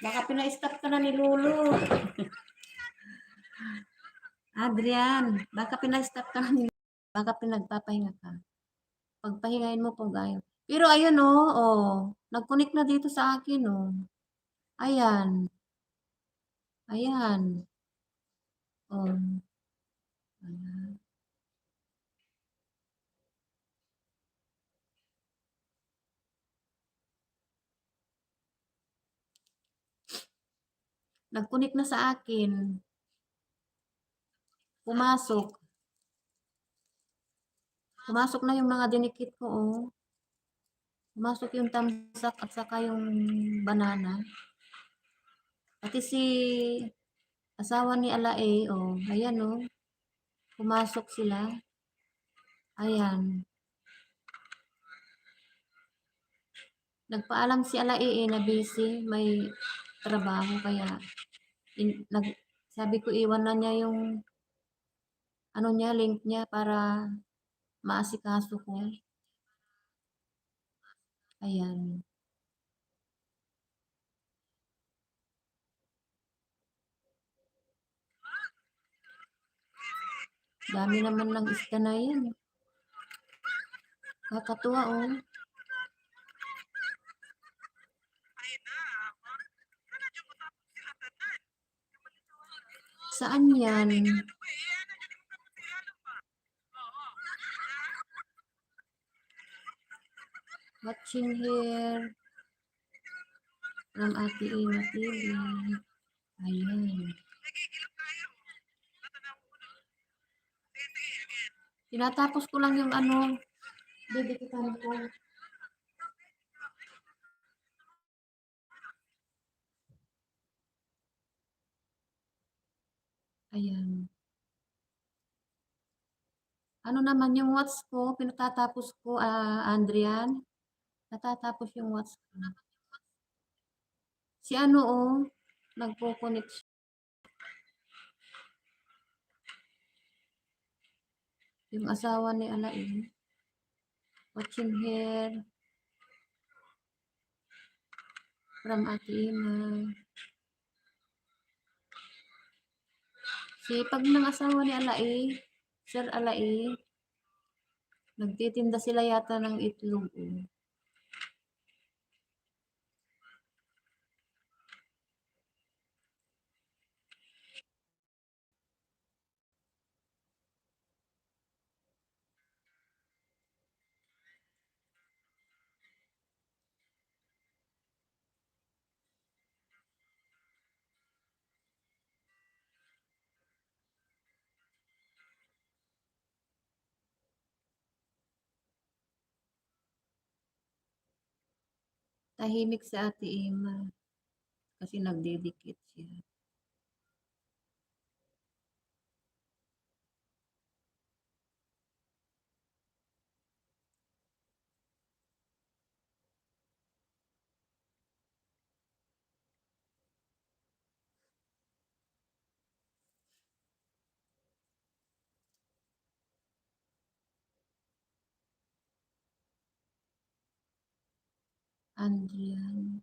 Baka pina-stop ka na ni Lulu. Adrian, baka pina-stop ka na ni Lulu. Baka pinagpapahinga ka. Pagpahingain mo po gayo. Pero ayun nag-connect na dito sa akin Ayan. Ayan. Oh. Ayan. Nag-connect na sa akin. Pumasok. Pumasok na yung mga dinikit ko Pumasok yung tamsak at saka yung banana. Pati si asawa ni Alae, ayan pumasok sila. Ayan. Nagpaalam si Alae na busy, may trabaho kaya sabi ko iwan na niya yung link niya para maasikaso ko. Ayan. Dami naman ng isda na yan. Kakatuwa Saan yan? Watching here from Ate Ina TV. Ayan. Tinatapos ko lang yung didikitan ko. Ayan. Ano naman yung watch ko, pinatatapos ko, Andrian. Natatapos yung watch ko. Si nagpo-connect siya. Yung asawa ni Alain. Watching here from Ate Ina. Pag ng asawa ni Alain, Sir Alain, nagtitinda sila yata ng itlog. Tahimik si Ate Ima kasi nagdidikit siya. Andrian.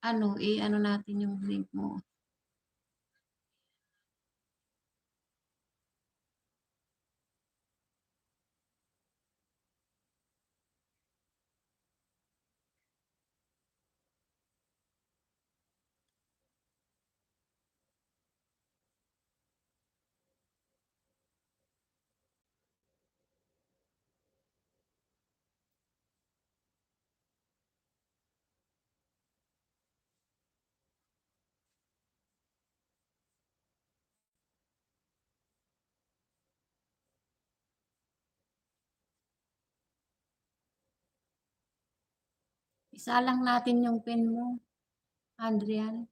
Ano natin yung link mo. Isalang natin yung pin mo, Adrian.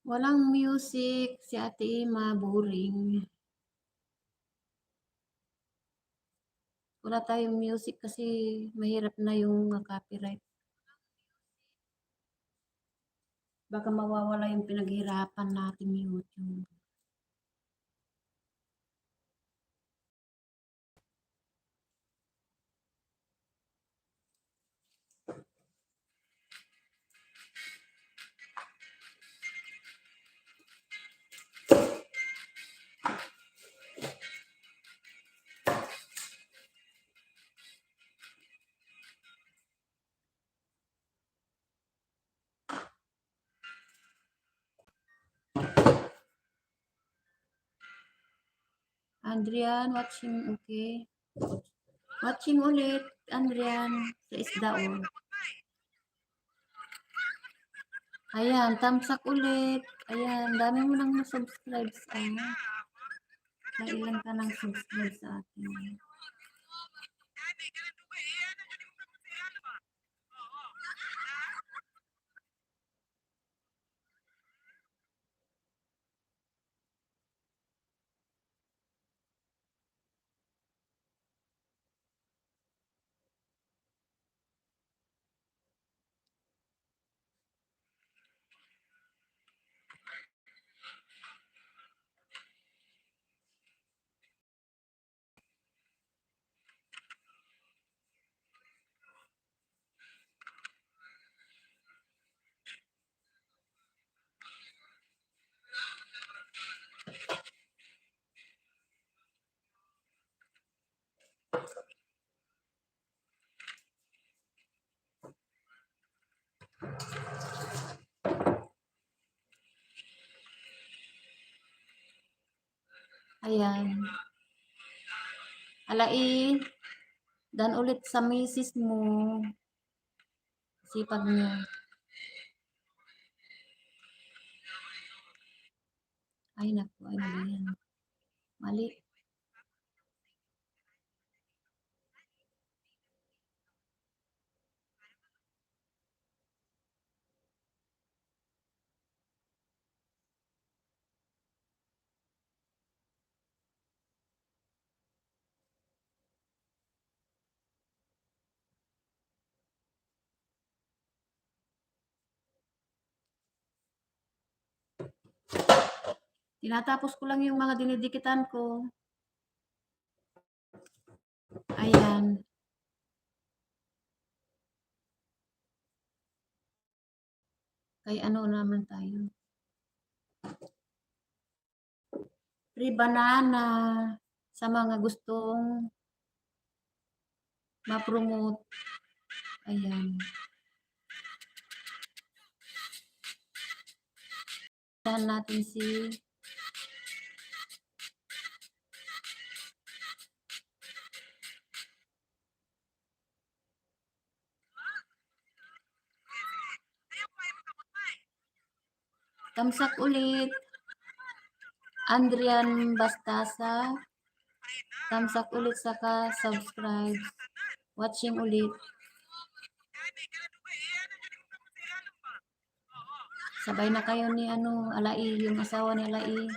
Walang music, si Ate Ima, boring. Wala tayong music kasi mahirap na yung copyright. Baka mawawala yung pinaghirapan natin YouTube. Adrian, watching, okay. Watching ulit, Adrian, sa isdaon. Ayan, thumbs up ulit. Ayan, dami mo nang subscribe sa Kailan ka nang subscribe sa akin? Ayan. Alai, dan ulit sa misis mo. Sipag niya. Ay, naku, ano ba yan? Mali. Tinatapos ko lang yung mga dinidikitan ko. Ayan. Kay ano naman tayo. Free banana sa mga gustong ma-promote. Ayan. Dahan natin si Tamsak ulit. Adrian Bastasa. Tamsak ulit saka subscribe. Watching ulit. Sabay na kayo ni Alai, yung asawa ni Alai.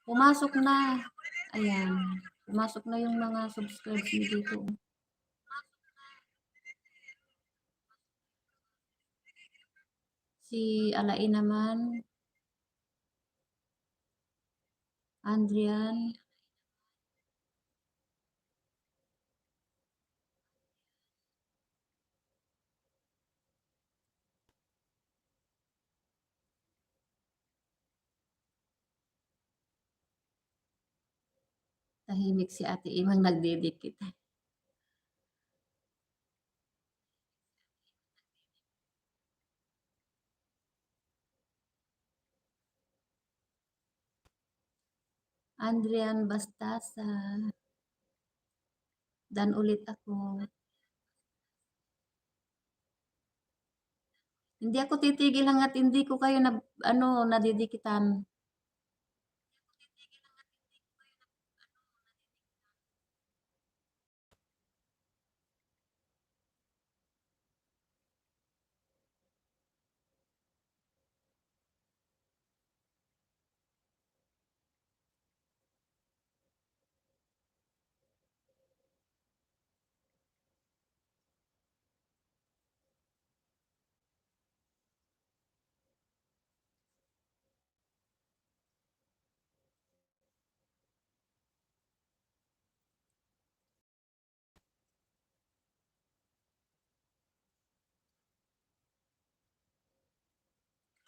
Pumasok na. Ayan. Pumasok na yung mga subscribers niyo dito. Si Alai naman. Andrian. Tahimik si Ate Imang nagdidikit. Andrian Bastasa. Dan ulit ako. Hindi ako titigil hangga't hindi ko kayo na nadidikitan.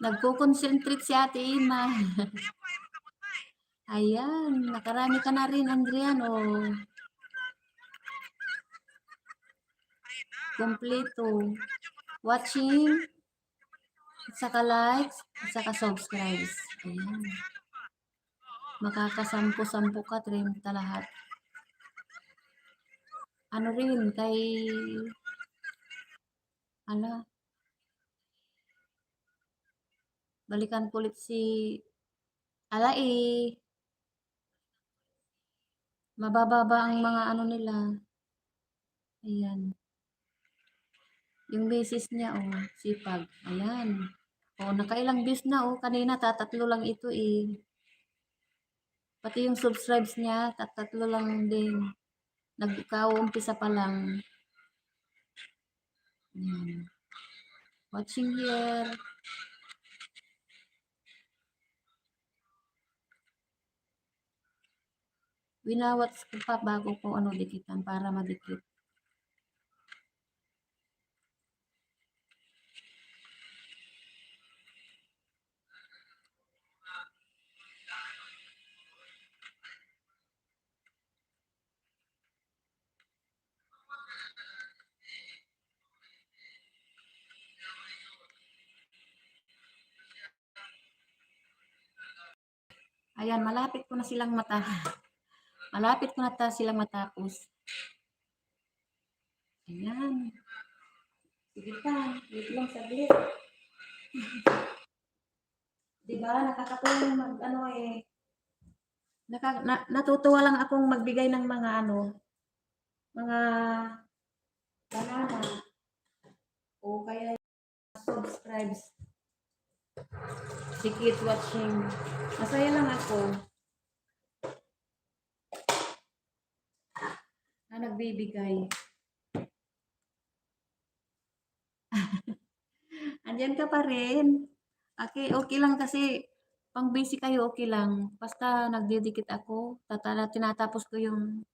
Nagko-concentrate si Ate Ima. Ayan, nakarami ka na rin, Andrian, oh. Kompleto. Watching, at saka likes, at saka subscribes. Ayan. Makakasampu-sampu ka, 30 lahat. Ano rin, kay balikan ko ulit si Alai. Mabababa ang mga nila. Ayan. Yung basis niya, oh, sipag. Ayan. Oh, nakailang views na, oh. Kanina, tatatlo lang ito, eh. Pati yung subscribes niya, tatatlo lang din. Nagkaumpisa pa lang. Ayan. Watching here. Winawats ko pa bago ko dikitan para madikit. Ayan, malapit ko na silang malapit ko na silang matapos. Ayan. Sige pa, wait lang saglit. Diba, nakakatulong natutuwa lang akong magbigay ng mga mga banana o kaya subscribes. Keep watching. Masaya lang ako na nagbibigay. Andiyan ka pa rin. Okay lang kasi pang busy kayo, okay lang. Basta nagdidikit ako, tinatapos ko yung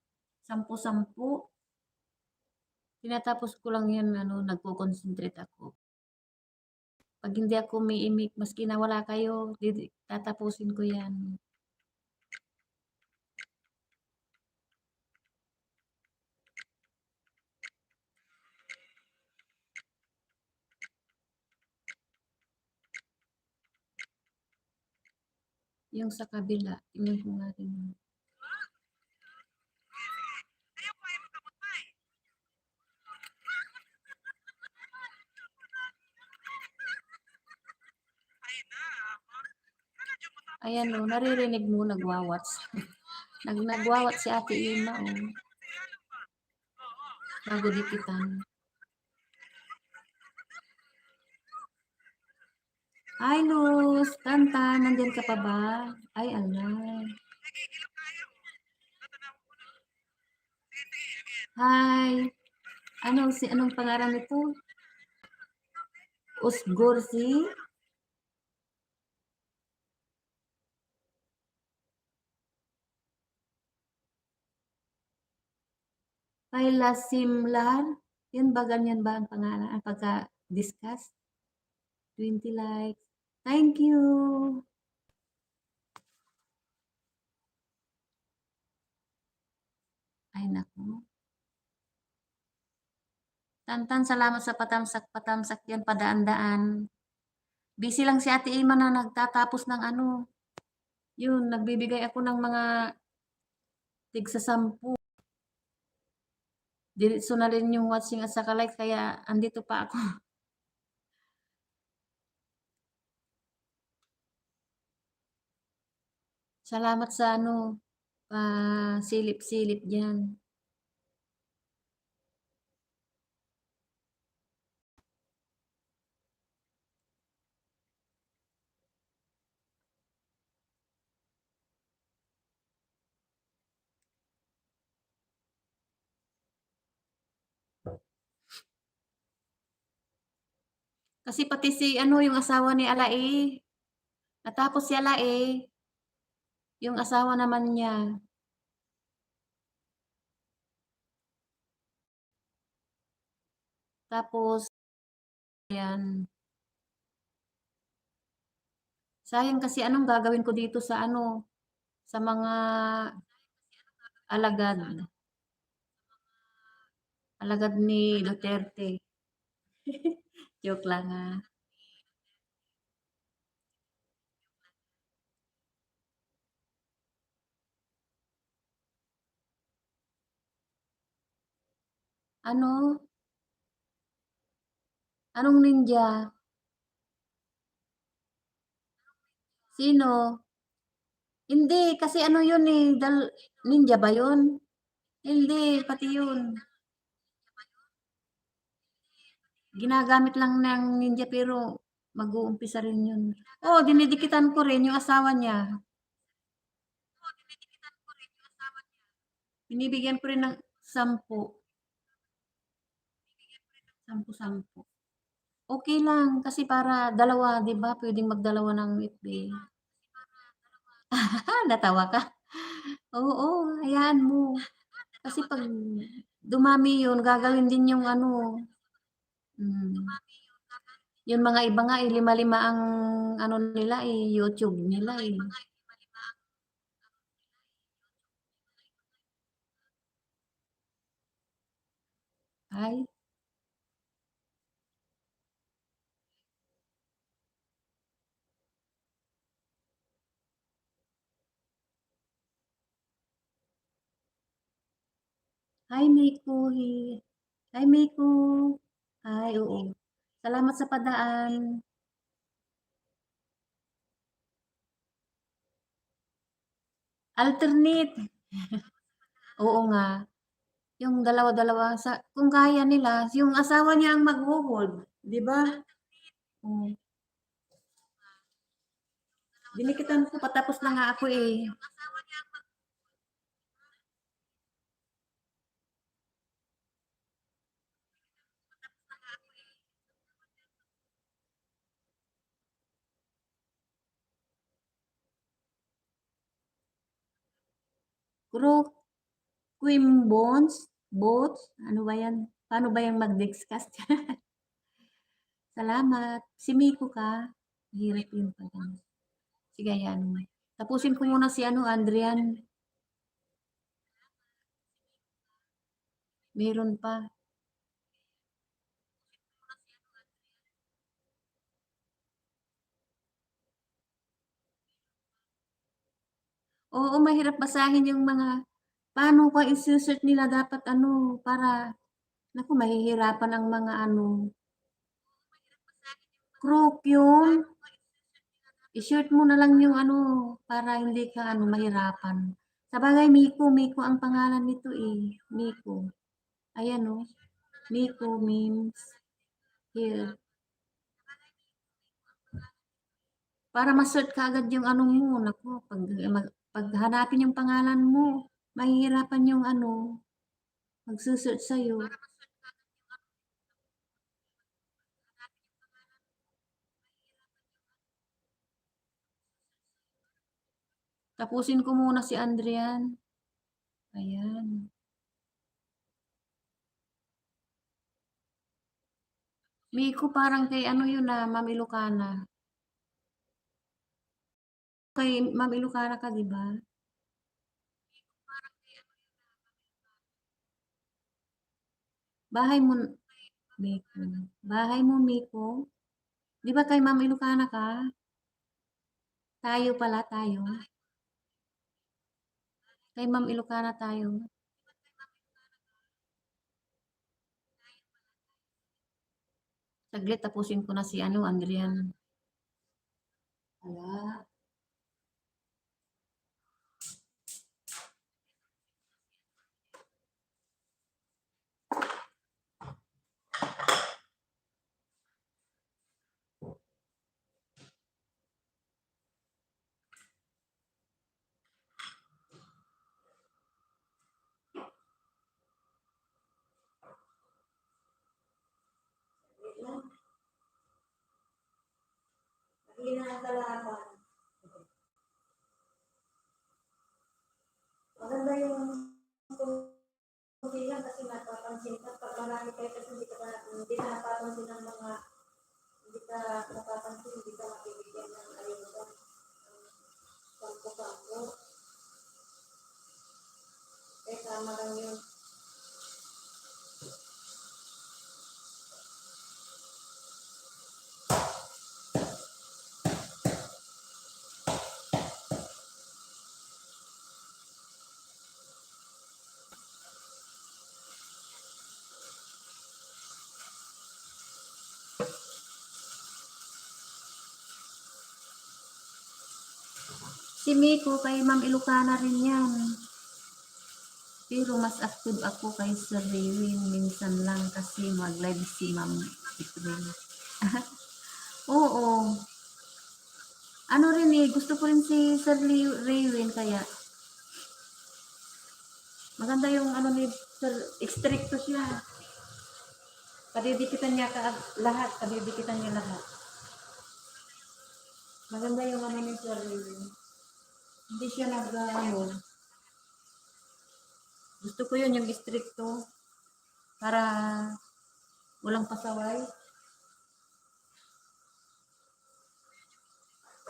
10-10. Tinatapos ko lang yun, nagko-concentrate ako. Pag hindi ako may imik, maski na wala kayo, tatapusin ko yan. Yung sa kabila, tingnan ko nga rin. Ayan o, naririnig mo, nagwawats. Nagwawats si Ate Ima o. Bago dikitan. Hi, Luz. Tantan, nandiyan ka pa ba? Ay, ala. Hi. Anong pangalan nito? Usgorsi? Kayla Simlar? Yun ba, ganyan ba ang pangalan? Ang pagka-discuss? 20 likes. Thank you. Ay, naku. Tantan, salamat sa patamsak-patamsak yan, padaan-daan. Busy lang si Ate Ima na nagtatapos ng ano. Yun, nagbibigay ako ng mga tigsa 10. Diretso na rin yung watching at saka like, kaya andito pa ako. Salamat sa ano, silip-silip diyan. Kasi pati si ano, yung asawa ni Alae, natapos si Alae, yung asawa naman niya. Tapos, yan. Sayang kasi anong gagawin ko dito sa ano, sa mga alagad. Alagad ni Duterte. Joke lang ha. Ano? Anong ninja? Sino? Hindi, kasi ano yun eh, ninja ba yun? Hindi, pati yun. Ginagamit lang ng ninja pero mag-uumpisa rin yun. Oo, dinidikitan ko rin yung asawa niya. Binibigyan ko rin ng 10. 10-10. Okay lang kasi para dalawa, 'di ba? Pwedeng magdalawa ng FB. Natawa ka? Oo, hayaan mo. Kasi 'pag dumami 'yun, gagawin din yung ano, yung mga iba nga, eh, lima-lima ang ano nila, eh, YouTube nila, eh. Ay, hi Miku, hi Miku. Ay, oo. Salamat sa padaan. Alternate. Oo nga. Yung dalawa-dalawa kung kaya nila, yung asawa niya ang magho-hold, 'di ba? Oh, dinikitan ko patapos na nga ako eh. Crook, Quimbones, boats, ano ba 'yan? Paano ba 'yang mag-discuss? Salamat. Si Miko ka? Hirap yun pala. Sige, ayan. Tapusin ko muna si ano, Andrian. Meron pa. Oo, mahirap basahin yung mga paano ko ise-search nila dapat ano, para naku, mahihirapan ang mga ano, crook yun. I-short mo na lang yung ano, para hindi ka ano, mahirapan. Sabagay, Miko ang pangalan nito eh. Miko. Ayan oh. Miko means here. Para ma-search kaagad yung ano mo, naku, 'pag hanapin yung pangalan mo, mahihirapan yung ano, magse-search sa'yo. Tapusin ko muna si Andrian, ayan. Miko parang kay ano yun, Ma'am Ilocana. Kay Ma'am Ilocana ka 'di ba? Bahay mo Miko, bahay mo Miko? 'Di ba kay Ma'am Ilocana ka? Tayo pala, tayo. Kay Ma'am Ilocana tayo. Saglit tapusin ko na si ano, Andrian. Hala. Ginagalaban. Maganda yung kunti lang kasi napapansin ka. Pag marami kayo kasi hindi ka napapansin ng mga hindi ka napapansin, hindi ka mabibigyan ng ayuda. Sampo-sampo. Kaya tama lang yun. Si Miko kay Ma'am Ilocana rin yan. Pero mas active ako kay Sir Raywin. Minsan lang kasi mag-live si Ma'am April. Oo. Ano rin eh, gusto ko rin si Sir Raywin kaya maganda yung ano ni Sir, stricto siya. Kadidikitan niya lahat, kadidikitan niya lahat. Maganda yung ano ni Sir Raywin. Hindi siya ano. Gusto ko yun, yung stricto. Para walang pasaway.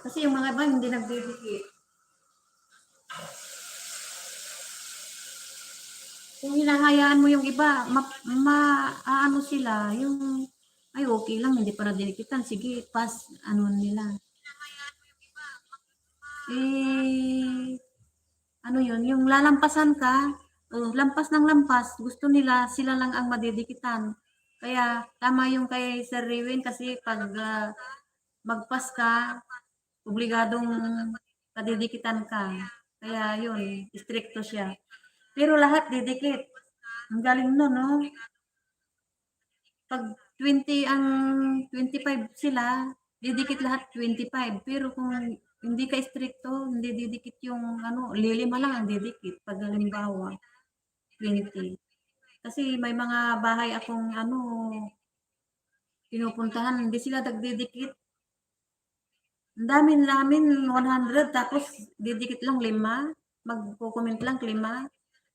Kasi yung mga iba hindi nagdidikit. Kung hinahayaan mo yung iba, ano sila, yung, ay okay lang, hindi para dinikitan, sige, pass, ano nila. Eh, ano yun, yung lalampasan ka, lampas ng lampas, gusto nila, sila lang ang madidikitan. Kaya, tama yung kay Sir Rewin kasi pag magpas ka, obligadong padidikitan ka. Kaya yun, stricto siya. Pero lahat didikit. Ang galing nun, no? Pag 20 ang 25 sila, didikit lahat 25. Pero kung hindi ka stricto, hindi didikit yung ano, lilima lang ang didikit. Pag halimbawa, 20. Kasi may mga bahay akong ano, pinupuntahan, hindi sila nagdidikit. Ang dami namin, 100, tapos didikit lang 5. Magko-comment lang 5.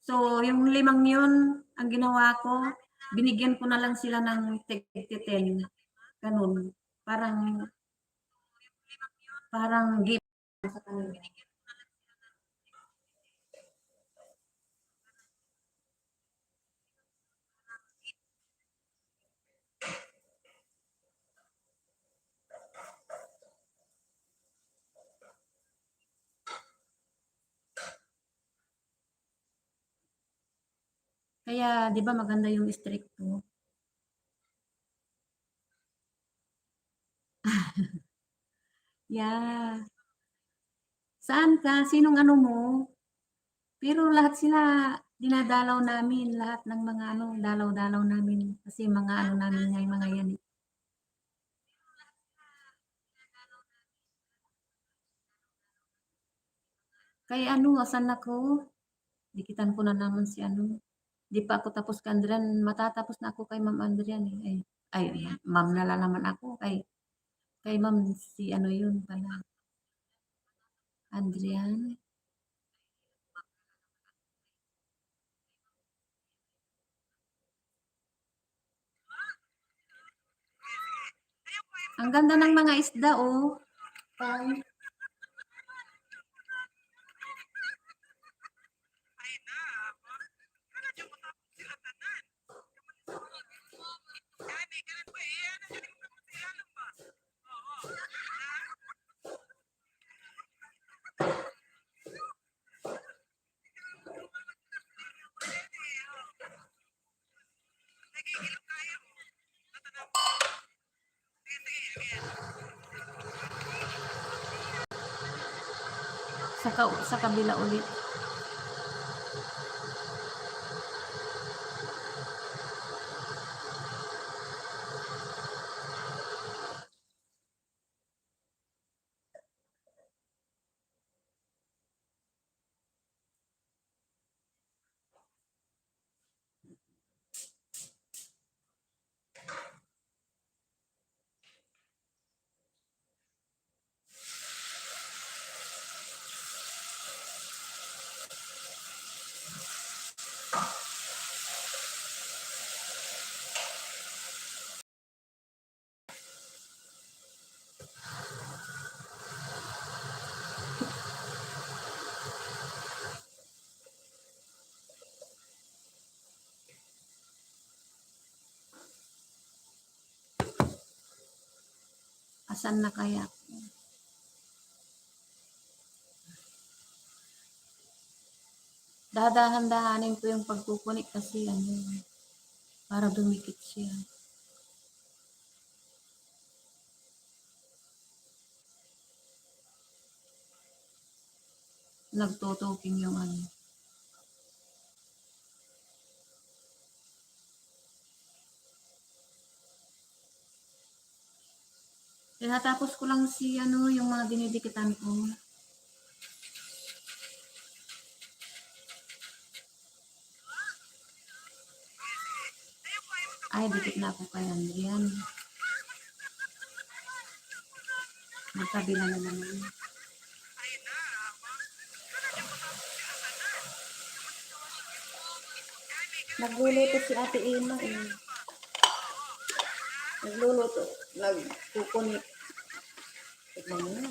So, yung 5 yun, ang ginawa ko, binigyan ko na lang sila ng tig 10. Ganun. Parang, parang gift sa kanila. Kaya, di ba maganda yung stricto? Yeah. Saan ka? Sinong ano mo? Pero lahat sila dinadalaw namin, lahat ng mga ano, dalaw-dalaw namin. Kasi mga ano namin nga, mga yan. Kay ano, asan ako? Dikitan ko na naman si ano. Di pa ako tapos kay Andrian. Matatapos na ako kay Ma'am Andrian eh. Ay, ma'am na lang naman ako. Kay Ma'am si ano yun pala. Andrian. Ang ganda ng mga isda oh. Pang sa kabila ulit. Asan na kaya? Dadahan-dahanin ko yung pagkukunik kasi ano, para dumikit siya. Nagtutuking yung ano. Tinatapos ko lang si ano, yung mga dinidikitan ko. Ay, dikit na ako kay Andrian. Magkabila na naman. Nagluluto si Ate Ima eh. Nagluluto. Nagkukunik. Tignan mo na.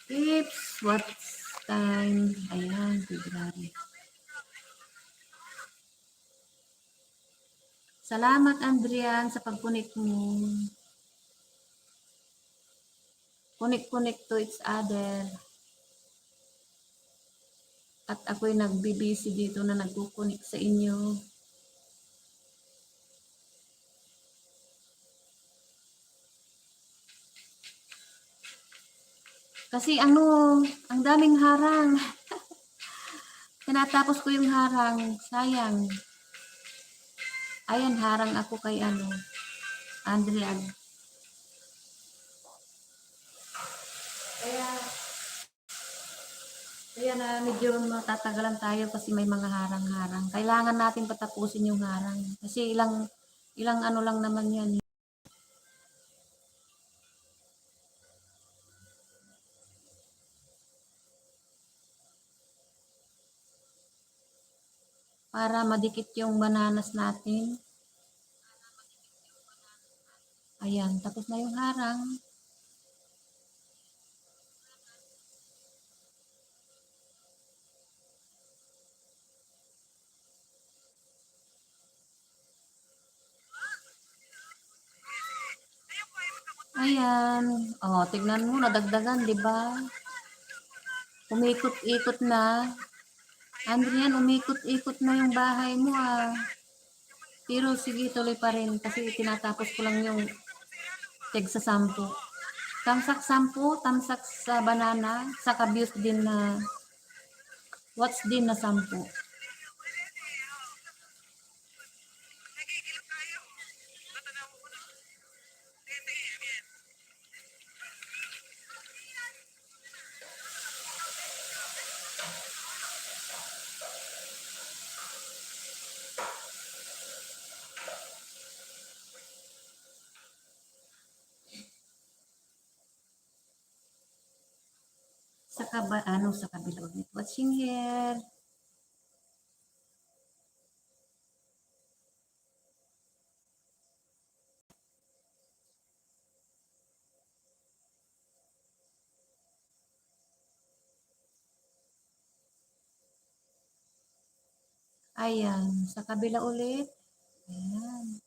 Tips, what's time? Ayan, February. Salamat, Andrian, sa pagkunik mo. Kunik-kunik to each other. At ako'y nagbibisi dito na nagkukunik sa inyo. Kasi ano, ang daming harang. Tinatapos ko yung harang. Sayang. Ayan, harang ako kay ano, Andrian. Kaya na medyo matatagalan tayo kasi may mga harang-harang. Kailangan natin patapusin yung harang. Kasi ilang ano lang naman yan. Para madikit yung bananas natin. Ayan, tapos na yung harang. Ayan. Oh, tignan mo, nadagdagan, di ba? Umikot-ikot na. Andrian, umikot-ikot na yung bahay mo ah. Pero sige, tuloy pa rin kasi tinatapos ko lang yung tig sa 10. Tamsak 10, tamsak sa banana, sa kabyus din na watch din na 10. sa kabila ulit. Watching here. Ayan, sa kabila ulit. Ayan.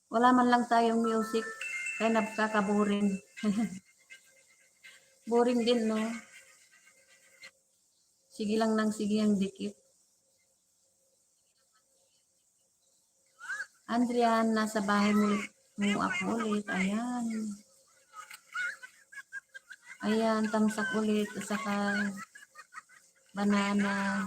Wala man lang tayong music, kaya nagkakaboring. Boring din, no? Sige lang ng sige ang dikit. Andrian, nasa bahay mo ako ulit. Ayan. Ayan, tamsak ulit. Saka banana.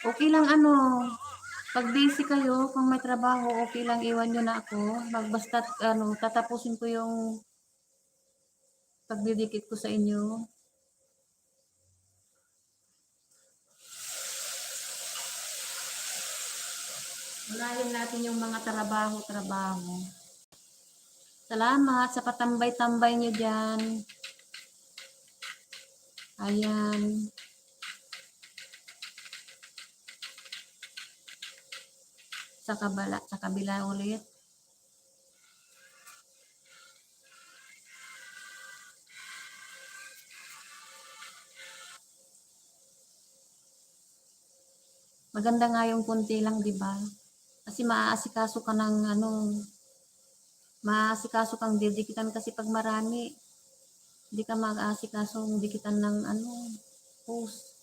Okay lang ano, pag busy kayo, kung may trabaho, okay lang iwan nyo na ako. Magbasta't ano, tatapusin ko yung pagdidikit ko sa inyo. Unahin natin yung mga trabaho. Salamat sa patambay-tambay nyo dyan. Ayan. Sa kabila ulit. Maganda nga yung konti lang, di ba? Kasi maaasikaso ka ng ano, maaasikaso kang didikitan kasi pag marami, hindi ka mag-aasikaso dikitan ng ano, post.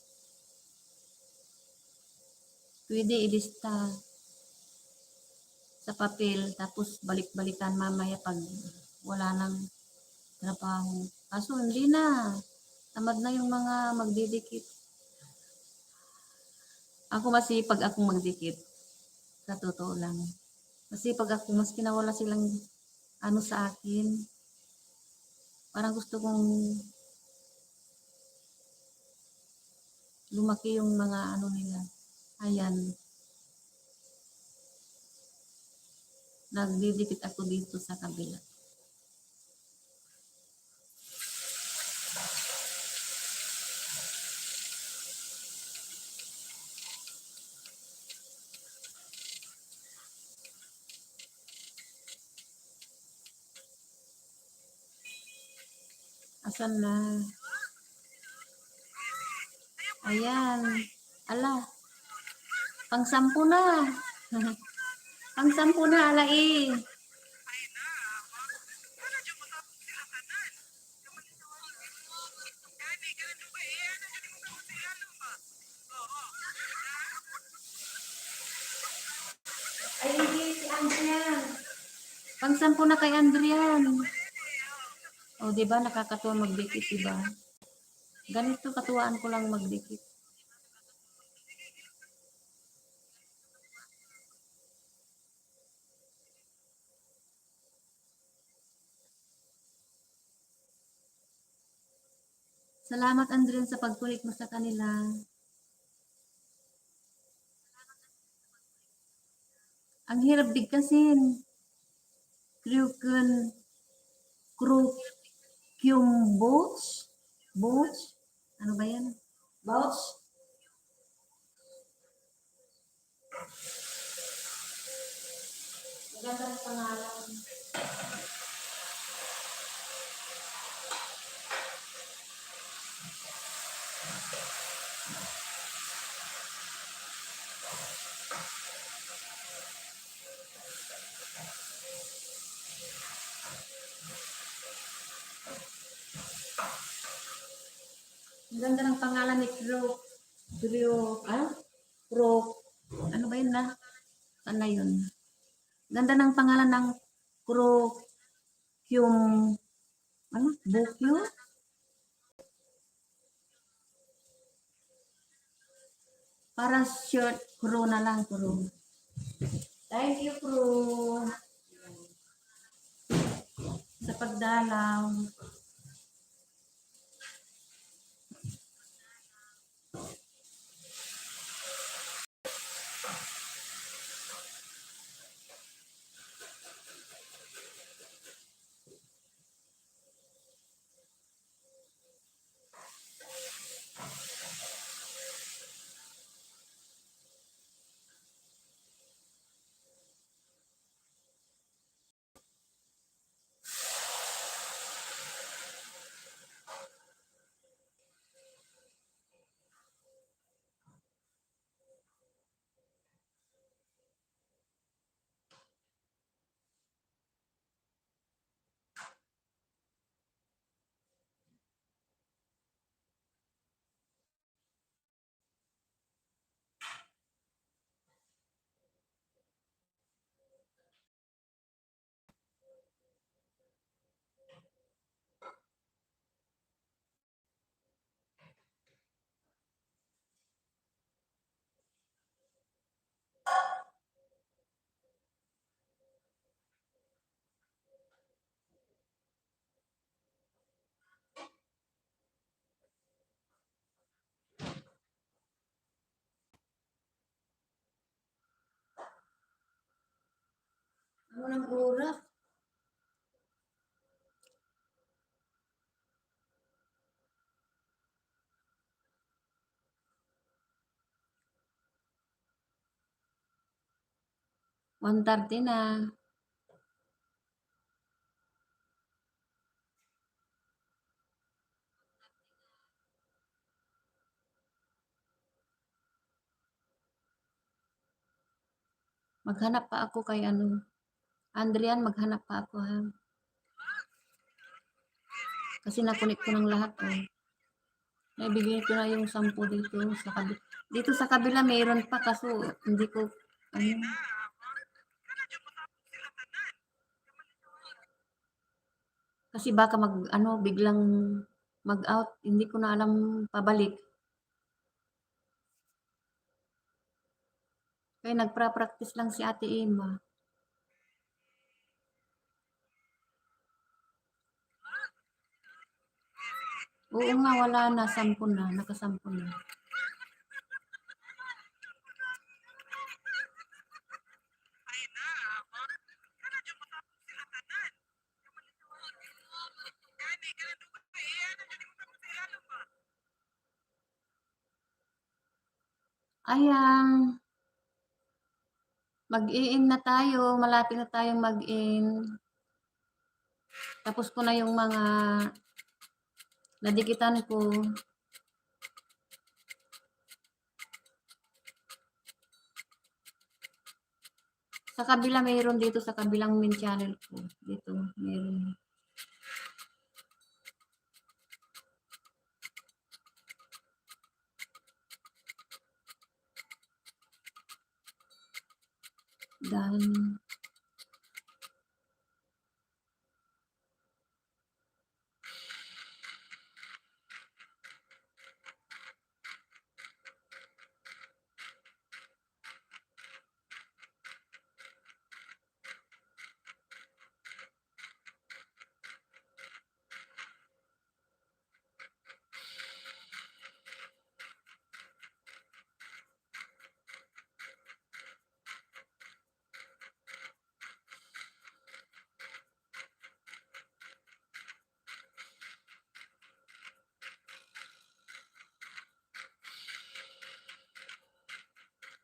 Pwede ilista sa papel, tapos balik-balikan mamaya pag wala nang trabaho. Kaso hindi na. Tamad na yung mga magdidikit. Ako masipag akong magdikit. Sa totoo lang. Masipag ako, maski na wala silang ano sa akin. Parang gusto kong lumaki yung mga ano nila. Ayan. Nagdidikit ako dito sa kabila. Asan na? Ayan. Ala. Pang-sampu na. Pang-sampu na, ala eh. Ay, hindi si Andrian. Pang-sampu na kay Andrian. O, di ba nakakatuwa magdikit, di ba? Ganito katuwaan ko lang magdikit. Salamat, Andrian, sa pagkulik mo sa kanila. Ang hirap bigkasin. Kryuken, Krukyum Boch? Boch? Ano ba yan? Boch? Magandang pangalan. Ang ganda ng pangalan ni Kro, ano ba yun na? Ano yun? Ganda ng pangalan ng Kro, Yung, ano, bukyo? Para short, crew na lang, crew. Thank you, crew. Sa pagdalaw. Ano ng oras? 1:30 na. Maghanap pa ako kay ano. Andrian, maghanap pa ako ha. Kasi nakunik ko ng lahat oh. Naibigay ko na yung 10 dito sa kabila. Dito sa kabila mayroon pa kaso hindi ko ano. Kasi baka mag ano biglang mag-out, hindi ko na alam pabalik. Kaya nagpa-practice lang si Ate Emma. Oo nga, wala na, 10 na, naka-10 na. Ayan, mag-i-in na tayo, malapit na tayong mag-in. Tapos ko na yung mga nadikitan ko. Sa kabila mayroon dito sa kabilang main channel ko. Dito mayroon. Dahil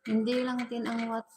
hindi lang din ang watch.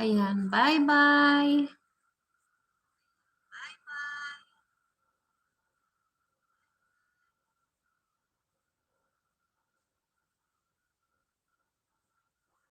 Ayan, bye-bye.